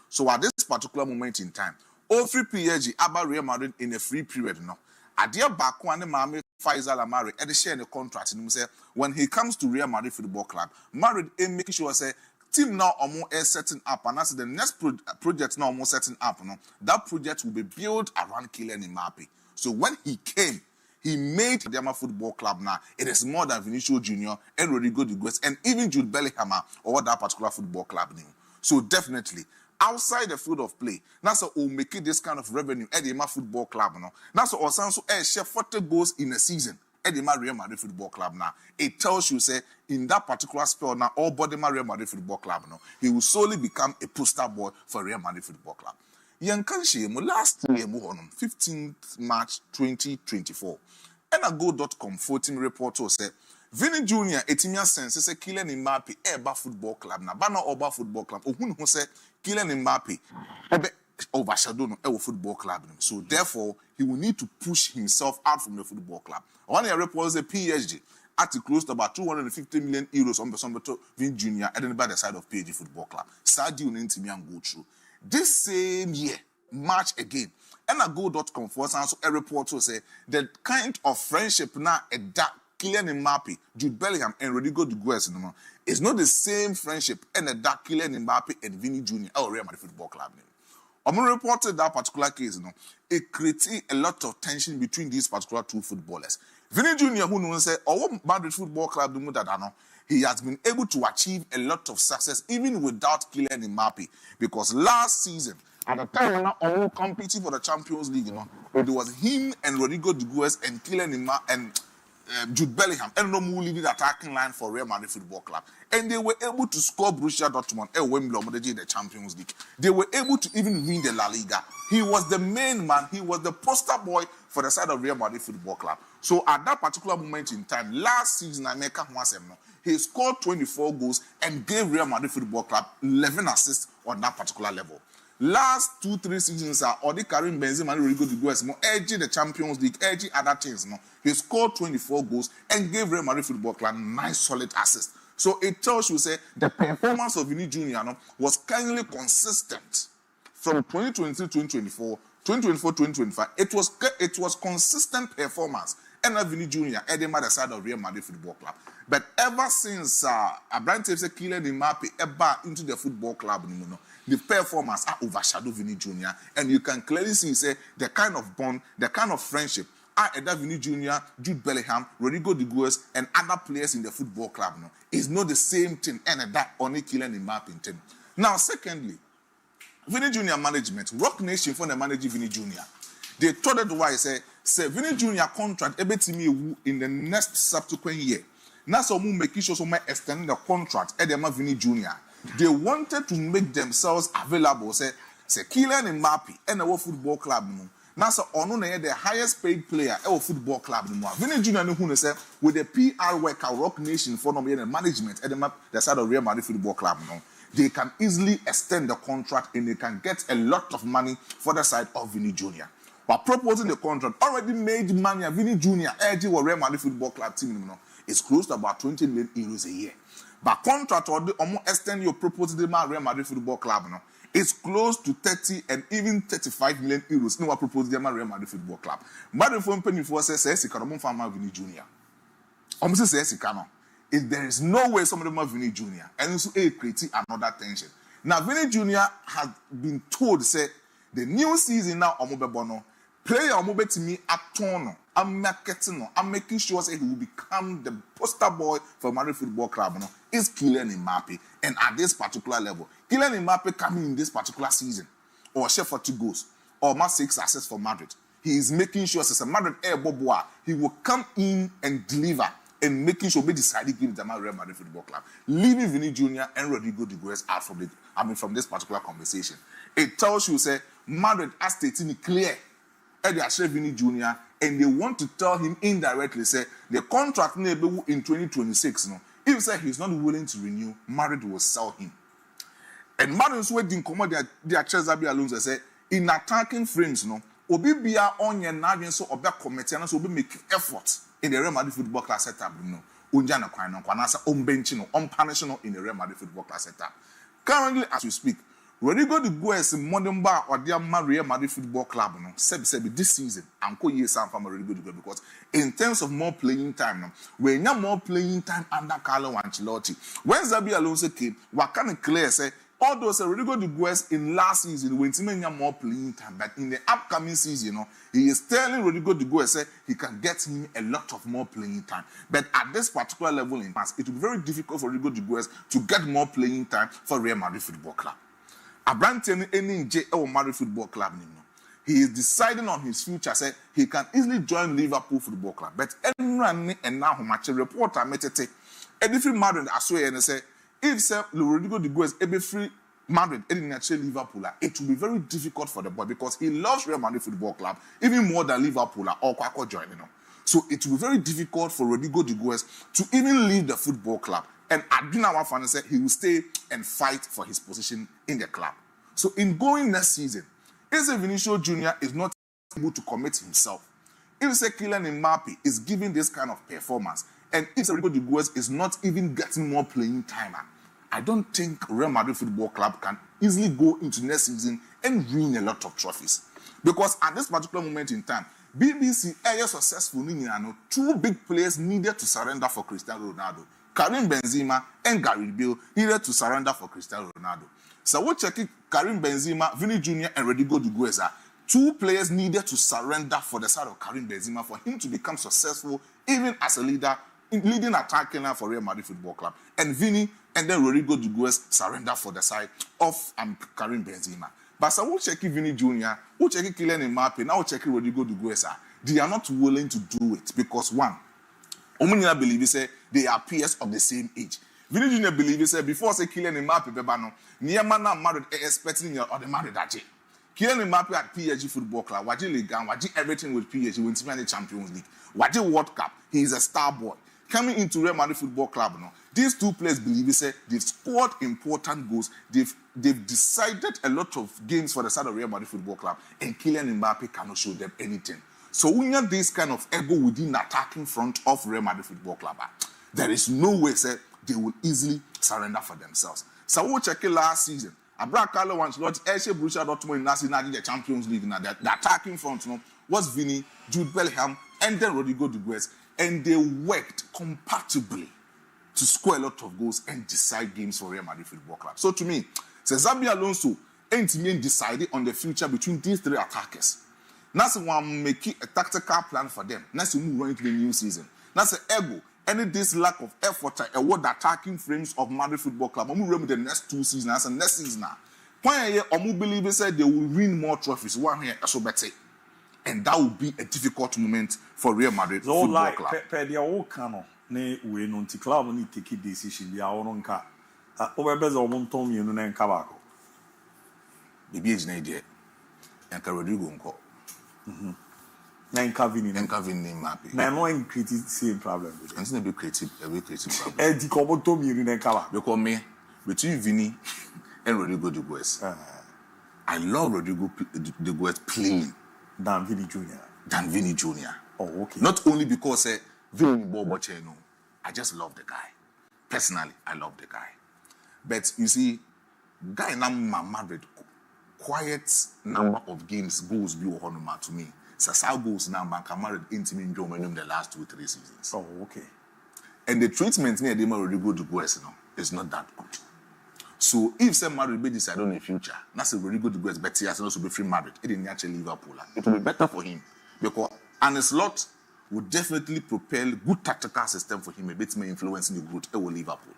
so at this particular moment in time, all three PSG about Real Madrid in a free period. Adia Bakwan and Mame Faisal Amari at the share in the contract. And say when he comes to Real Madrid Football Club, Madrid making sure say team now almost setting up, and that's the next project now almost setting up. That project will be built around Kylian Mbappe. So when he came, he made the Diama Football Club now. It is more than Vinicius Junior and Rodrigo de Goes and even Jude Bellingham or that particular football club name. So definitely, outside the field of play, that's what will make it this kind of revenue at the Diama Football Club. That's what also share 40 goals in a season at the Real Madrid Football Club now. It tells you, say, in that particular spell now, all body Real Madrid Football Club he will solely become a poster boy for Real Madrid Football Club. Last year, 15th March 2024, and a go.com 14 reporter said, Vinny Jr. Etimia sense say Kylian Mbappe Eba Football Club na Bana Oba Football Club. Who said Kylian Mbappe ebe overshadow no Ewo Football Club. So therefore, he will need to push himself out from the football club. One year report say PSG at close to about 250 million euros on the Vinny Jr. and then by the side of PSG Football Club. Sadio Nintimi and go through. This same year, March again, and a go.com for us, a reporter say the kind of friendship now at that Kylian Mbappe, Jude Bellingham, and Rodrigo de Goes is not the same friendship and a dark Kylian Mbappe and Vinny Jr. or Real Madrid Football Club. I'm reported that particular case, it created a lot of tension between these particular two footballers. Vinny Jr., who knows, say, Madrid Football Club, he has been able to achieve a lot of success even without Kylian Mbappe, because last season, at the time when competing for the Champions League, it was him and Rodrigo de Goes and Kylian Mbappe and Jude Bellingham and no more leading the attacking line for Real Madrid Football Club, and they were able to score Borussia Dortmund and Wembley in the Champions League. They were able to even win the La Liga. He was the main man. He was the poster boy for the side of Real Madrid Football Club. So at that particular moment in time, last season, he scored 24 goals and gave Real Madrid Football Club 11 assists on that particular level. Last 2-3 seasons or the Karim Benzema and Rodrigo de Goes edging the Champions League, edging other teams. He scored 24 goals and gave Real Madrid Football Club 9 solid assists. So it tells you, say, the performance of Vinny Jr. was kindly consistent from 2023-2024, 2024-2025. It was consistent performance. and Vini Jr. Edema the side of Real Madrid Football Club. But ever since Abrante said Kylian Mbappe ever into the football club, the performance are overshadowed Vini Jr. And you can clearly see say the kind of bond, the kind of friendship Eda Vini Jr., Jude Bellingham, Rodrigo de Guez, and other players in the football club is not the same thing and that only Kylian Mbappe team. Now, secondly, Vini Jr. management, Rock Nation for the manager Vini Jr. They told it why say Vini Jr. contract in the next subsequent year. Now, so making sure so extend the contract at the Vini Jr. They wanted to make themselves available. Say Kylian Mbappe and our football club. Now, so on the highest paid player our football club. Vini Jr. who say with the PR worker Rock Nation for the management at the side of Real Madrid Football Club. They can easily extend the contract and they can get a lot of money for the side of Vini Jr. But proposing the contract already made money. Vini Jr. edging or Real Madrid Football Club team is close to about 20 million euros a year. But contract or the extend your proposal to Real Madrid Football Club is close to 30 and even 35 million euros. No, what proposed to Real Madrid Football Club. Madrid phone penny for says he can farm Vini Jr. Almost says he cannot. If there is no way some of them are Vini Jr. and also creating another tension. Now Vini Jr. has been told say the new season now Bono player Omobe to me at Tono. I'm marketing. I'm making sure say he will become the poster boy for Madrid Football Club. Is Kylian Mbappe, and at this particular level, Kylian Mbappe coming in this particular season, or share for 2 goals, or more 6 assists for Madrid. He is making sure as a Madrid Air Boboa, he will come in and deliver. And making sure we decided to give the Real Madrid Football Club, leaving Vini Jr. and Rodrigo de Guez out from this particular conversation. It tells you, say, Madrid has stated clear, and they are Vini Jr. and they want to tell him indirectly, say, the contract in 2026, if say he's not willing to renew, Madrid will sell him. And Madrid's waiting come their Chelsea alone say, in attacking frames, Obi bia on your navin so obe committee and so be make effort in the Real Madrid Football Club setup. Unja na kwano kwanasa benching punishing in the Real Madrid Football Club setup. Currently, as we speak, Rodrigo de Guez modern bar or dear Real Madrid Football Club sebi this season and ko year some from Rodrigo de Guez because in terms of more playing time we have more playing time under Carlo Ancelotti. When Xabi Alonso came, what kind of clear say although Rodrigo de Guez in last season when he had more playing time, but in the upcoming season, he is telling Rodrigo de Guez he can get him a lot of more playing time. But at this particular level in pass, it will be very difficult for Rodrigo de Guez to get more playing time for Real Madrid Football Club. Abrante any Real Madrid Football Club, he is deciding on his future. Say he can easily join Liverpool Football Club. But everyone and now much reporter metete a different Madrid as well and say. If Rodrigo de Guez be free Madrid and actually Liverpool, it will be very difficult for the boy because he loves Real Madrid Football Club even more than Liverpool or Kwako joining. So it will be very difficult for Rodrigo de Guez to even leave the football club. And Adina Wafana said he will stay and fight for his position in the club. So in going next season, if Vinicius Jr. is not able to commit himself, if Kylian Mbappe is giving this kind of performance, and if Rodrigo de Guez is not even getting more playing time, I don't think Real Madrid Football Club can easily go into next season and win a lot of trophies. Because at this particular moment in time, BBC are successful. 2 big players needed to surrender for Cristiano Ronaldo. Karim Benzema and Gary Bale needed to surrender for Cristiano Ronaldo. So we're checking Karim Benzema, Vini Jr. and Rodrigo de Guez. 2 players needed to surrender for the side of Karim Benzema for him to become successful even as a leader, leading attacking for Real Madrid Football Club. And Vini and then Rodrigo de Guez surrender for the side of Karim Benzema. But so we'll check Vini Jr., we'll check Kylian Mbappe, now we'll check Rodrigo de Guez. They are not willing to do it because one, Omunina believe say they are peers of the same age. Vini Jr. believe say before say Kylian Mbappe bebano, Niamana married expecting or the married that. Kylian Mbappe at PSG Football Club, Waji Ligue 1, Waji everything with PSG, wins the Champions League, Waji World Cup. He is a star boy. Coming into Real Madrid Football Club now, these 2 players believe say they've scored important goals. They've decided a lot of games for the side of Real Madrid Football Club, and Kylian Mbappe cannot show them anything. So when you have this kind of ego within the attacking front of Real Madrid Football Club, there is no way say they will easily surrender for themselves. So we'll check it last season. Abra Carlo Ancelotti, Borussia Dortmund in the Champions League. The attacking front was Vini, Jude Bellingham, and then Rodrigo de Guez, and they worked compatibly to score a lot of goals and decide games for Real Madrid Football Club. So to me, Xabi Alonso ain't even decided on the future between these three attackers. That's why I'm making a tactical plan for them. That's why we move into the new season. That's the ego. Any this lack of effort and what the attacking frames of Madrid Football Club. I'm going to the next 2 seasons. That's the next season now. When I believe they said they will win more trophies. One here, so better. And that will be a difficult moment for Real Madrid Football Club. Per the old cano, ne we non ti club ni take decision bi awon nka. Obebeza omonton mienu na nka ba ko. Bibi ejina ide. Enka Rodrigo nko. Na nka vini mapping. Na no in create same problem with it. It's not be creative, a creative problem. E di ko omonton mienu na nka ba. Because me between Vini and Rodrigo de Guez. I love Rodrigo de Guez playing than Vini Jr. Oh, okay. Not only because Vini Bobocheno, I just love the guy. Personally, I love the guy. But you see, guy na Madrid quiet number of games goals be honoma to me. Sasa goals number Madrid intimate in the last 2-3 seasons. Oh, okay. And the treatment near the Rodrigo de Guez is not that good. So if some Madrid be decided on the future, that's a very good guess, but he has also be free Madrid. It didn't actually Liverpool. It will be better for him because Arne Slot would definitely propel good tactical system for him, a bit more influence in the growth of Liverpool.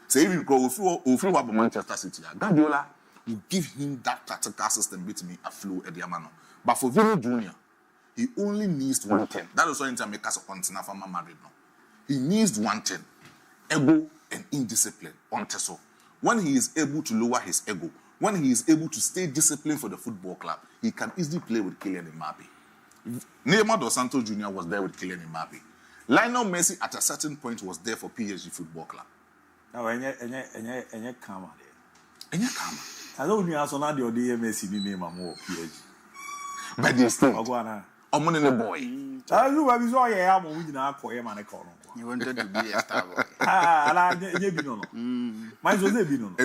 So if you go through what Manchester City, Guardiola will give him that tactical system, bit me a flow at the Amano. But for Vini Jr., he only needs 110. That is why Inter make us a continent from Madrid now. He needs 110, ego and indiscipline on Teso. When he is able to lower his ego, when he is able to stay disciplined for the football club, he can easily play with Kylian Mbappe. Neymar dos Santos Jr. was there with Kylian Mbappe. Lionel Messi at a certain point was there for PSG Football Club. Now, any karma there. Any karma. I don't know how to do Messi name more PSG. But they still. I'm on the boy. I do what we saw here. I'm on the Koya man. You wanted to be a star boy. I might as well be no. I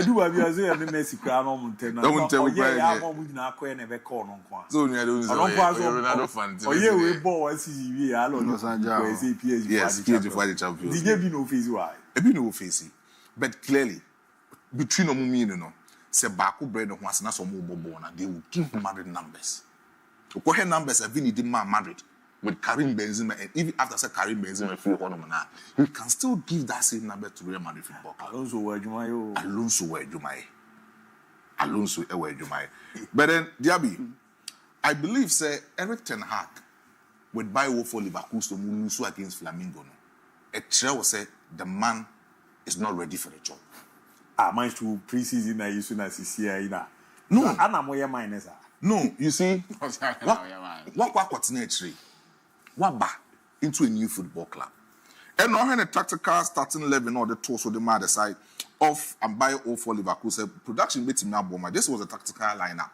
do what you say. I'm Messi crown on Montana. Don't tell me. I'm on the Koya never call on Kwan. So I don't fan. Oh yeah, we bought CCV. I don't know. PSG. Yes, PSG for the champions. Did you know face why? No face. But clearly, between them, you know, say Baku bread and once na some more born, they will give Madrid numbers. What numbers have been in Madrid with Karim Benzema, and even after Karim Benzema flew on him now, he can still give that same number to Real Madrid Football Club. Alonso where Jumaye. But then DIABY, I believe say Eric Ten Hag with buy for Leverkusen will lose against Flamengo. A trail will say the man is not ready for the job. Managed to pre-season I used to see No, I'm more minus. No, you see, what's next? What back into a new football club? And now when a tactical starting 11 or the torso the mother side of and buy all for Leverkusen production meeting now bomber. This was a tactical lineup.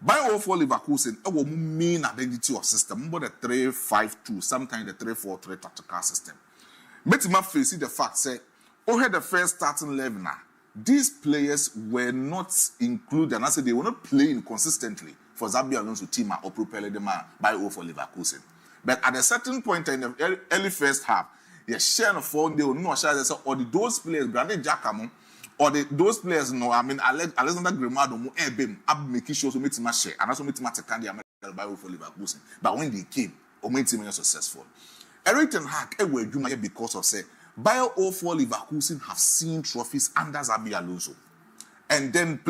Buy all for Leverkusen, it will mean identity of system, but the 3-5-2, sometimes the 3-4-3 tactical system. But my face the fact say, had the first starting 11 now. These players were not included, and I said they were not playing consistently for Xabi Alonso team or propel them by O for Leverkusen. But at a certain point in the early first half, they share of phone, they will know or those players, Brandon Giacomo, or those players, Alexander Grimado, Ab making sure to meet him share, and also meet him at by O for Leverkusen. But when they came, or made him successful. Eric Ten Hag, because of say, Bayer 04 Leverkusen have seen trophies under Xabi Alonso. And then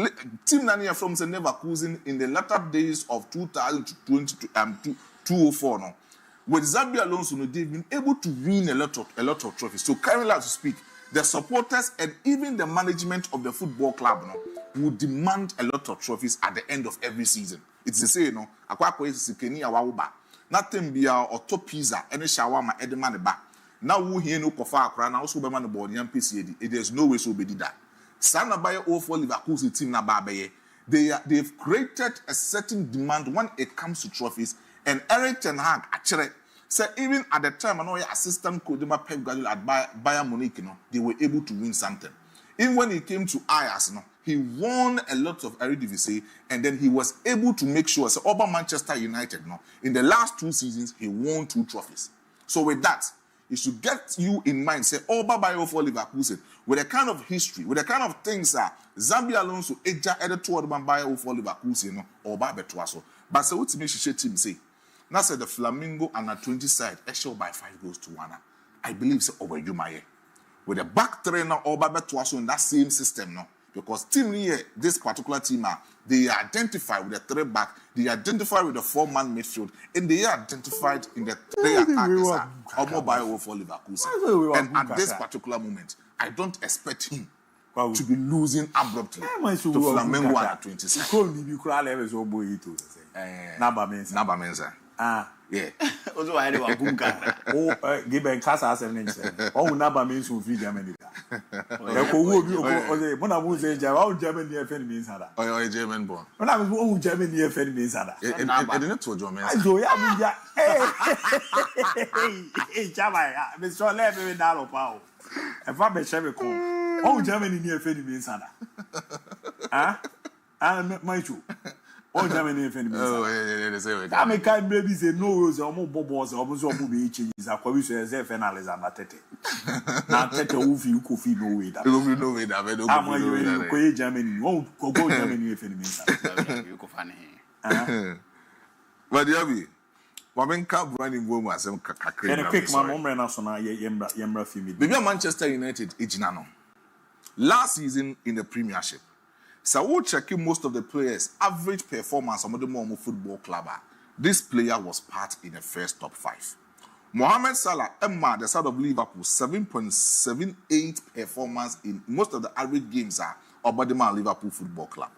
Team Nani from Leverkusen in the latter days of 2004 now. With Xabi Alonso, they've been able to win a lot of trophies. So currently, as we speak, the supporters and even the management of the football club will demand a lot of trophies at the end of every season. It's the same, Akwako is Sikeni Awauba. Nothing be or top pizza, any shawarma, any money back. Now we hear no kofa akra now so be man board yan PCAD. It is no way so be that. Sana by all for Leverkusen team na babaye. They've created a certain demand when it comes to trophies. And Eric Ten Hag actually said even at the time I know your assistant coach Pep Guardiola at Bayern Munich, they were able to win something. Even when he came to Ajax, he won a lot of Eredivisie, and then he was able to make sure, so over Manchester United, in the last 2 seasons, he won 2 trophies. So with that, it should get you in mind, say, Oba Bayo for Leverkusen, with the kind of history, with the kind of things that Zambia Alonso, Eja, Editor, Bayo for Leverkusen, Oba Betuaso. But so what makes you team say? Now said the Flamingo and a 20 side, show by 5 goals to 1. I believe so over Jumaye. With the back trainer Oba Betuaso in that same system, because team here, this particular team, they identify with the 3 back, they identify with the 4-man midfield, and they are identified in the 3 attackers Omo for Leverkusen. And at this particular moment, I don't expect him to be losing abruptly to Flamengo at 20. Naba Mensa. Yeah. Also, I had a boom car. Oh, give a cast as an instant. Oh, Naba means who feed Germany. When I was say, Germany, if any means other. Oh, a German born. When I was own Germany, if any means other. I didn't tell you, man. I do, yeah. Hey, Java, Mr. Levy, Nalo Pow. If I'm a Chevy call, oh, Germany, if any means other. Ah, my shoe. Oh, Germany, if any means. Oh, yeah. I make kind baby say no, or more bobos, or more movie changes. I call you as if analyze and Tete. Now, Tete will feel coffee no way. That will be no way. That I'm going to Germany. Won't go Germany if any means. You go funny. But DIABY, Women can't run in women as a quick man, Yembra Fimi. Maybe Manchester United, Ejinano. Last season in the Premiership. So we'll check most of the players' average performance on the Momo Football Club. This player was part in the first top 5. Mohamed Salah, Emma, the side of Liverpool, 7.78 performance in most of the average games about the Liverpool Football Club.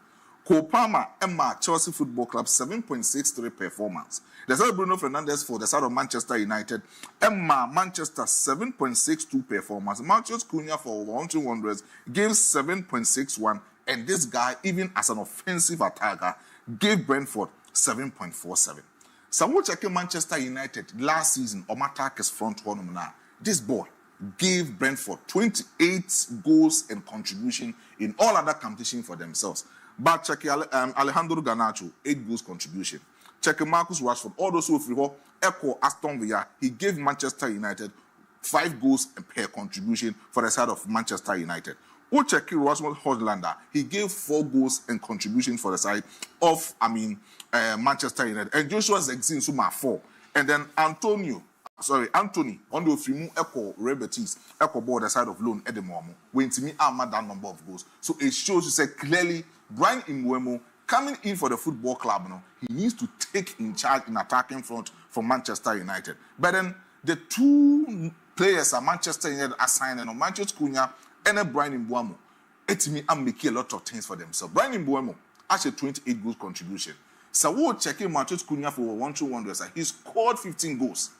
Kopama, Emma, Chelsea Football Club, 7.63 performance. The side of Bruno Fernandes for the side of Manchester United, Emma, Manchester, 7.62 performance. Matheus Cunha for Wolverhampton Wanderers gave 7.61. And this guy, even as an offensive attacker, gave Brentford 7.47. So we'll check Manchester United last season, or attackers front one now. This boy gave Brentford 28 goals and contribution in all other competitions for themselves. But check Alejandro Garnacho, 8 goals contribution. Check Marcus Rashford, all those who free Echo Aston Villa, he gave Manchester United 5 goals per contribution for the side of Manchester United. Check Rasmus Højlund, he gave 4 goals and contribution for the side of, Manchester United. And Joshua Zexin Suma 4. And then Anthony, on the Fimu Echo Rebetis, Echo board the side of loan at the moment, when to me armor that number of goals. So it shows you say clearly, Brian Mbeumo coming in for the football club now, he needs to take in charge in attacking front for Manchester United. But then the 2 players are Manchester United assigned and Matheus Cunha and Brian Mbeumo, it me and making a lot of things for themselves. Brian Mbeumo actually 28 goals contribution. So we'll check in Matheus Cunha for Wolverhampton Wanderers. He scored 15 goals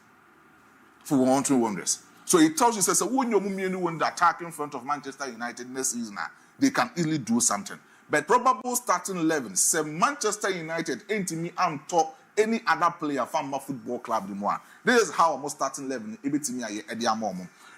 for Wolverhampton Wanderers. So it tells you, so when you're moving the attack in front of Manchester United next season, they can easily do something. But probable starting 11, say Manchester United ain't me and top any other player from my football club anymore. This is how I'm starting 11.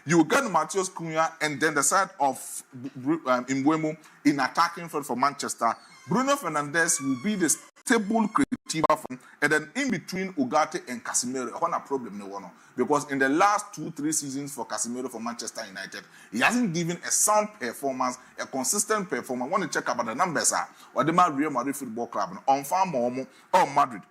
You get Matheus Cunha and then the side of Mbeumo in attacking front for Manchester. Bruno Fernandes will be the stable creative from, and then in between Ugarte and Casemiro, I want a problem no because in the last 2-3 seasons for Casemiro for Manchester United, he hasn't given a sound performance, a consistent performance. I want to check about the numbers or the Real Madrid Football Club on farm or Madrid.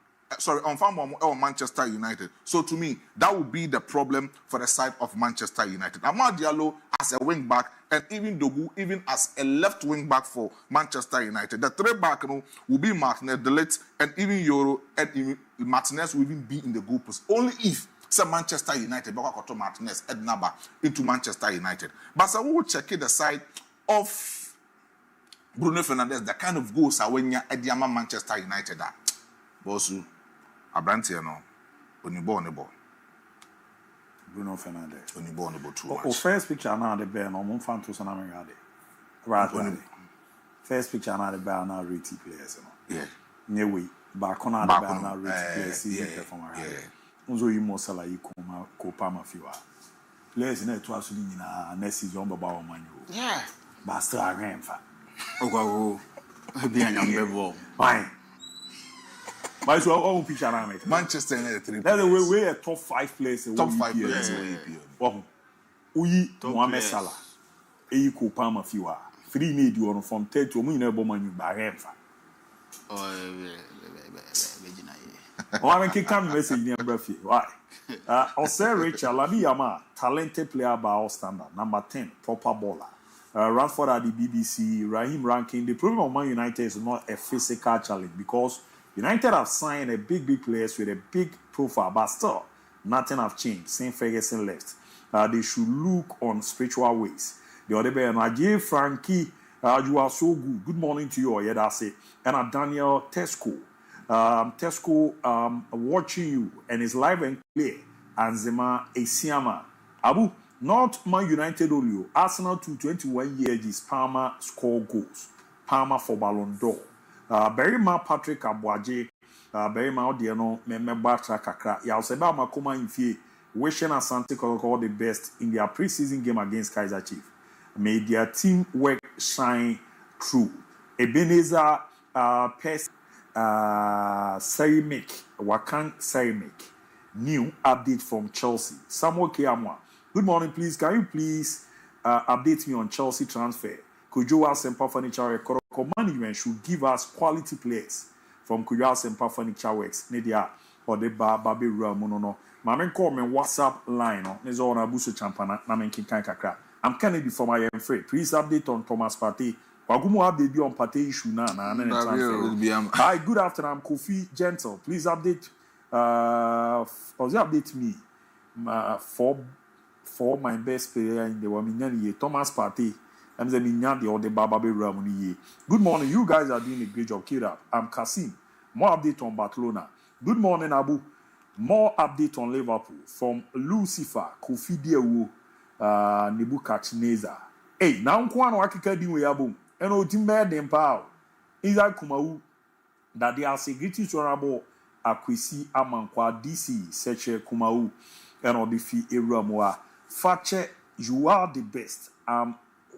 On farm or Manchester United. So to me, that would be the problem for the side of Manchester United. Amad Diallo as a wing back, and even Dogu, even as a left wing back for Manchester United. The 3 back will be Martinez, Delete, and even Euro, and Martinez will even be in the goal post. Only if say Manchester United, Bakakoto Martinez, Ednaba into Manchester United. But so we will check the side of Bruno Fernandes, the kind of goals are when you're at the Manchester United. Bosu. Abrantia no, Onibonebo. Bruno Fernandes. Onibonebo too much. First picture now the bear no fan to Sanamagade. Right. First picture now the bear now rate players no. Yeah. Newe back on the bear now rate players performer. Yeah. Unzo yimo sala yikoma Kopama fiwa. Players na to asuli nyina next season baba o manyo. Yeah. but still I ran for. Oh, be a young boy. Fine. But it's all picture. Manchester United. That's the way we're a top 5 players. Top 5 players. Uyi Mohamed Salah. Eiko Palmer Fiwa. 3 made you from 10 to a bomb by Renfa. Oh, I can't come message near Brefi. Why? Also, Rachel Labiyama, talented player by all standard. Number 10, proper baller. Radford at the BBC, Raheem ranking. The problem of Man United is not a physical challenge because United have signed a big players with a big profile, but still, nothing have changed since Ferguson left. They should look on spiritual ways. The other way, Najee Frankie, you are so good. Good morning to you, yeah, that's it. And Daniel Tesco. Watching you and is live and clear. And Zema Esiama. Abu, not Man United only. Arsenal to 21 years, Palmer score goals. Palmer for Ballon d'Or. Berima Patrick Abuaje. Berima Odiano, Member Kakra. Yaoseba Makoma Infie. Wishing Asante all the best in their preseason game against Kaiser Chiefs. May their team work shine through. Ebenezer Pes Ceramic, Wakan Ceramic. New update from Chelsea. Samuel Kiamwa. Good morning, please. Can you please update me on Chelsea transfer? Kujoa Sempa Furniture Management should give us quality players from Kujoa Sempa Furniture Works. Nedia or the Babi Ramono. Mamen call me WhatsApp line. Nezo on Abuso Champana. Namen Kinkan Kakra. I'm Kennedy from MON-FRI. Please update on Thomas Partey. Wagumu update be on Partey issue now. Hi, good afternoon. I'm Kofi Gentle. Please update. Update me for my best player in the woman. Thomas Partey. I'm the Minyadi or the Bababe Ramuni. Good morning. You guys are doing a great job. Keep it up. I'm Kasim. More update on Barcelona. Good morning, Abu. More update on Liverpool from Lucifer Kofi Diewu. Nebukadnezar. Hey, now I'm going to work with you. And o timbe dem pa Isaac Kumau that they are secretary to honorable Akwesi Amankwa DC Seche Kumau and Odifi Eramoa Fakye, you are the best.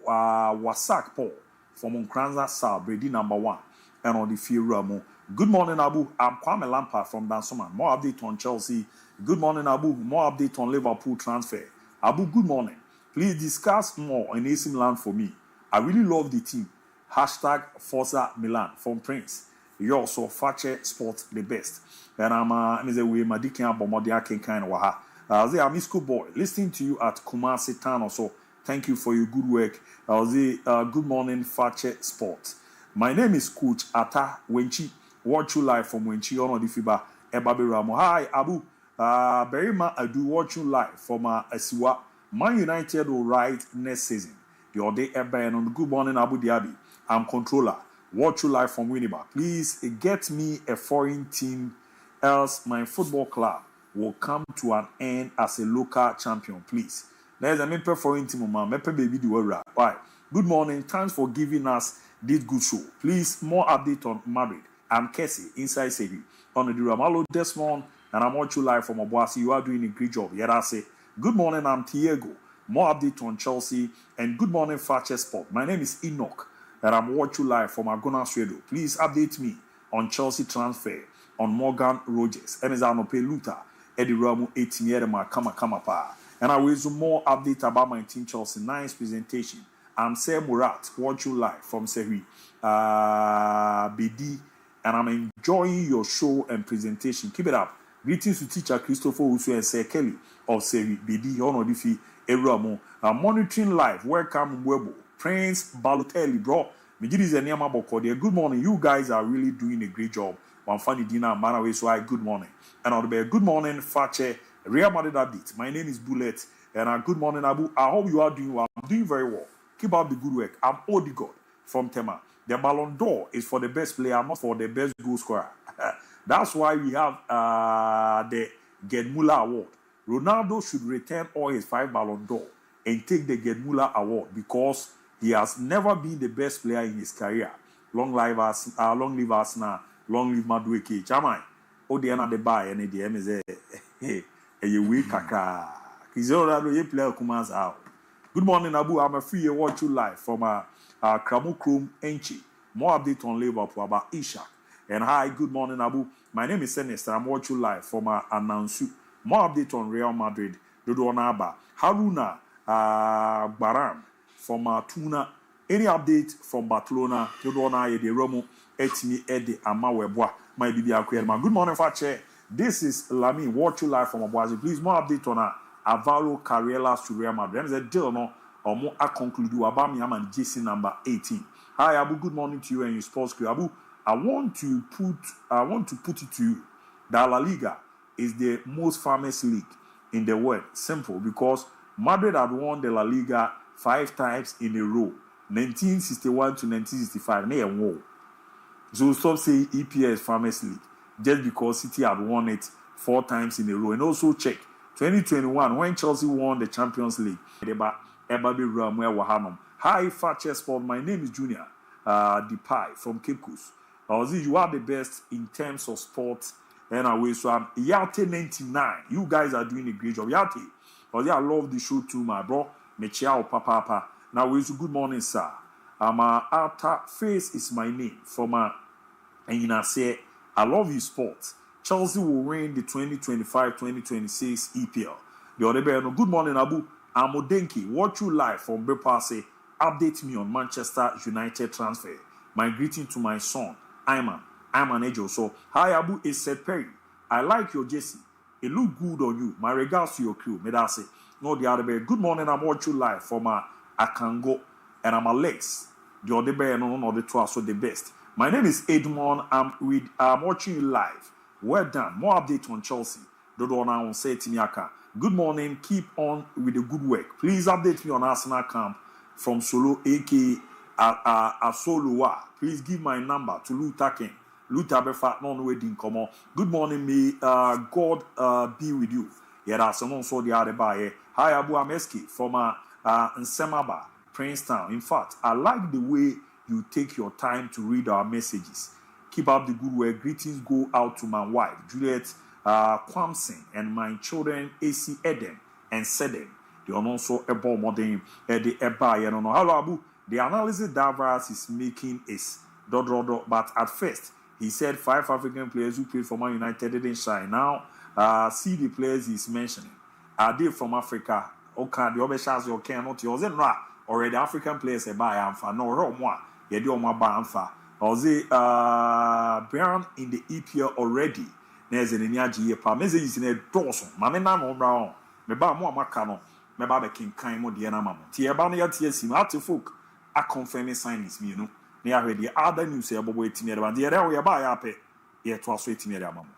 Wasak Paul from Nkranza South, Brady number 1 and Odifi Eramo. Good morning, Abu. I'm Kwame Lampard from Dansoman. More update on Chelsea. Good morning, Abu. More update on Liverpool transfer. Abu, good morning. Please discuss more in AC Milan for me. I really love the team. Hashtag Forza Milan from Prince. You also Fakye Sport the best. And I'm Madueke and kind of waha. I'm a school boy listening to you at Kumasi Town also. Thank you for your good work. Good morning, Fakye Sport. My name is Coach Ata Wenchi. Watch you live from Wenchi on the FIBA Ebabe Ramo. Hi, Abu. Berima, I do watch you live from Asiwa. Man United will ride next season. Your day ever and on Good Morning Abu Dhabi. I'm controller. Watch you live from Winneba. Please get me a foreign team, else my football club will come to an end as a local champion. Please. There's a member foreign team, man. Mepe baby do Why? Good morning. Thanks for giving us this good show. Please, more update on Madrid and Chelsea inside Serie. On the Ramalo Desmond, and I'm watching you live from Obuasi. You are doing a great job. Yeah, I say. Good morning, I'm Diego. More update on Chelsea. And good morning, Fakye Sport. My name is Enoch, and I'm watching you live from Agona Radio. Please update me on Chelsea transfer on Morgan Rogers. And as I know, pay Luther, Eddie Ramu, 18 year Kama Pa. And I will do more update about my team Chelsea. Nice presentation. I'm Sir Murat, watching you live from Serie BD, and I'm enjoying your show and presentation. Keep it up. Greetings to teacher Christopher Usu and Sir Kelly of Serie BD. Honodifi Eramo. Monitoring live. Welcome, Webo. Prince Balotelli, bro. Good morning. You guys are really doing a great job. One funny dinner, Manawe, so good morning. And I'll be good morning, Fakye. Real Madrid update. My name is Bullet. And good morning, Abu. I hope you are doing well. I'm doing very well. Keep up the good work. I'm Odegaard from Tema. The Ballon d'Or is for the best player, not for the best goal scorer. That's why we have the Gedmula Award. Ronaldo should return all his 5 Ballon d'Or and take the Gedmula Award because he has never been the best player in his career. Long live Arsenal, long live Madueke. Chamai, Odiana de Bay and the MZ. A week kaka. Kizora, you play Kumas out. Good morning, Abu. I'm a free watch you live from Kramu Chrome Enchi. More update on Liverpool about Ishak. And hi, good morning, Abu. My name is Sinister. I'm watching you live from Anansu. More update on Real Madrid. Dodo Naba. Haruna Baram from Tuna. Any update from Barcelona? Dodo Na Yede Romo Etimi Ede Amawebwa. My baby Akwelma. Good morning, Fakye. This is Lami. Watch you live from Abuazi. Please, more update on Avalo Carrielas to Real Madrid. There's a deal no or more a conclude Abami and JC number 18. Hi Abu, good morning to you and your sports crew. Abu, I want to put it to you that La Liga is the most famous league in the world. Simple, because Madrid had won the La Liga 5 times in a row, 1961 to 1965. They won. So stop saying EPS famous league just because City had won it 4 times in a row. And also check 2021 when Chelsea won the Champions League. Hi, Fakye Sport. My name is Junior Depai from Cape Coast. You are the best in terms of sports. And away, so I'm Yate 99. You guys are doing a great job. Yate, I love the show too, my bro. Mechiao Papa. Now, good morning, sir. Alta Face is my name. And I say, I love you, sports. Chelsea will win the 2025-2026 EPL. The other day, good morning, Abu. I'm Odenki. Watch you live from Bepase. Update me on Manchester United transfer. My greeting to my son, Ayman. I'm an angel. So, hi, Abu. It's Seth Perry. I like your jersey. It look good on you. My regards to your crew. May I say, no, the other day. Good morning. I'm watching you live from Akango. And I'm Alex. The other day, no, the two are so the best. My name is Edmond. I'm watching you live. Well done. More update on Chelsea. Dodo na on say Timiaka. Good morning. Keep on with the good work. Please update me on Arsenal camp from Solo, aka Asoloa. Please give my number to Lutaken. Lutabefa non wedding come on. Good morning. May God be with you. Yeah, that's also the other by. Hi, Abu Ameski from Nsemaba, Princetown. In fact, I like the way you take your time to read our messages. Keep up the good work. Greetings go out to my wife, Juliet Kwamson, and my children, AC Eden and Seden. They are also a ball modern at the Eba. You know, hello, Abu. The analysis that virus is making is but at first, he said 5 African players who played for Man United didn't shine. Now, see the players he's mentioning. Are they from Africa? Okay, the other shots you cannot use it. Already African players buy Amfa. No, more. You do my Amfa. Or they born in the EPL already. There's an energy pa message in a dorsum. Mamma no brown. Me ba mo makano. Me ba be king kan mo de na mama. Tie ba na ya tie sim folk a confirming signs me no. Na ya hwede other news e bobo etimi de ba de re wo ya ba ya pe. Ye to aso etimi de mama.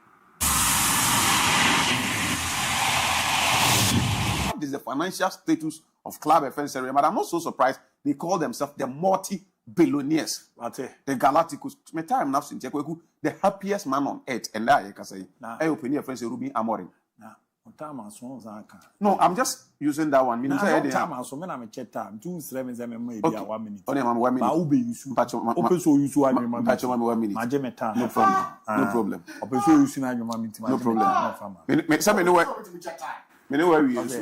This is the financial status of Club FNC, but I'm not so surprised they call themselves the multi-billionaires. The Galacticos. The happiest man on earth. And that I can say, I open your friends, Ruby Amorim. No, I'm just using that one. I'm check time. 2 7 maybe 1 minute. Only 1 minute. Open so you 1 minute. No problem. No problem. Open so you 1 minute. No problem. Some know where we use.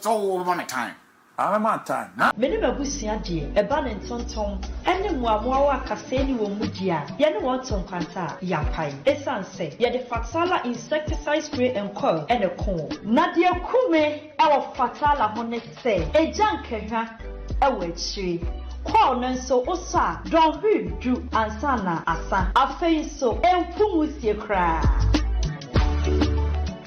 So over my time. I'm at time. Many Babusia dear, a banner tonton, and the Muawa Cassini will mudia. Yan want some quanta, Yapai. Esan say, yet the Fatala insecticide spray and coil and a coal. Nadia Kume, our Fatala honest say, a junker, a wet tree. Call so osa, don't read, do ansana, asa, a face so, and Pumusia cry.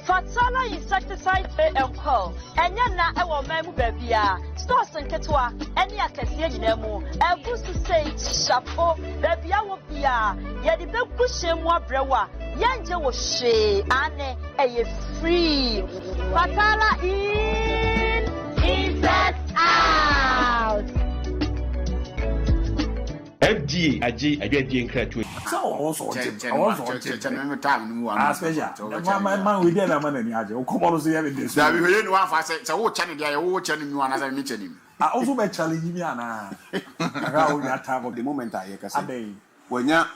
Fatala insecticide spray and coil, and yana our memu babia. Stores and Ketua, any Acasian Nemo, and Boost to say, Chapeau, baby, I will be yet the big cushion more brewa, Yanja was she, Anne, a free. Fatala in, insect out. FDA, I get the incredible. So also, I was time. My man, we did a man in Yajo. Come on, see this. I will one for say, so what channel I will channel you another meeting him. I also met challenging me around that time of the moment I say. When you're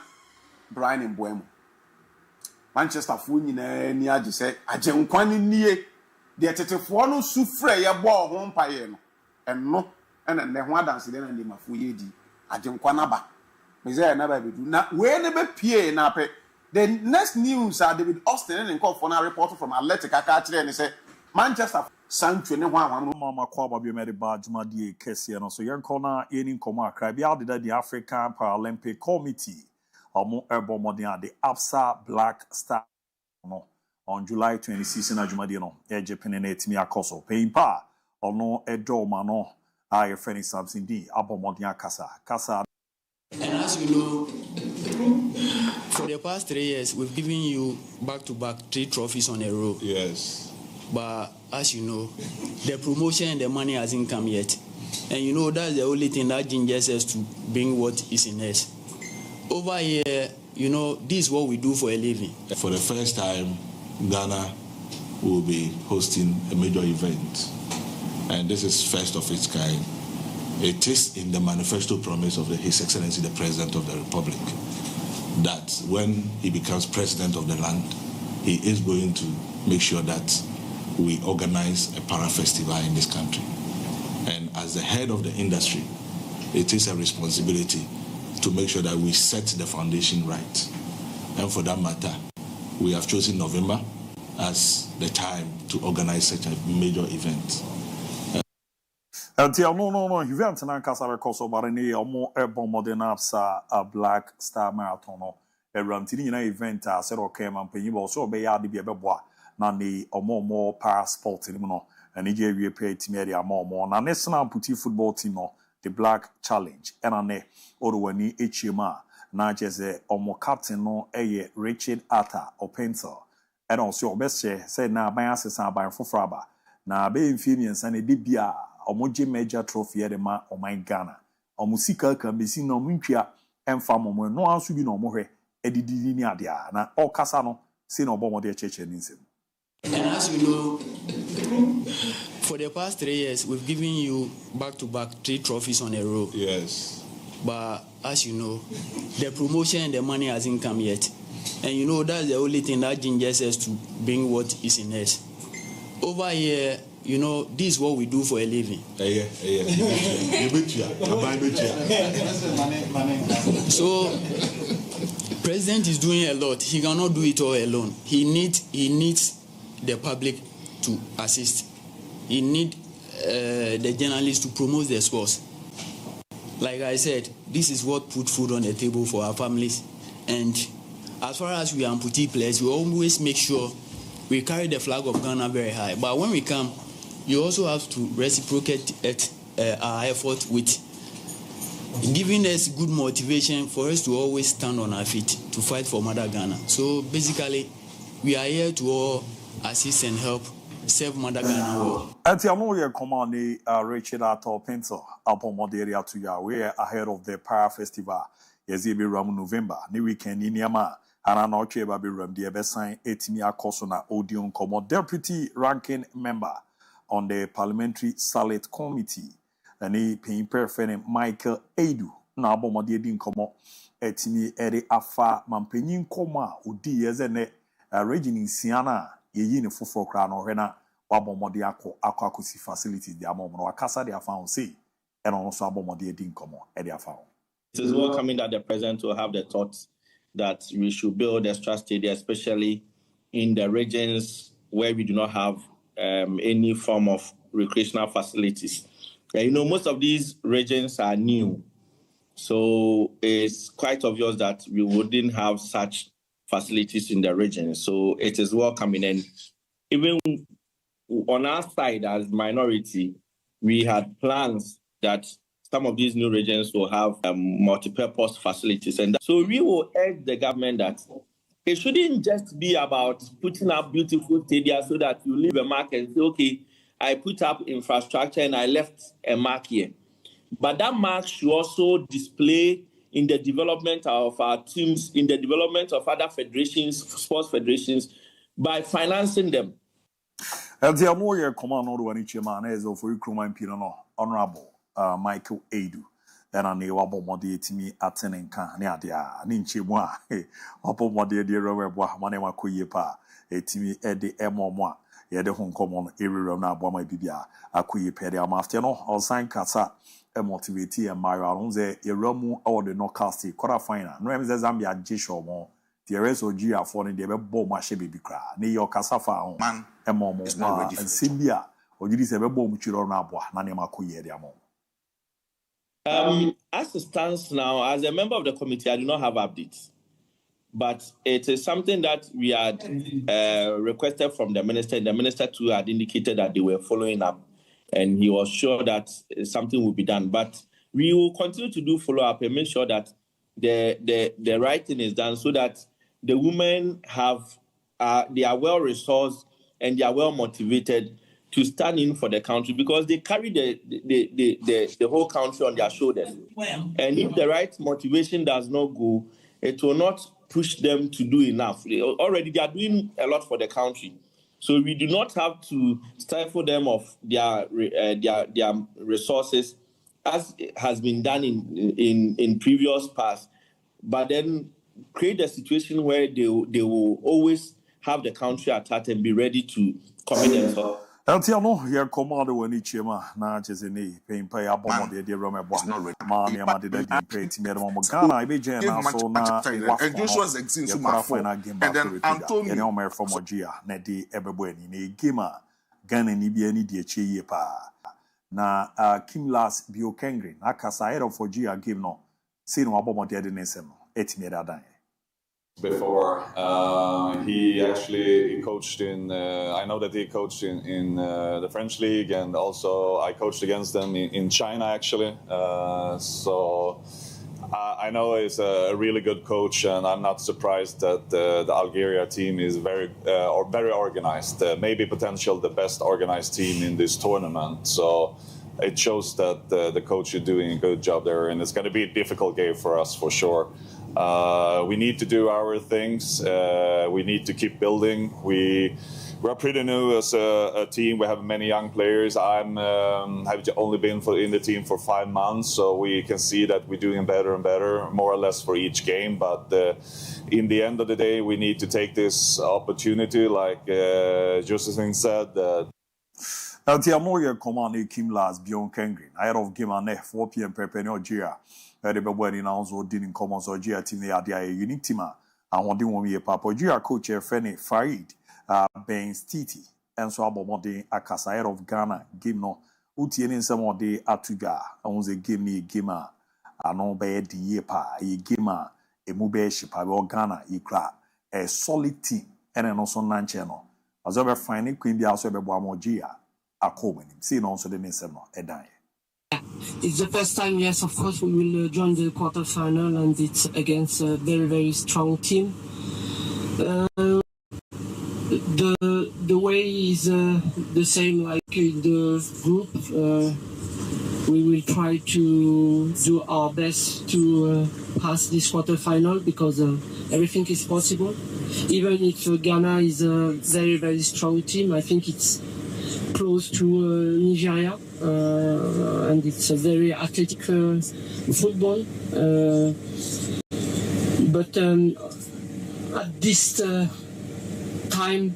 Brian and Buemo, Manchester Funi near just said, I don't quite near the 34 no suffre a ball home payano. and no, and then one dance then and the Mafuyedi, Ajenkwanaba. Mizaya never be do. Now, whenever PA nape, the next news are David Austin and call for a reporter from Atletica Catcher and he said, Manchester Sancho and one Mama Kwaba be made by Jumadi Kessian, so young corner in Koma, Crabia, the African Paralympic Committee, or more airborne modern, the ABSA Black Star on July 26 in Ajumadino, Japanese Mia Coso, paying pa, or no Edo Mano, I friend something D, Abomodian Casa. And as you know, for the past 3 years, we've given you back-to-back 3 trophies on a row. Yes. But as you know, the promotion and the money hasn't come yet. And you know, that's the only thing that gingers us to bring what is in us. Over here, you know, this is what we do for a living. For the first time, Ghana will be hosting a major event. And this is first of its kind. It is in the manifesto promise of His Excellency the President of the Republic that when he becomes President of the land, he is going to make sure that we organize a para-festival in this country. And as the head of the industry, it is a responsibility to make sure that we set the foundation right. And for that matter, we have chosen November as the time to organize such a major event. No. Event na kasa rekoso bare ne omo ebo modern apsa a Black Star Marathon no. Tini na event a se ro kema mpanyi bo so be ya de bia beboa na ne omo para sport ni no. Ani je wie pe timi area omo na national puti football team no, the Black Challenge. Ena ne orowani echiema na jeze omo captain no eye Richard Arthur Openso. Ena also obese say na ban asesa ban fofraba na be mfimiensa ne de bia omoje major trophy de ma oman Ghana omusika kan besi na omuntwa emfa momo no anso bi na omohwe edididi ni ade a na okasa no se na obomode cheche ni nsem. And as you know, for the past 3 years we've given you back-to-back 3 trophies on a row. Yes. But as you know, the promotion and the money hasn't come yet. And you know, that's the only thing that gingers us to bring what is in us. Over here, you know, this is what we do for a living. So, President is doing a lot. He cannot do it all alone. He needs the public to assist. He needs the journalists to promote the sports. Like I said, this is what put food on the table for our families. And as far as we are amputee players, we always make sure we carry the flag of Ghana very high. But when we come, you also have to reciprocate our effort with giving us good motivation for us to always stand on our feet to fight for Mother Ghana. So basically, we are here to all assist and help serve Mother Ghana well. And I know you're commanding Richard Arthur Pencil upon Madueke to ya. We are ahead of the Para Festival. Yes, it be around November. New weekend in Yama. And I know you're be around the Ebesign Etimia Kosona Odion Komo deputy ranking member on the Parliamentary Select Committee. And he paying perfect Michael ABOU. Na abomode din komo etimi ere afa mampanyin koma odi yezene region Siana yeyi ne foforo kra no hwe abomode akosi facility di amom no akasa de afa on say and also abomode din komo e de afa. It is welcoming that the president will have the thoughts that we should build extra stadium, especially in the regions where we do not have any form of recreational facilities. You know, most of these regions are new, so it's quite obvious that we wouldn't have such facilities in the region. So it is welcoming. And even on our side as minority, we had plans that some of these new regions will have multi-purpose facilities. And so we will urge the government that it shouldn't just be about putting up beautiful stadiums so that you leave a mark and say, okay, I put up infrastructure and I left a mark here. But that mark should also display in the development of our teams, in the development of other federations, sports federations, by financing them. Honorable Michael ABOU. And I know about Modi Timi attending Kanadia, Ninchimwa, Opo Modi de Rover, Manema Kuyepa, a Timi Eddie Emoa, ye de hon common area na aboma bibia akoye pede am after no on kasa e motivate e mario arunze eramu all the knockout stage quarter final no em Zambia jisho mo the rest of Gia for the be bom mahye baby kra na ye okasa fa ho man e momo and sibia ojidi se be bom chiro na aboa na ne makoye de am. As it stands now, as a member of the committee, I do not have updates. But it is something that we had requested from the minister. The minister too had indicated that they were following up, and he was sure that something will be done. But we will continue to do follow-up and make sure that the right thing is done so that the women they are well-resourced and they are well-motivated to stand in for the country because they carry the whole country on their shoulders. And if the right motivation does not go, it will not push them to do enough. Already they are doing a lot for the country. So we do not have to stifle them of their resources as has been done in previous past, but then create a situation where they will always have the country at heart and be ready to commit themselves. Eltiano, your commander when each yama, na Chesini, paying pay up on the dear Roma Mani Madrid and pay to Ghana, I be Jan, and Joshua's exit and then Antonio from Ogia, Nedi Ebebueni, Gima, Ghana Nibiani Diachi pa. Na Kim Las Biokengrin, Akasa of Ogia game no, Sino Abomo dead in Nesem, Etimeda. Before he actually coached in I know that he coached in the French league, and also I coached against them in China actually, so I know he's a really good coach, and I'm not surprised that the Algeria team is very organized, maybe potential the best organized team in this tournament. So it shows that the coach is doing a good job there, and it's going to be a difficult game for us for sure. We need to do our things. We need to keep building. We're pretty new as a team. We have many young players. I've only been in the team for 5 months, so we can see that we're doing better and better, more or less for each game. But in the end of the day, we need to take this opportunity, like Josephine said. Eltiamo command Kim Las Bion Kengrin. I of game on 4 p.m. Pepe the Babwani now also didn't come on so Gia team they are a unique team. And one thing when we Papa Gia coach Fene Farid Ben Stiti and so about the Akasa of Ghana game no Utien some of the Atuga on the game ni gamer and no bad yepa a gamer a mube ship or Ghana ikra a solid team and an also non channel. As over finding Queen be also Babwamo Gia a common see also the Nisemo a die. It's the first time, yes, of course, we will join the quarterfinal, and it's against a very, very strong team. The way is the same like in the group. We will try to do our best to pass this quarterfinal because everything is possible. Even if Ghana is a very, very strong team, I think it's close to Nigeria. And it's a very athletic football. But at this time,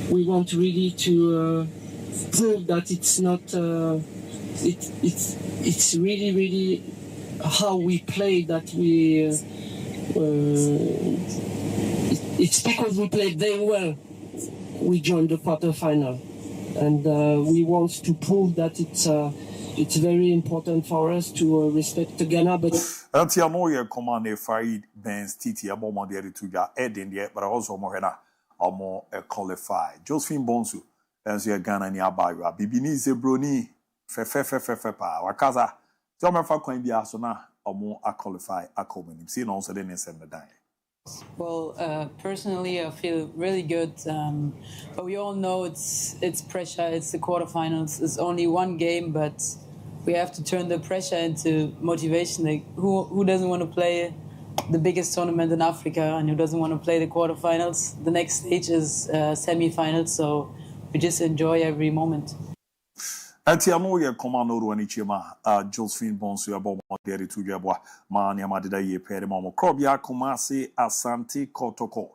we want really to prove that it's not. It's really, really how we play that we. It's because we played very well. We joined the quarterfinal. And we want to prove that it's very important for us to respect Ghana. But Eltiamo command Farid Ben Stiti about the Tuga Edin yet, but also Morena or more qualified. Josephine Bonsu as your Ghana near ABOU. Bibini Zebroni Fepa Wakaza. Tell for Coin Biasona or more qualified a common. See also the next and the day. Well, personally, I feel really good, but we all know it's pressure. It's the quarterfinals. It's only one game, but we have to turn the pressure into motivation. Like, who doesn't want to play the biggest tournament in Africa, and who doesn't want to play the quarterfinals? The next stage is semi-finals, so we just enjoy every moment. Eltiamo command Ruanichima, Josephine Bonsu about Madrid to Jabwa, Mania Madida ye Pedimamo Crobia Kumasi Asante Kotoko.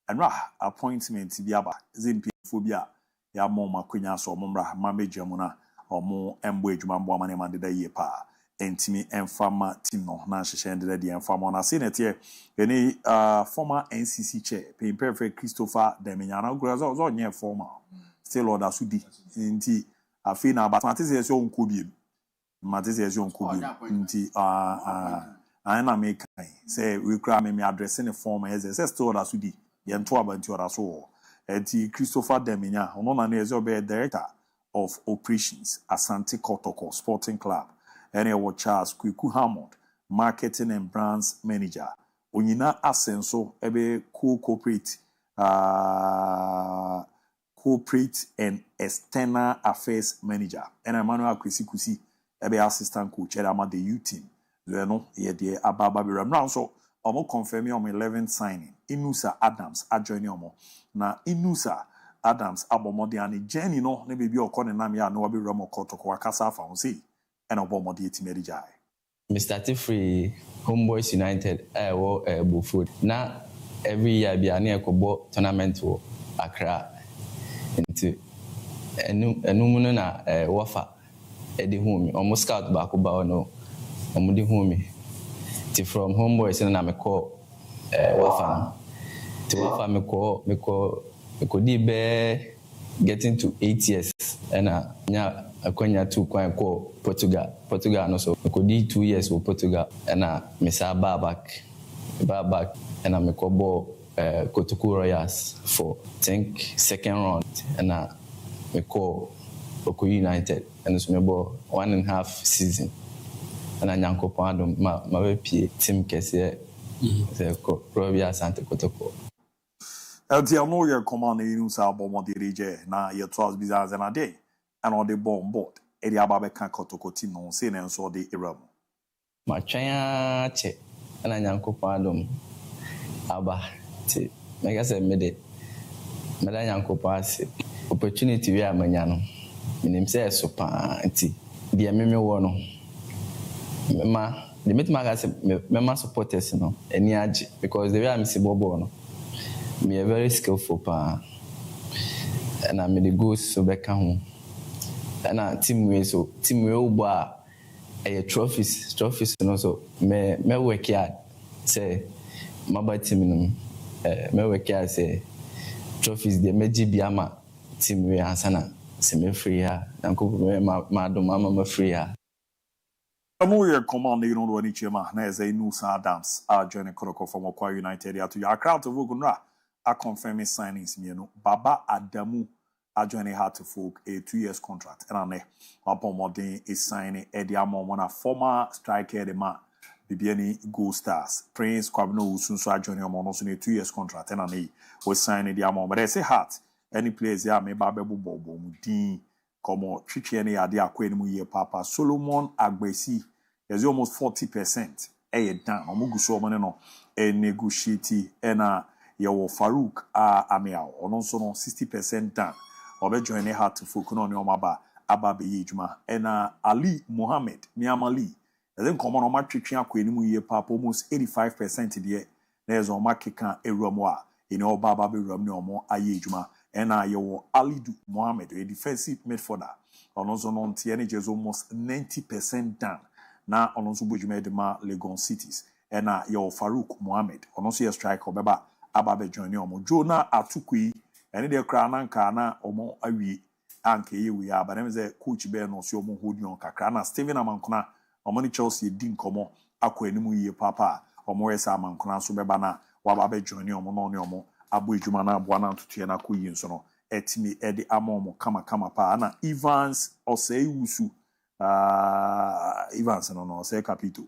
and appointment biaba zimpi phobia ya mo makwenya so mo mra ma mejamuna omo embo adwuma mbo amane mande da ye pa entimi enfama team no na hyehye ndede de enfama na se netie eni former NCC chair pay perfect Christopher Deminyana grozo zo nye former still order sudi nti afi na abatante se so nkobiem matese se nkobiem nti ana make say we cry me addressing the former as still order sudi ye nto abanti order so enti Christopher Deminya ono na na be director of operations Asante Kotoko Sporting Club and a Charles Kwiku Hammond marketing and brands manager onyina asenso ebe corporate and external affairs manager and Emmanuel Kwesi ebe assistant coach at the U team no ye de ababa be ram so omo confirm on 11th signing Inusa Adams adjoin omo na Inusa Adams abomode and Jenny no ne bebi okọ ne nam ya no wa be ram okotoko wakasa fa ho sei and abomode etimeri jai Mr. Tifree Homeboys United ABOU food na every year bi ane ekobo tournament wo Accra into enum no na wafa edi home omo scout back ba no omo di home ti from Homeboys na me call wafa ti wafa me call di be getting to 8 years and nya akonya 2 kwan ko Portugal no so ko di 2 years for Portugal and misa back and me ko bo Kotoku Royals for think second round and me ko United and so me bo 1.5 season and nyanko pando ma be pie team kese ko Robia Sante Kotoko Elti no your command Inusa Bomodi Reje na your 12 bizarres and a day and on the bomb board eri ababe kan Kotoko team no say na so the Iram ma twanya che na nyankopon adom aba ti mega se mede meda nyankopon ase opportunity we amanya no minim se so pa ti de meme wo no mema the metima ga se mema supporters no eni age because the way am se bobo no me a very skillful pa and I made the goals so back home and team we uba a trophies no so me work hard say my team me work hard say trophies de meji biama team we ansana se me free ha nanko ma do mama free ha Amoya command you know any chema na eze Inusa Adams join Kotoko from Akwa United ya to your crowd to Vogunra a confirming signings mienu Baba Adamu joining her to folk a 2 years contract and ane upon modern is signing Eddie Amon a former striker the man Bibiani Gold Stars Prince Kwabno Usunso joining Amon also a 2 years contract and ane was signing the Amon but I say heart any players ya me babebu bobo mudin como chichiene ade akwenu ye papa Solomon Agbesi is almost 40% down omuguso omone no negotiate and Yawo Farouk Amiao or also no 60% down or be joining her to focus on your maba Ababe Yijuma and Ali Mohammed Miamali and then come on my tricking queen ye pap almost 85% there there's on my kika a rumwa in all Baba be rum no more Ayijuma and Yawo Ali Mohammed a defensive midfielder on also non TNH is almost 90% down now on also Bujuma de Ma Legon cities and Yawo Farouk Mohammed on also a striker Baba Ababe joining omo Jonah Atukui and the crana kana omo awi anke ye we are but them say coach be no so omo hold on kakra na Steven Amankona omo ni Chelsea din komo akọ enimu ye papa omo esa Amankona so beba na wababe joining omo no ne omo abo ejuma na abo na ntutu na koyi nso no etimi ede amomo kama pa na Evans osei wusu Evans no osei capito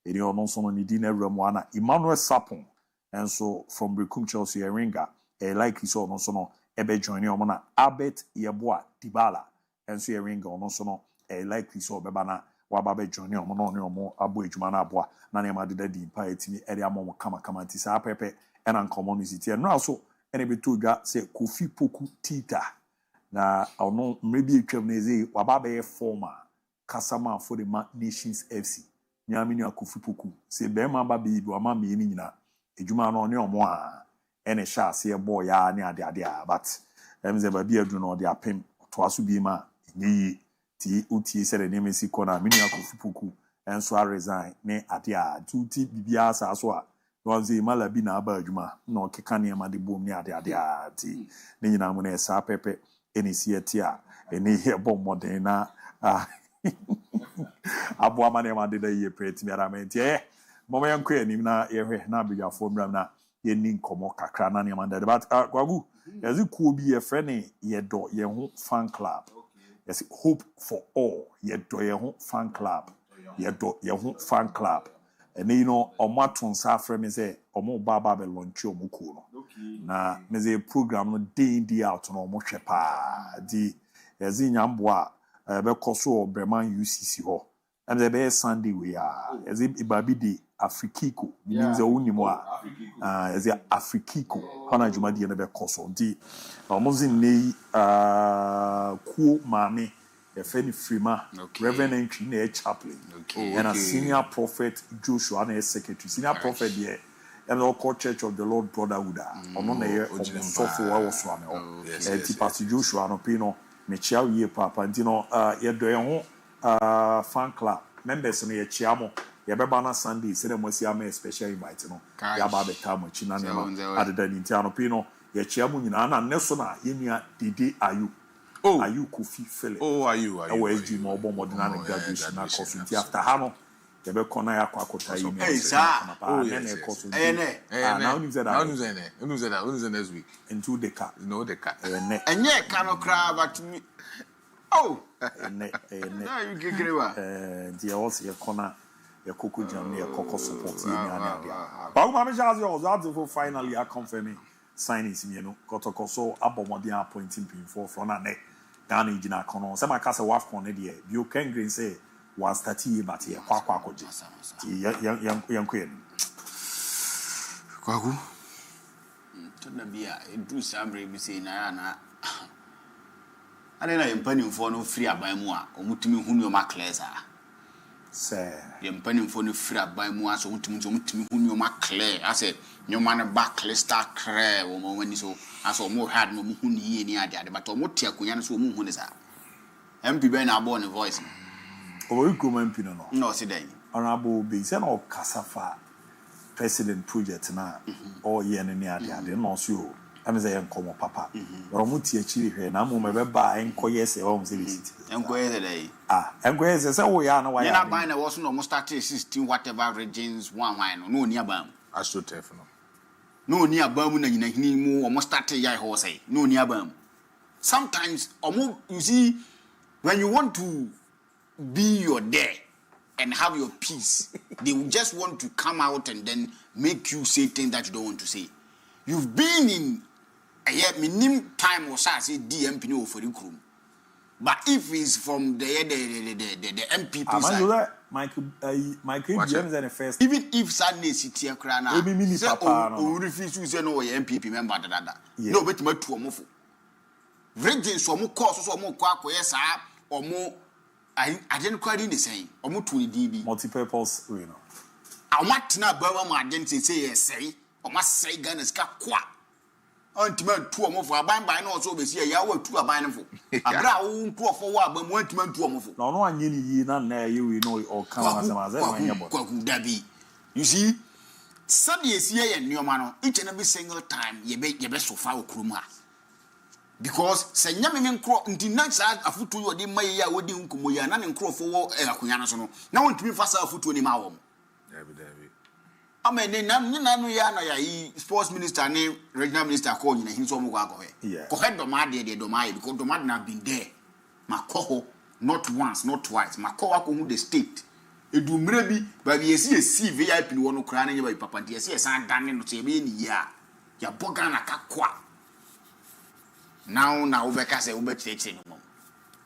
eri ono so no ni din ewremo na Emmanuel Sapon and so from Brekum Chelsea Ringa, like he saw no sono ebe joining omona Abet Yeboah Dybala and so Ringa no sono like he saw bebana wababe joining omono ne omo abo ejuma na aboa na ne ma de di mpa etimi ere amomo kama ti sa pepe and uncommon city and also ene beto dwa se Kofi Poku Tita na ono maybe etwam na eze wababe former Kasama for the Nations FC nyamini Kofi Poku se be ma ba be do ama me ni nyina ejuma no ne omo a ene sha se boy ya ne ade but emze ba bi adu no de apem to aso bi ma nyi ti uti se de nemesi kona mini akofupuku enso a resign ne ade a tuti bibia sa so a no ze mala bi na aba adwuma no keka ne ma de bom ne ade a ti ne nyina mo na esa pepe ene sieti a ene he bom modern na abo amane ma de ye pet mi aramenti mama yanko anim na yehwe na abegyafo mram na yeni nkomo kakra na ne ma de but kwagu yazi kuo bi ye frene ye do ye ho fan club yes hope for all ye do ye ho fan club ye do ye ho fan club and you know omaton sa frame me say omo baba be launch omuku no na me say program no day out no omo hwe pa di yazi nyambo a be koso Breman UCC ho and the be Sunday we are yazi ibabi di Afrikiko means the unimo as a Afrikiko hana juma di na be koso di omo zin nei ku mame Feni Frima, Reverend Entry, na chaplain, and a senior prophet Joshua, na secretary. Senior prophet here, and the called Church of the Lord Brotherhood. On the air, so for our swam. Pastor Joshua, no pino, Michelle ye papa, and you know, ye do fan club members in your chiamo. Yabana Sunday, said them was a special invite, you know. Yababe Tamo, Chinana, other than Intiano Pino, ye chiamu, Nana, Nelsona, Yenia, Didi, Ayu. Oh, are you Kofi Philip? Oh, are you? Where's Jim Obo Modern graduation? After Hano, the Beconaya Quakota. Hey, sir. Oh, yes. Now you said next week. Into the car. No, the car. And yet, cannot cry about me. Oh, now you get the also a corner, a cocoa jam near Coco support. But Mamma Jazz, finally, I confirm signings, you know, Kotokoso, Abomodia appointing pin for from a neck. Ghana Jina Kono, some I cast a wife on it. You can green say, was 30 but here, Quaco, young queen. Quagu? It do some baby say, Nana. I don't know, I'm penning for no free by moi, or Mutimi Hunio Maclesa. Sir, I'm penning for no free by moi, so Mutimi Hunio Maclay. I said, no man back, let's start cray, or when so. As or more had no moon ye any idea, but or more tia Kuyan so moon is that. MP Ben are born a voice. Or you come and Pino. No, today. Honorable be sent all Casafa president project now, or yen any idea, then also. I'm saying, come papa. Or Mutia Chili here, and I'm over by and Coyes, or city. And where the day? And where's the so we are no way. I'm buying a was no most 16 whatever regions, one wine, no nearby. I should have no. No near Burma in a hini almost 30 year horse. No near Burma. Sometimes, you see, when you want to be your day and have your peace, they will just want to come out and then make you say things that you don't want to say. You've been in a year minimum time or so, say DMP no for the crew. But if it's from the MPP side, Michael James and first. Even if Sunday City Crana, who refuse to say no MPP member, no, but my two more. Regions so more course, so more quack, yes, or more. I didn't quite in the same, or more to DB. Multi-purpose, you know. I want not Burma, I didn't say yes, say, or must say Ghana's cat quack. Untimate two more for a band by no so be see a work to a band for. A brown poor for what, but one to two more. No, no one ye none there you know or come as you see, Sunday is here and your man each and every single time you make your best so far kruma. Because Senyamin crop until next a foot to your dear wedding Kumuya and crop for a Kuyanasono. Now want to be faster foot to any mawam. I mean, then sports minister name regional minister called in his own wago. Yeah. Go ahead, Domadi, the Domai, because Domadi have been there. Makoho, not once, not twice. Makoho, the state. It do maybe, but you see a VIP one crying by Papa, you see a son done to say, ya Bogana Kakwa. Now, Becas, a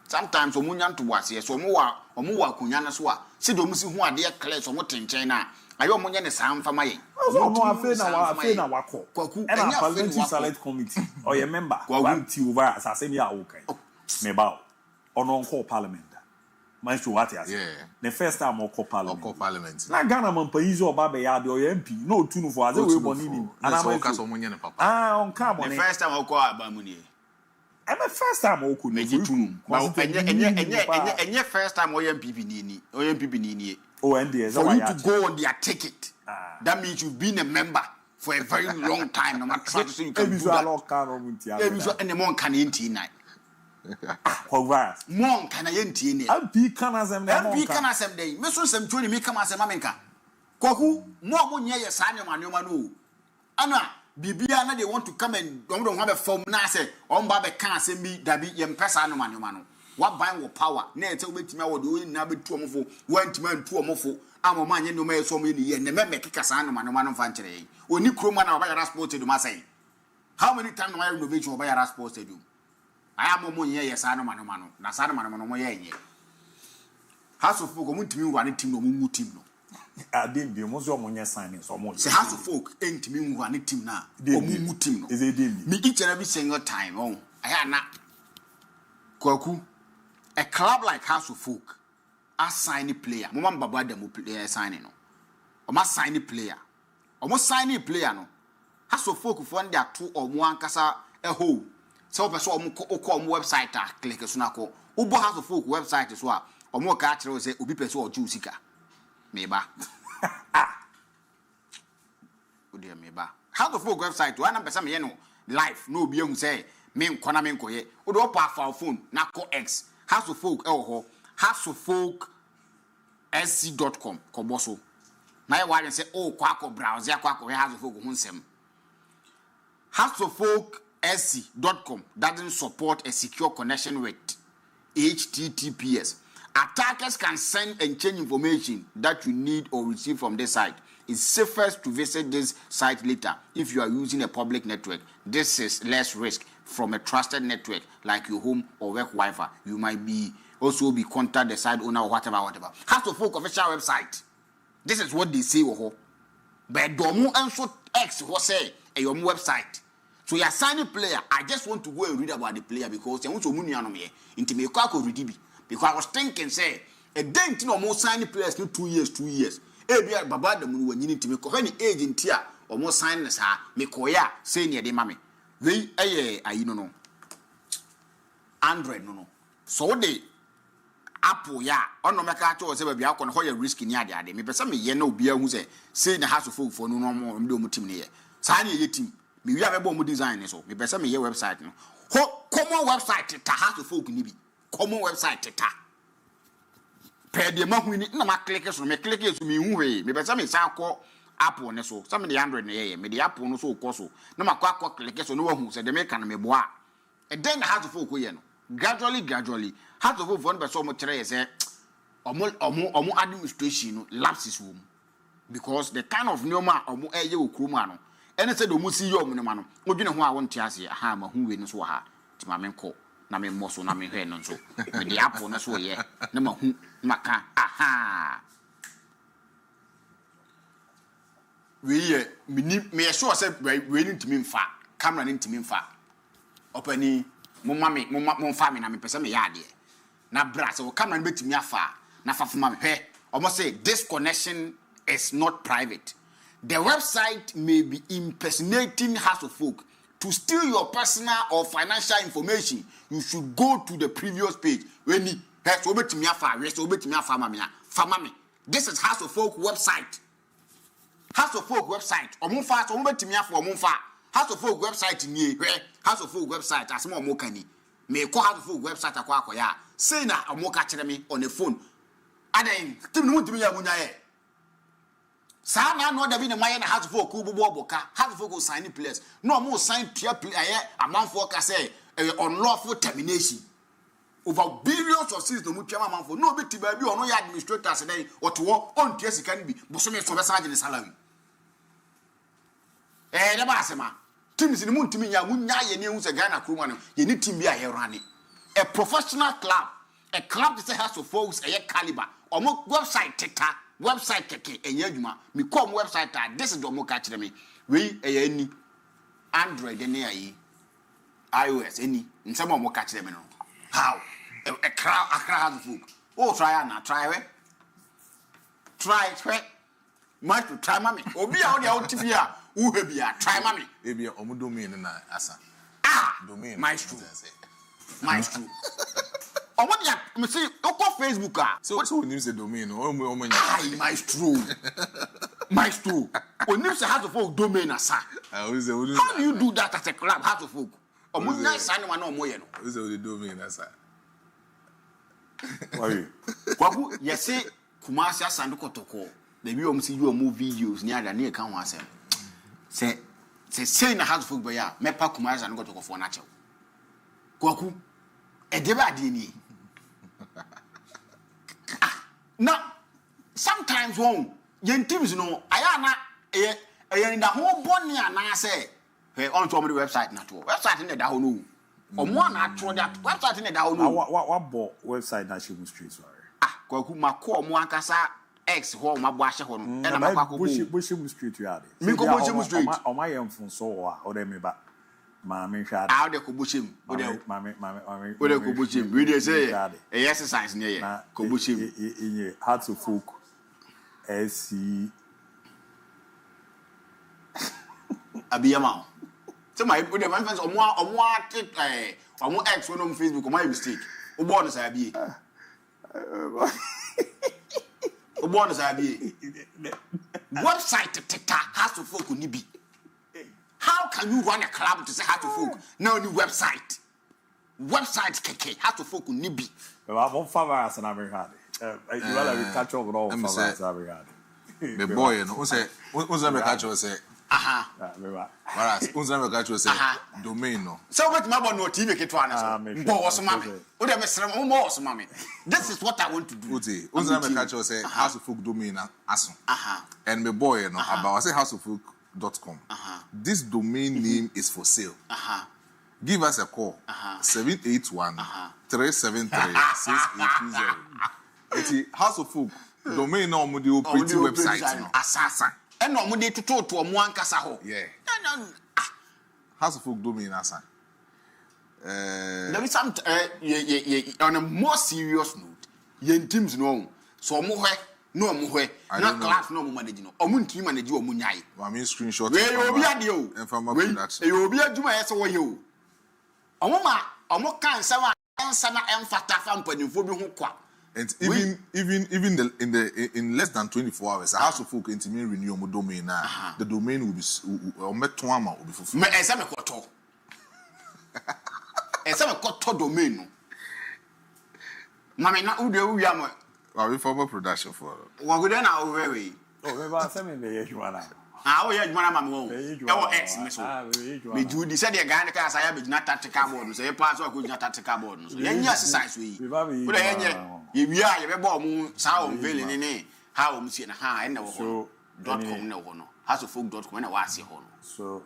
sometimes, Omunyan to watch, yes, or more Kunyana Swa. See, don't see who are dear class or what in China. I don't want any sound for my. Oh, no, I feel now. And a parliamentary select committee or a member. Go to over as I say, yeah, okay. Mebao or non-call parliament. Maestro what yes. Yeah. The first time Oko Parliament. Oko Parliament. Na Ghana man pay or Baba ya the MP. No tunu for as we bonini. And I'm also papa. Ah, on carbon. The first time Oko Abamuni. And the first time Oko make it true. And your first time OMPP Nini. OMPP Nini. Oh, and for you to go on their ticket. That means you've been a member for a very long time. No matter what you can do. And the monk can eat tonight. Mon can I eat in it? MP can as them. MP can as them day. Miss some 20 me come as a mamenka. Koku, more money, yes, I know, Manu. Anna, Bibiana, they want to come and don't have a form. Nase, on Baba can't send me that be young person, Manu. What buying with power? Nay, tell me to do in Nabi 2 more, 1 man 2 more. I'm a man, you know, may so many and never make a casano, Manu Fanchery. When you crew man or buy a passport to do, must say. How many times am I renovation or buy a passport to do? I am a money, yes, I know, Manu. Nasana Manu, House of folk, I want to me one team, no moon team. I didn't be most of my signing so much. The House of folk ain't me one team now. Moon team. Is it me each and every single time? Oh, I had not. Kwaku. A club like House of Folk, a signing player. Mama Baba dem player signing no. Almost signing player. Almost signing player no. House of Folk fund their 2 or 1 kasa a hole. So person omo website a click so na ko. Ubo House of Folk website so a omo ka kire say obi person o sika. Meba. Odi meba. House of Folk website one na person me no live no obi ehun say me nkona me nkoye. Odo pa phone na ko X. House of Folk House of Folk sc.com koboso na ye ware say oh kwako browser kwako House of Folk hunsem House of Folk sc.com doesn't support a secure connection with HTTPS. Attackers can send and change information that you need or receive from this site. It's safest to visit this site later if you are using a public network. This is less risk from a trusted network like your home or work Wi-Fi. You might be also be contact the site owner or whatever. House of Folk official website. This is what they say. But don't answer X what say a your website. So you're signing player. I just want to go and read about the player because I want to money on me. Into me because I was thinking say a dent no more signing players no 2 years. Ebia baba da mu when you need to make any agent here or more sign this ha me koya say near the mammy. They aye no Android no. So they Apple ya on no make to say bia ko no ho risk ni ade ade me pesa me ye na obi ahu say na House of Folk for no more me team ne ye sa na ye team me wi abebo mu design so me pesa me ye website no common website ta House of Folk ni bi common website ta per de mahu ni na ma click so me click so me hu we me pesa me san ko Apple ne so some the Android ne ye me the Apple no so ko so na ma kwa click so no wahu say de me kan me boa e den House of Folk ye no gradually House of Folk for no be so mo kire ye say omo administration no lapses wo because the kind of normal omo eye okroma no ene say do mu si ye omo ne ma no odwene ho a won te ase aha ma hu we no so ha ti ma me ko na me moso na me hwe no so me the Apple no so ye na ma hu maka aha we me sure say we need to me mfa camera need to me mfa opani mo mfa me na me pese me ya de na bra say o camera no betimi afa na fa fuma me hwe almost say this connection is not private. The website may be impersonating House of Folk. To steal your personal or financial information, you should go to the previous page. When he has over to me, this is House of Folk website. House of Folk website. House of Folk website ni House of Folk website as more mokani. Me call House of Folk website akwa ya. Say na omoka chere me on the phone. Aden tim no ntimi ya munya ye. Sa na no da bi ne maye na House of Folk ku bobo boka. House of Folk go sign players. No more sign player amanfo ka say unlawful termination. Over billions of cedis no mu twama amanfo. No be tiba bi ono ya administrators dey oto on tia sika ni bi. Boso me so be sa je salary. Da ba asema. Teams ni mu ntimi nya munya ye ne hu se Ghana kroma no. Ye ni team bi a ye run. A professional club, a club that has to focus a caliber. Omo website teta, website keke enye adwuma. Me come website that this is the omo ka kire me. We any Android any ayi iOS any nsema omo ka kire me no. How? A crowd has folk. Oh, try na try. Try. Might to try mommy. Obi out the TV. Who be a try mommy. Maybe a domain na asa. Domain. Maestro. I want ya me see oko Facebook so news the domain maestro onim say how to folk domain asa how do you do that at a club how to folk omunya san ma na omoye no who say the domain asa why kwaku yesi Kumasi asandu kotoko the bi om see you move videos ni ada na e kan ho asem say na how to folk be ya me pa Kumasi asandu kotoko for na chew kwaku e de ba de ni now sometimes one yen teams no ayana in the whole bonny and say hey on to the website na to website in the da no omo na tro that website in the da no what website na Shemu Street sorry kwaku mako omo akasa X ho mabo ahye ho no e na mako Shemu Street you are me ko Shemu Street o ma yem fun so o de me ba ma me hwa how de ko Shemu o de ko Shemu we dey say exercise near ye ko Shemu in Hearts of Folk SC abiyama so my we dey man fans omo X we no Facebook o my mistake o born say abiye o born say abiye website teta Hearts of Folk ni bi. How can you run a club to say how to folk? Now new website keke how to folk ni bi. Well, I'm favor and I'm hard. You will catch up with all favors I'm hard. The boy, you know, who say me catch you say whereas unza me catch you say domain no. So what my no TV ke to ana. Bo was mama. O de me srem mo was mama. This is what I want to do. Oti unza me catch you say house of folk domain aso. And me boy, you know, about I say house of folk .com. This domain name is for sale. Give us a call 781 373 6820. It's House of Folk domain no mo dey pretty website no asasa e no mo dey tutu omo ankasa ho yeah House of Folk domain asa there is some on a more serious note yen teams no so mo hwe no mo hwe na class no mo manage no omo ntimi manage omo nyai I mean screenshot we obi ade o informal production e obi adwuma yese wo ye o omo kan sawa ansa na emfata fa mpanimfo bi ho kwa and even in less than 24 hours House of Folk intimi renew omo domain na the domain will be ometo ama will be fufu me esa me koto domain no mama na ude wi am we formal production for what good na over we oh we ba say me be yehwana we yehwana mama wo e wo X me so me Judy said the guy ka say be gina tactical board no say pass ko gina tactical board no so yenye exercise we wo da yenye ye wi a ye be bo mu sa o vele ne ha o mu sie na ha na wo .com na wo no houseoffolk.com na wa se ho no so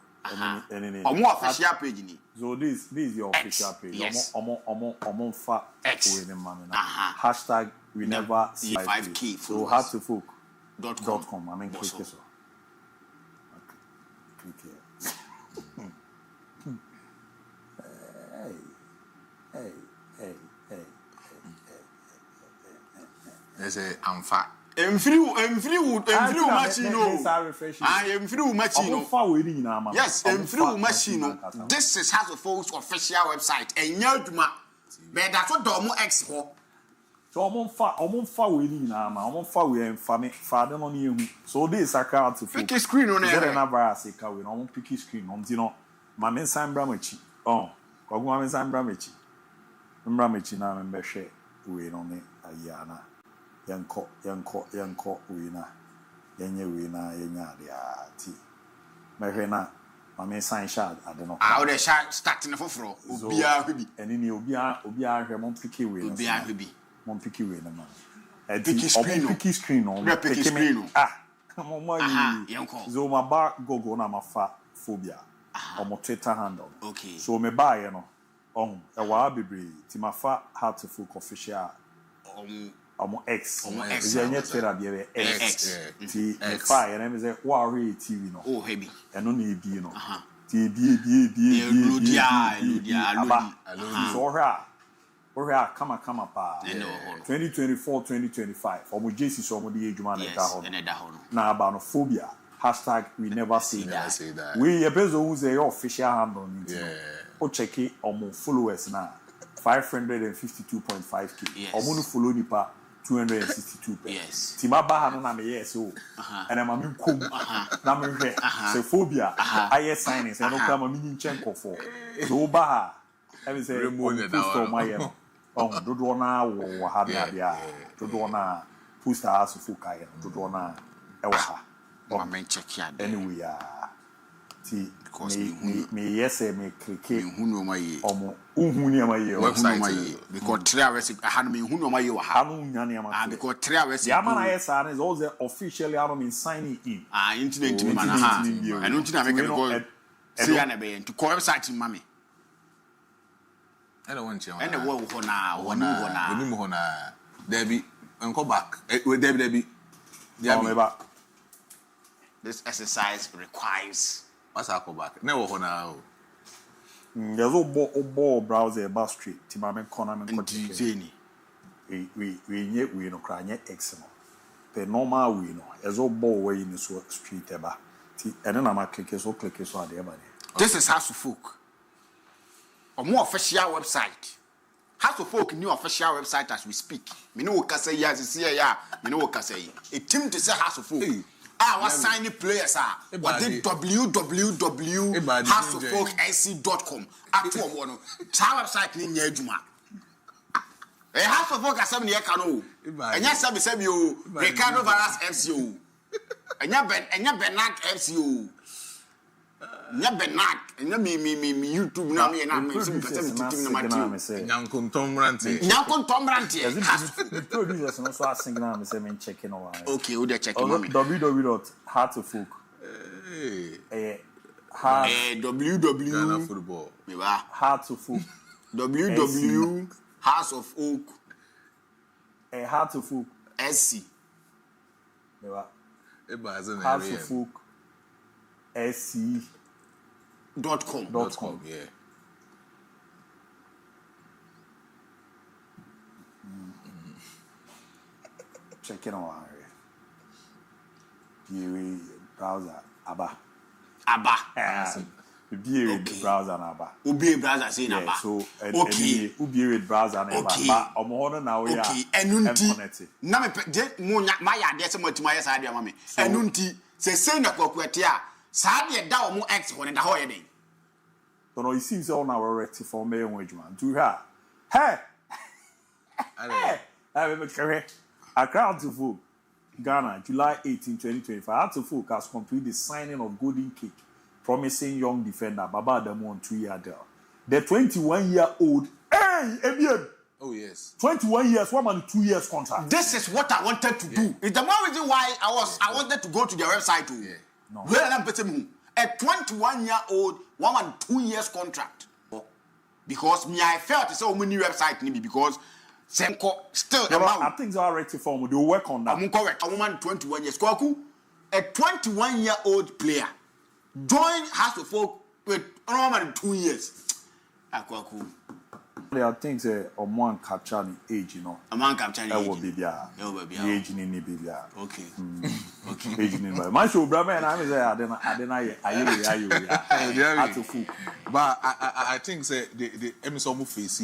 omo official page ni so this is your official page omo fa we ne man na hashtag we never see 5K so houseoffolk.com I mean click it so click here hey there's a amfa emfiri machine yes emfiri machine this is House of Folks official website enya adwuma but that's what domo X ho so omon fa we ni na ma omon fa we enfa me fa de no na ehu so this account to pick screen on there na virus ka we no omon pick screen on ti no ma men sambra machi kogu ma men sambra machi na me behwe we no ne ayana yanko we na yenya ade ati mehwe na ma men sign shard ade no o de start na foforo obia hwebi eni ni obia hwe mon pick we no obia hwebi mon pick we na ma pick screen no pick screen mo ma yi zo ma ba gogo na ma fa phobia o mo Twitter handle okay so me ba ye no e wa bebre ti ma fa Heart to Folk official omo X yenye Twitter be X ti fa ye na me say wa re TV no oh heavy eno na ebi no ti ebi Ludia so ha Or come pa. 2024, 2025. Or we just saw the age man now about phobia. Hashtag we never say that. We who's the official handle. Or check it on followers now. 552.5k. Or mono follow nipa 262. Yes. Timaba no na me yes o. And I'm a kum. Na me hwe. So phobia. I signings and no come a mini chenko for. So ba. Let me say post on my oh dodo na wo ha bia. Dodo na post house for kai. Dodo na e wa ha. But men check here. Anyway ti me yes me click hu no ma ye omo hu ni ma ye website because 3 hours ha no me hu no ma ye wa ha no nya ni ma because 3 hours ya man yes is also officially I mean signing in internet man ha and don't na make because see na be to website mama I don't want you and the wo ho na wo ni ho na Debbie and back Debbie this exercise requires what's I go back? Never go now. There's a ball browser bus street. Timame corner and continue. We no cry excellent. The normal we know. There's a ball way in the street ever. And then I'm click so there. This is House of Folk. A more official website. House of Folk new official website as we speak. Me know what can say yes, see ya. Me know what can say. A team to say House of Folk. What signing players are? What did www.houseoffolksc.com at one website in Yejuma. A House of Folk as 7 years canoe. And yes, I said you Ricardo Varas FCO. And ya Bernard FCO. Nya Bernard, and ya me YouTube now me and I'm Nyankon Tom Branty. The producers also asking now me say me checking over. Okay, we dey checking me. www.heartoffolk. Ghana football. Heartoffolk. www House of Oak. Heartoffolk. SC. Heartoffolk. SC.com. Yeah. Check it out. DIABY browser. ABOU. DIABY browser and ABOU. DIABY browser say ABOU. So DIABY browser and ABOU. But omo now we are. Okay. Enunti. Na me mo my ade se mo tima yes ade ama me. Enunti say na kwakuatia. Sadia da omo X ho ne da ho ye den. No, it seems all now rectify for me wage man. Do her. Hey. I remember Accra to Folk, Ghana, July 18, 2025. Out to Folk has completed the signing of Golden Cake, promising young defender Baba Adamu on 2-year deal. The 21-year-old, hey, Ebian. Oh yes. 21 years, 1 and 2 years contract. This is what I wanted to do. It's the more reason why I wanted to go to their website too. Yeah. No. Where am I a 21-year-old 1 and 2 years contract. Because me I felt it's so many website maybe because Senko still I think they are ready for me. They will work on that. I'm correct. A woman 21 years. Kwaku, a 21-year-old player join House of Folk with 1 and 2 years. Kwaku. There are things a man capture the age, you know. A man capture the age. Will be there. The age in the baby. Okay. Okay. Age in the man show brother and I say I but I think say the MSO face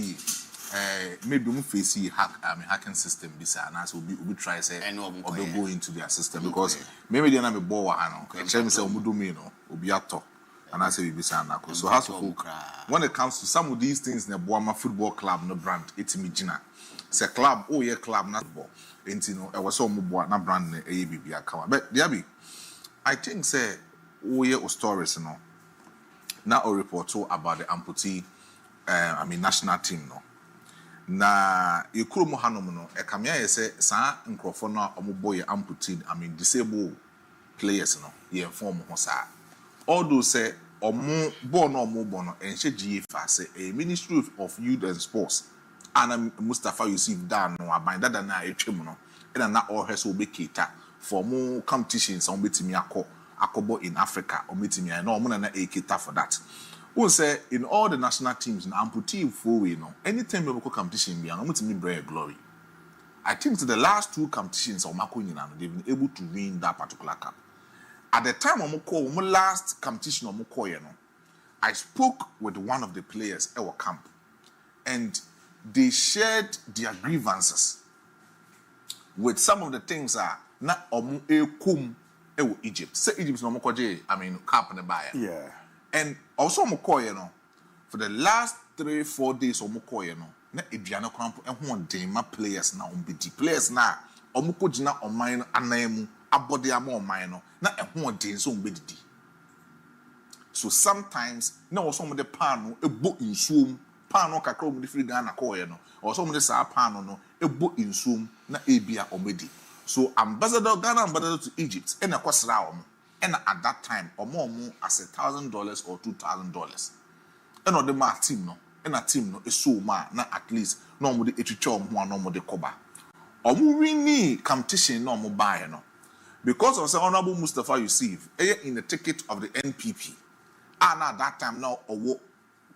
maybe we face hacking system this and as we try say or they go into their system because maybe they na me ball ha no. Say me say we do me no obi ato. And I say we be saying that. So House of Folk, when it comes to some of these things, the Boama Football Club no brand, it's me Gina. It's a club, oh yeah, club not football. And you know, I was so mobile, not brand ABB account. But DIABY, I think say oh yeah, stories you know. Now a report about the amputee, national team no. Na yekuro mo hanom no, e kamia ye say sa nkrofo no omoboy amputee, disabled players no, ye inform ho sa. Although say omo born no and she GFA say a Ministry of Youth and Sports and Mustafa Yusuf Dan no aban dada na etwem no and na all has will be cater for more competitions on betimi akobo in Africa or betimi na omo na cater for that who say in all the national teams in amputee full way no anytime we go competition be no me bring glory. I think to the last 2 competitions they've been able to win that particular cup. At the time last competition I spoke with one of the players at our camp and they shared their grievances with some of the things na Egypt. Say Egypt no cup in buy. Yeah. And also for the last 3-4 days na eduano krampo ehon den ma players na ombedi players na omukojina oman anamu abode ama oman no na ehon den so ombedi. So sometimes na also mo de pan no ebo insuom pan no kakra mo de free Ghana koye no also mo de sa pan no ebo insuom na ebia ombedi. So Ghana ambassador to Egypt and akwasra omo and at that time omo as $1,000 or $2,000 and on the ma team no and a team no is so ma na at least no mo de etwitwa omo no mo de koba omo wini competition no mo buy no because of Honorable Mustafa Yusuf in the ticket of the NPP and at that time now owo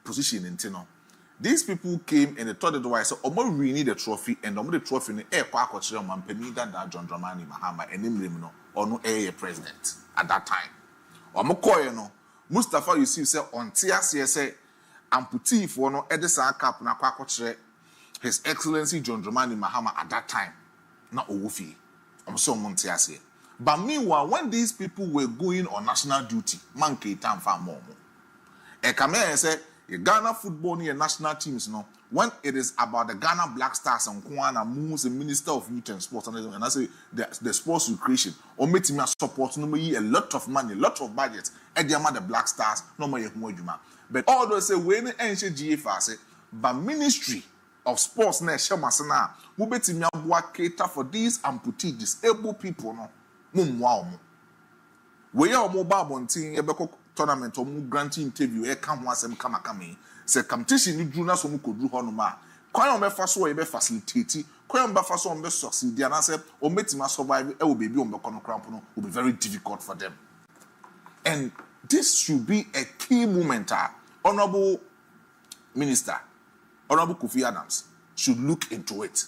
position in no these people came and they thought that why so omo wini the trophy and omo the trophy ni kwa akọchire omo mpani that John Dramani Mahama enimrem no ono president at that time omo koye no Mustafa Yusuf say onti ase say amputee for no edisa cap na kwa akọchire His Excellency John Dramani Mahama at that time na owofi omo so omo nti ase. But meanwhile when these people were going on national duty man ke time fa mo come say Ghana football near national teams, when it is about the Ghana Black Stars and Kwana moves the Minister of Youth and Sports, and I say the sports recreation, or making me support no a lot of money, a lot of budget, and the Black Stars, no more. But all those say when ancient GFA say, but Ministry of Sports na Shamasana, who bet me cater for these amputee disabled people, we are mobile bonting ebeko tournament or granting interview e come once em kama say competition ni dru na so mu kodru ho no ma kwan o me fa so e be facilitate kwan ba fa so o be succeed and say o metima survive e wo baby o be kono cramp no will be very difficult for them. And this should be a key moment. Honorable Minister, Honorable Kofi Adams should look into it.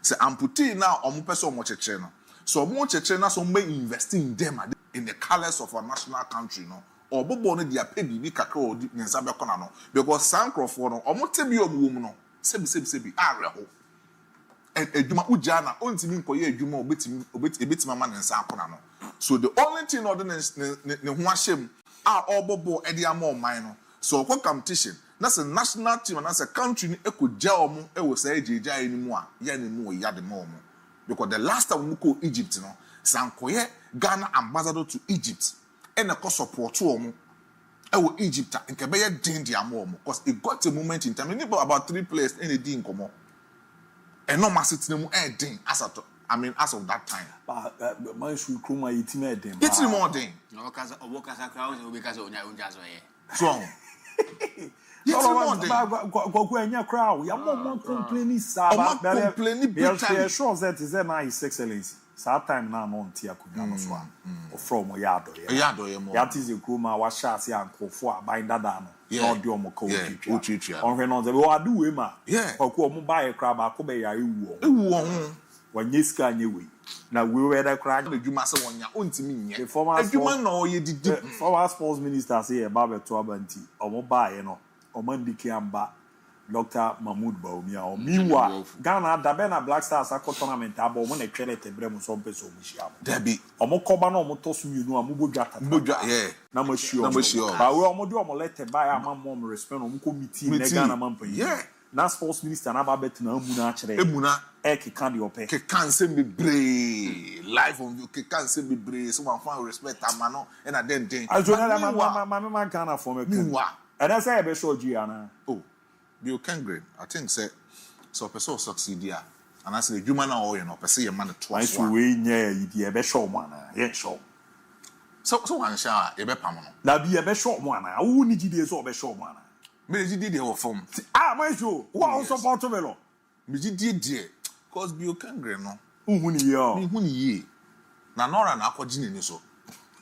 Say amputee now o mu person mo cheche no so mo cheche na so may invest in them in the colors of our national country no or bobo no dia pay bibi kakra o di nsa be kona no because sankrofo no omo te bi omo no sebi areho and eduma ujana ontimi nkoye eduma obetima ma nsa akona no. So the only thing ordinance ne ho ahyem bobo e dia ma oman no so kwa competition na say national team na say country ni ekogya omo e wo say ejeja enimu a ya nemu o ya de ma omo because the last time we go Egypt no sankoye Ghana ambassador to Egypt and a support to Egypt and Kabaya din the amom because it got a moment in time. About 3 players in the din come and no massive name as of that time. But my should come my team it's more thing. So Sa time na no ntia kudwa so a from yado that is a kuma wa shase ankofo abinda da no no de omo ka otwitwa onhwe no ze we adu we ma kwaku omo bae kra ba ko be ya ewu ho wanye ska anye we na we we da kra adwuma se wonya ontimi nye adwuma na oye didi former sports minister say e ba beto abanti omo bae no omo ndiki amba Dr. Mahmoud Baumia or meanwhile Ghana Dabena Black Stars a tournament abo mo na twele tebre mo so mpeso mo hia Dabi omo koba na omo tosu yunu amubo dwata na mo hia ba we omo de omo let buy am mom respect omo committee na Ghana mampan na sports minister na ba bet na amu na akere emuna ke kan de ope ke kan se me bre live on you ke kan se me bre so one fan respect amano and na den ajona ma Ghana for me and I say e be show Giana Bill Kengren, I think say so person succeed here. And I say the human or you know, person your man twice. I we near you be show man, yeah show. So one shall you be pamano. Na be a show man. Who need you so be show man? Me did the form. My show. What support to velo? Me did cause Bill Kengren no. Who ye? Me ye. Na nora na akogine ni so.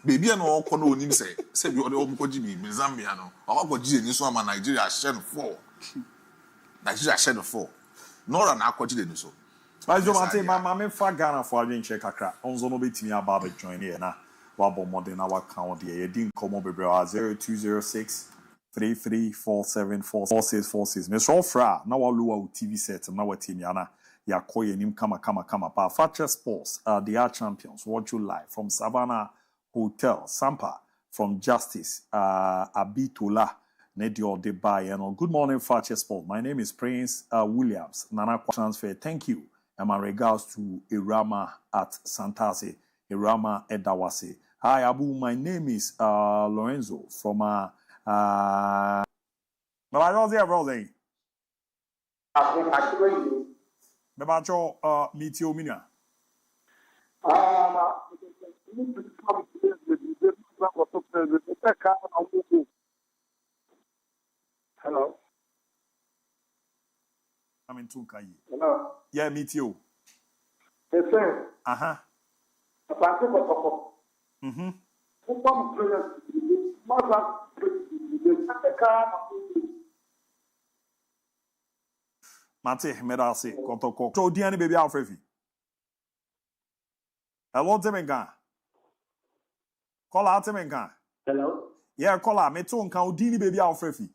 baby and all corner on him say you are the Obukoji, Zambia, no, or Obukoji, and you saw my Nigeria shed 4. Nigeria shed 4. Nor an aquaji, so. But you want to say, my fag Ghana for a check a crack. On Zono beating me about join here now. Wabo modern our count here. You didn't come over 0206 33474646. Mr. MON-FRI, now our lower TV set, now our team yana. Ya koye nim kama. Pa Fakye Sports, they are champions. Watch you live from Savannah Hotel, Sampa, from Justice, Abitola, Nedio Debay. And good morning, Fakye Sports. My name is Prince Williams. Nana transfer. Thank you. And my regards to Irama at Santase, Irama Edawase. Hi, Abu. My name is Lorenzo from Bebacho Mitio Mina. Hello. I'm in Tunkai. Hello. Yeah, Mitio. Yes, sir. Uh-huh. Mm-hmm. Mate, medase, kotoko. So, Diani baby Alfrefi. Hello, Temenga. Call out Temenga. Hello. Yeah, call out. Meton kan Udini baby Alfrefi.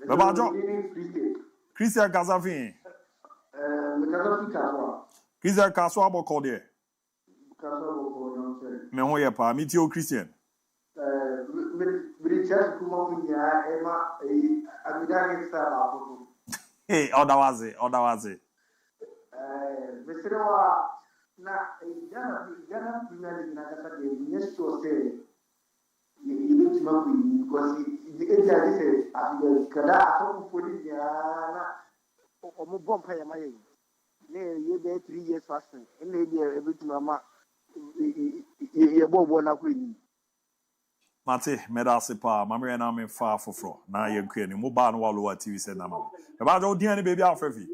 Baba Jo. Christian Kazafin. Christian Kaswa boko de. Me ho ye pa, mi ti o Christian. Hey, odawaze. Na Ghana Premier League na kasa de next to say you need to know because the area is kada aso police ya na omo bomb ya maye ne ye be 3 years fasting ne be everything ama ye bobo na ko ni Mate, medase pa, mamre na me fa foforo na ye nkwe ni mo ba no walo TV se na ma. E ba jo dian ni baby Alfrefi.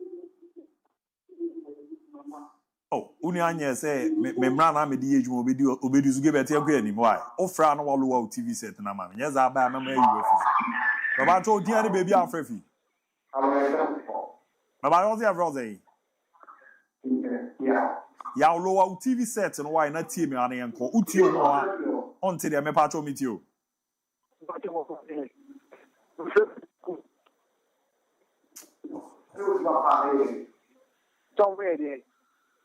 Oh, uni anya say me mra na me di ejuma obedi su gebete ekwa ani why? Ofra no walo wa TV set na ma. Nya za ba ma yiwe fi. Baba to dian ni baby Alfrefi. Baba yo ze avroze. Yeah. Ya lo wa TV set no why na tie me ane enko. Uti o no onti de me pa cho mi ti o. Don't ready.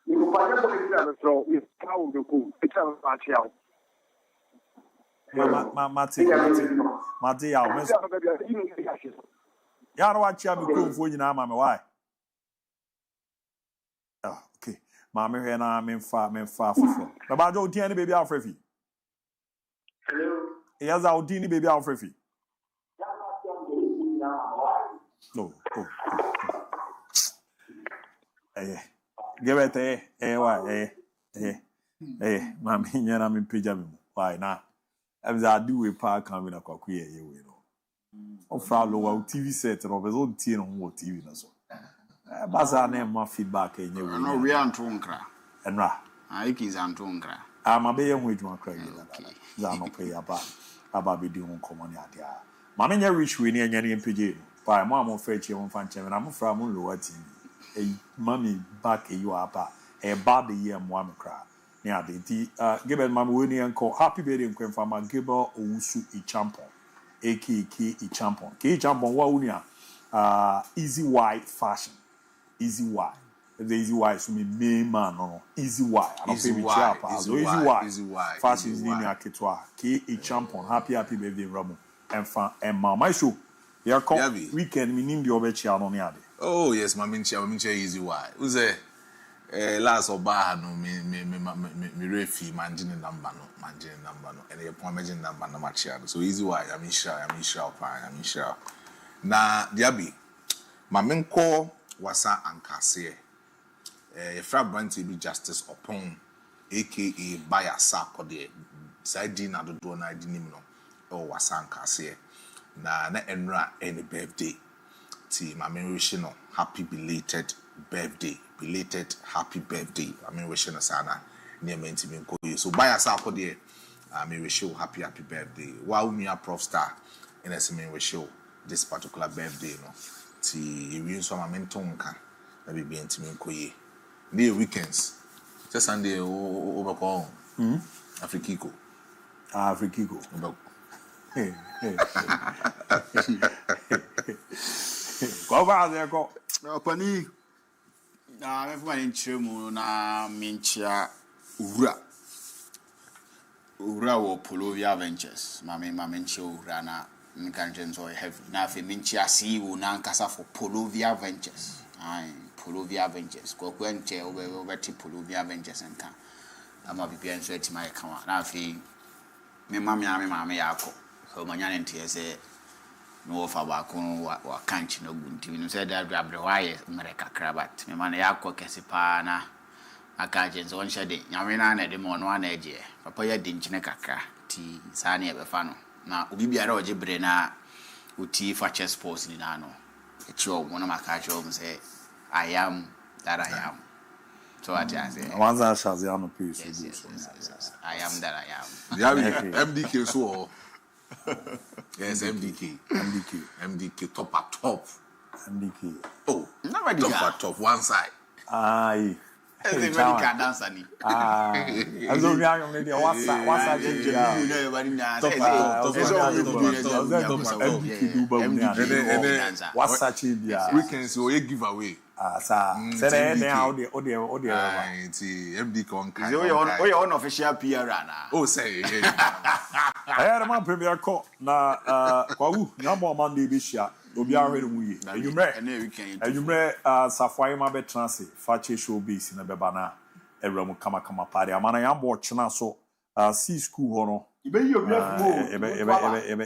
You find out what it's so it's how the cool. It's a match out. Mate ya o. Ya no wa chia mi ko fo nyina ma me why? Ah, okay. Ma me he na me fa fofo. Baba jo odi ani baby Alfrefi. Hello. Yes, I'll dini baby Alfrefi. No. Give it why mami nyana me page me why na am za do we park am na kwaku ye we no o fra lo wa TV set no be so tie no wo TV na so baza na ma feedback enye we no we anto nkra enra iki za anto nkra ama be ye hu edwuma kra yi za no pay aba be di hu komoni ade a mami nya rich we ni enye ni page why mo am fa chi mo fa nche na mo fra mo lo wa TV mami back you apa bad year mo am cry ne ade ti Gilbert mami we ni enko happy birthday nkwen fama Gilbert Owusu Ichampon AKK Ichampon Ichampon wa unia easy y fashion easy y the easy y so me main man no easy y I don't pay me chapa so easy y fashion is ni aketwa Ichampon happy birthday Ramo and my show here come weekend me nim the obechia no ne ade. Oh yes, Mamincha easy why. Who's a last oba no me refi managing number no, and a managing number no machia. So easy why, I'm sure. Na DIABY, Maminko wasa ankase. Fra brand to be justice upon aka buyer sack or the side na do na dinimno or wasa ankase. Na enra any birthday. Team, I'm wishing happy belated birthday, belated happy birthday. I mean, wishing us Anna near me to me. So buy us up there. I mean, wish you happy birthday. Wow, me a prof star. And I say, wish you this particular birthday, you know. See, we use some menton can. Maybe be intimate. The weekends. Just Sunday over call. Afrikiko. Afrikiko. Hey. Go back there, go. Pani. Na everyone in Chemu na minchia ura wo Polovia Ventures. Mami minchia ura na nkanjenzo heavy. Na fe minchia CEO na nkasa for Polovia Ventures. Polovia Ventures. Kwa kwenche obeti Polovia Ventures nka. Ama bibi enso etima ye kama. Na fe me mami yako. So manyane ntiese no offer back on wa kanchi no gunti. We say that abre waye mereka krabat. Me man yako kesipa na akajenzo on shade. Nyame na na de mo no na eje. Papa ya di nchine kakra ti sane ebefa no. Na obi biara oje bre na uti Fakye sports ni na no. Echo mo na makacho mo say I am that I am. So what I say. Wanza Shaziano piece. Yes. I am that I am. Yeah, MDK so. Yes, MDK top at top. MDK. Oh, nobody top at top one side. Aye. Everybody can dance ani. As only I am ready. What's that? Weekends so you give away. Say now the MD con. You unofficial PR na. Oh say. I had a man premier call na kwawu nyamo Monday bi hia obi ahwe mu yi enumre safwai ma be transit Fakye showbiz na beba na ewramu kama party amana yambo chena so see school ho no ibe yi obi afumo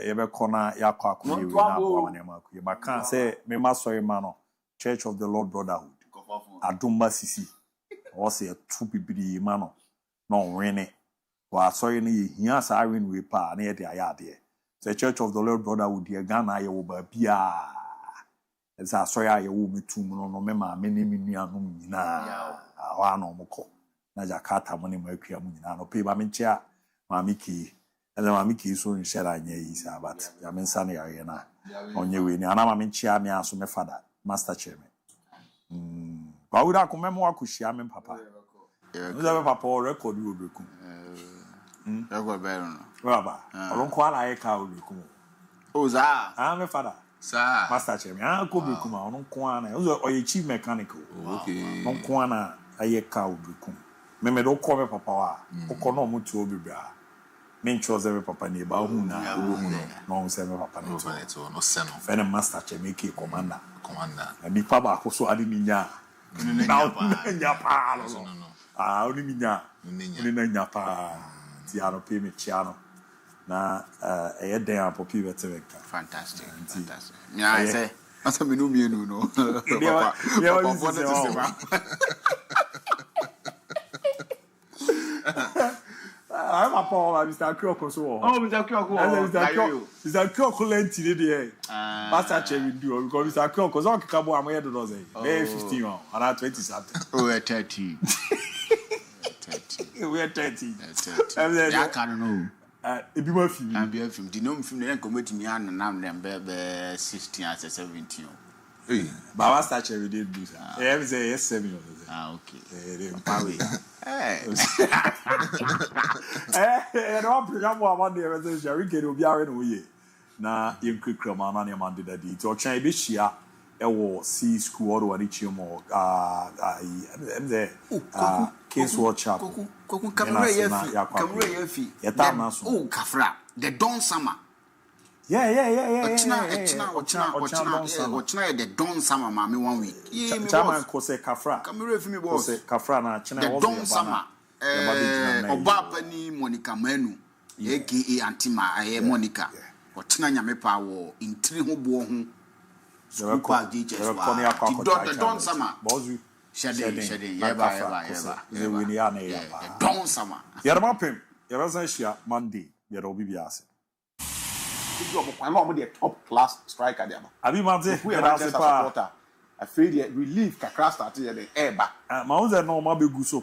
ebe kona yakwa akwa yi na abo amana ma akwa maka say me ma sorry ma no Church of the Lord Brotherhood Adumba Sisi o say two bibiri ma no wene wa sorry ni hia sa win we pa na ye de ayade the Church of the Lord Brotherhood ye Ghana ye wo ba bia esa sorry aye wo metum no me ma me ni nua no nyina awa no mko na Jakarta mo ni ma akua mo nyina no pe ba me nchia ma miki ela ma miki so nshara anya yi sa but ya me nsa na ye na onye we ni ana ma me nchia me aso me father master chairman ba wura ko memo akohia me papa nza papa o record wo beku record be no baba olonko ala ye ka obeku o za me father sa master chairman ko beku ma olonko ana o ye chief mechanic okay olonko ana aye ka obeku me do ko me papa wa o ko no mutu obibra me nchoze me papa ni ba hu na no se me papa ni to no se no fe na master chairman ke commander mi papa ko so ade minya nya pa no oni minya ni na nya pa ti ano pe me chiano na e den apopi betebeka fantastic yeah I say asa me no mienu no papa for the system I'm a Paul, Mr. Kyoko so. Oh, Mr. Kyoko. Mr. Kyoko lenti dey. Master Chairman do because Mr. Kyoko so kabo am here do no say. May 15 and 20 something. Oh, 30. 30. We are 30. I can't know. Ebi ma film. And be film. Di no film na committee me an na dem be 16 and 17. Hey, Baba Master Chairman dey do. Eh, say yes 7. Okay. Power. No program wa man dey message Jerry get obi are no ye na yenkrekra ma na man dey that it o chan be hia e wo see school or wani chimo case watch up koku camera ya fi oh kafra the don summer yeah ochina the don summer ma me 1 week chairman ko say kafra camera fi me boss say kafra na china the don summer Obapa ni Monica Menu aka Antima Monica ochina nyame pa wo intiri ho bo ho super DJs wa don summer bozu shedding yeba ze wini ya na ya don summer yerma pem yerasa hia Monday yero obi biase you go kwa no mo the top class striker there abi mate we are supporter I feel the relief kakra started the air back. My own no ma be good so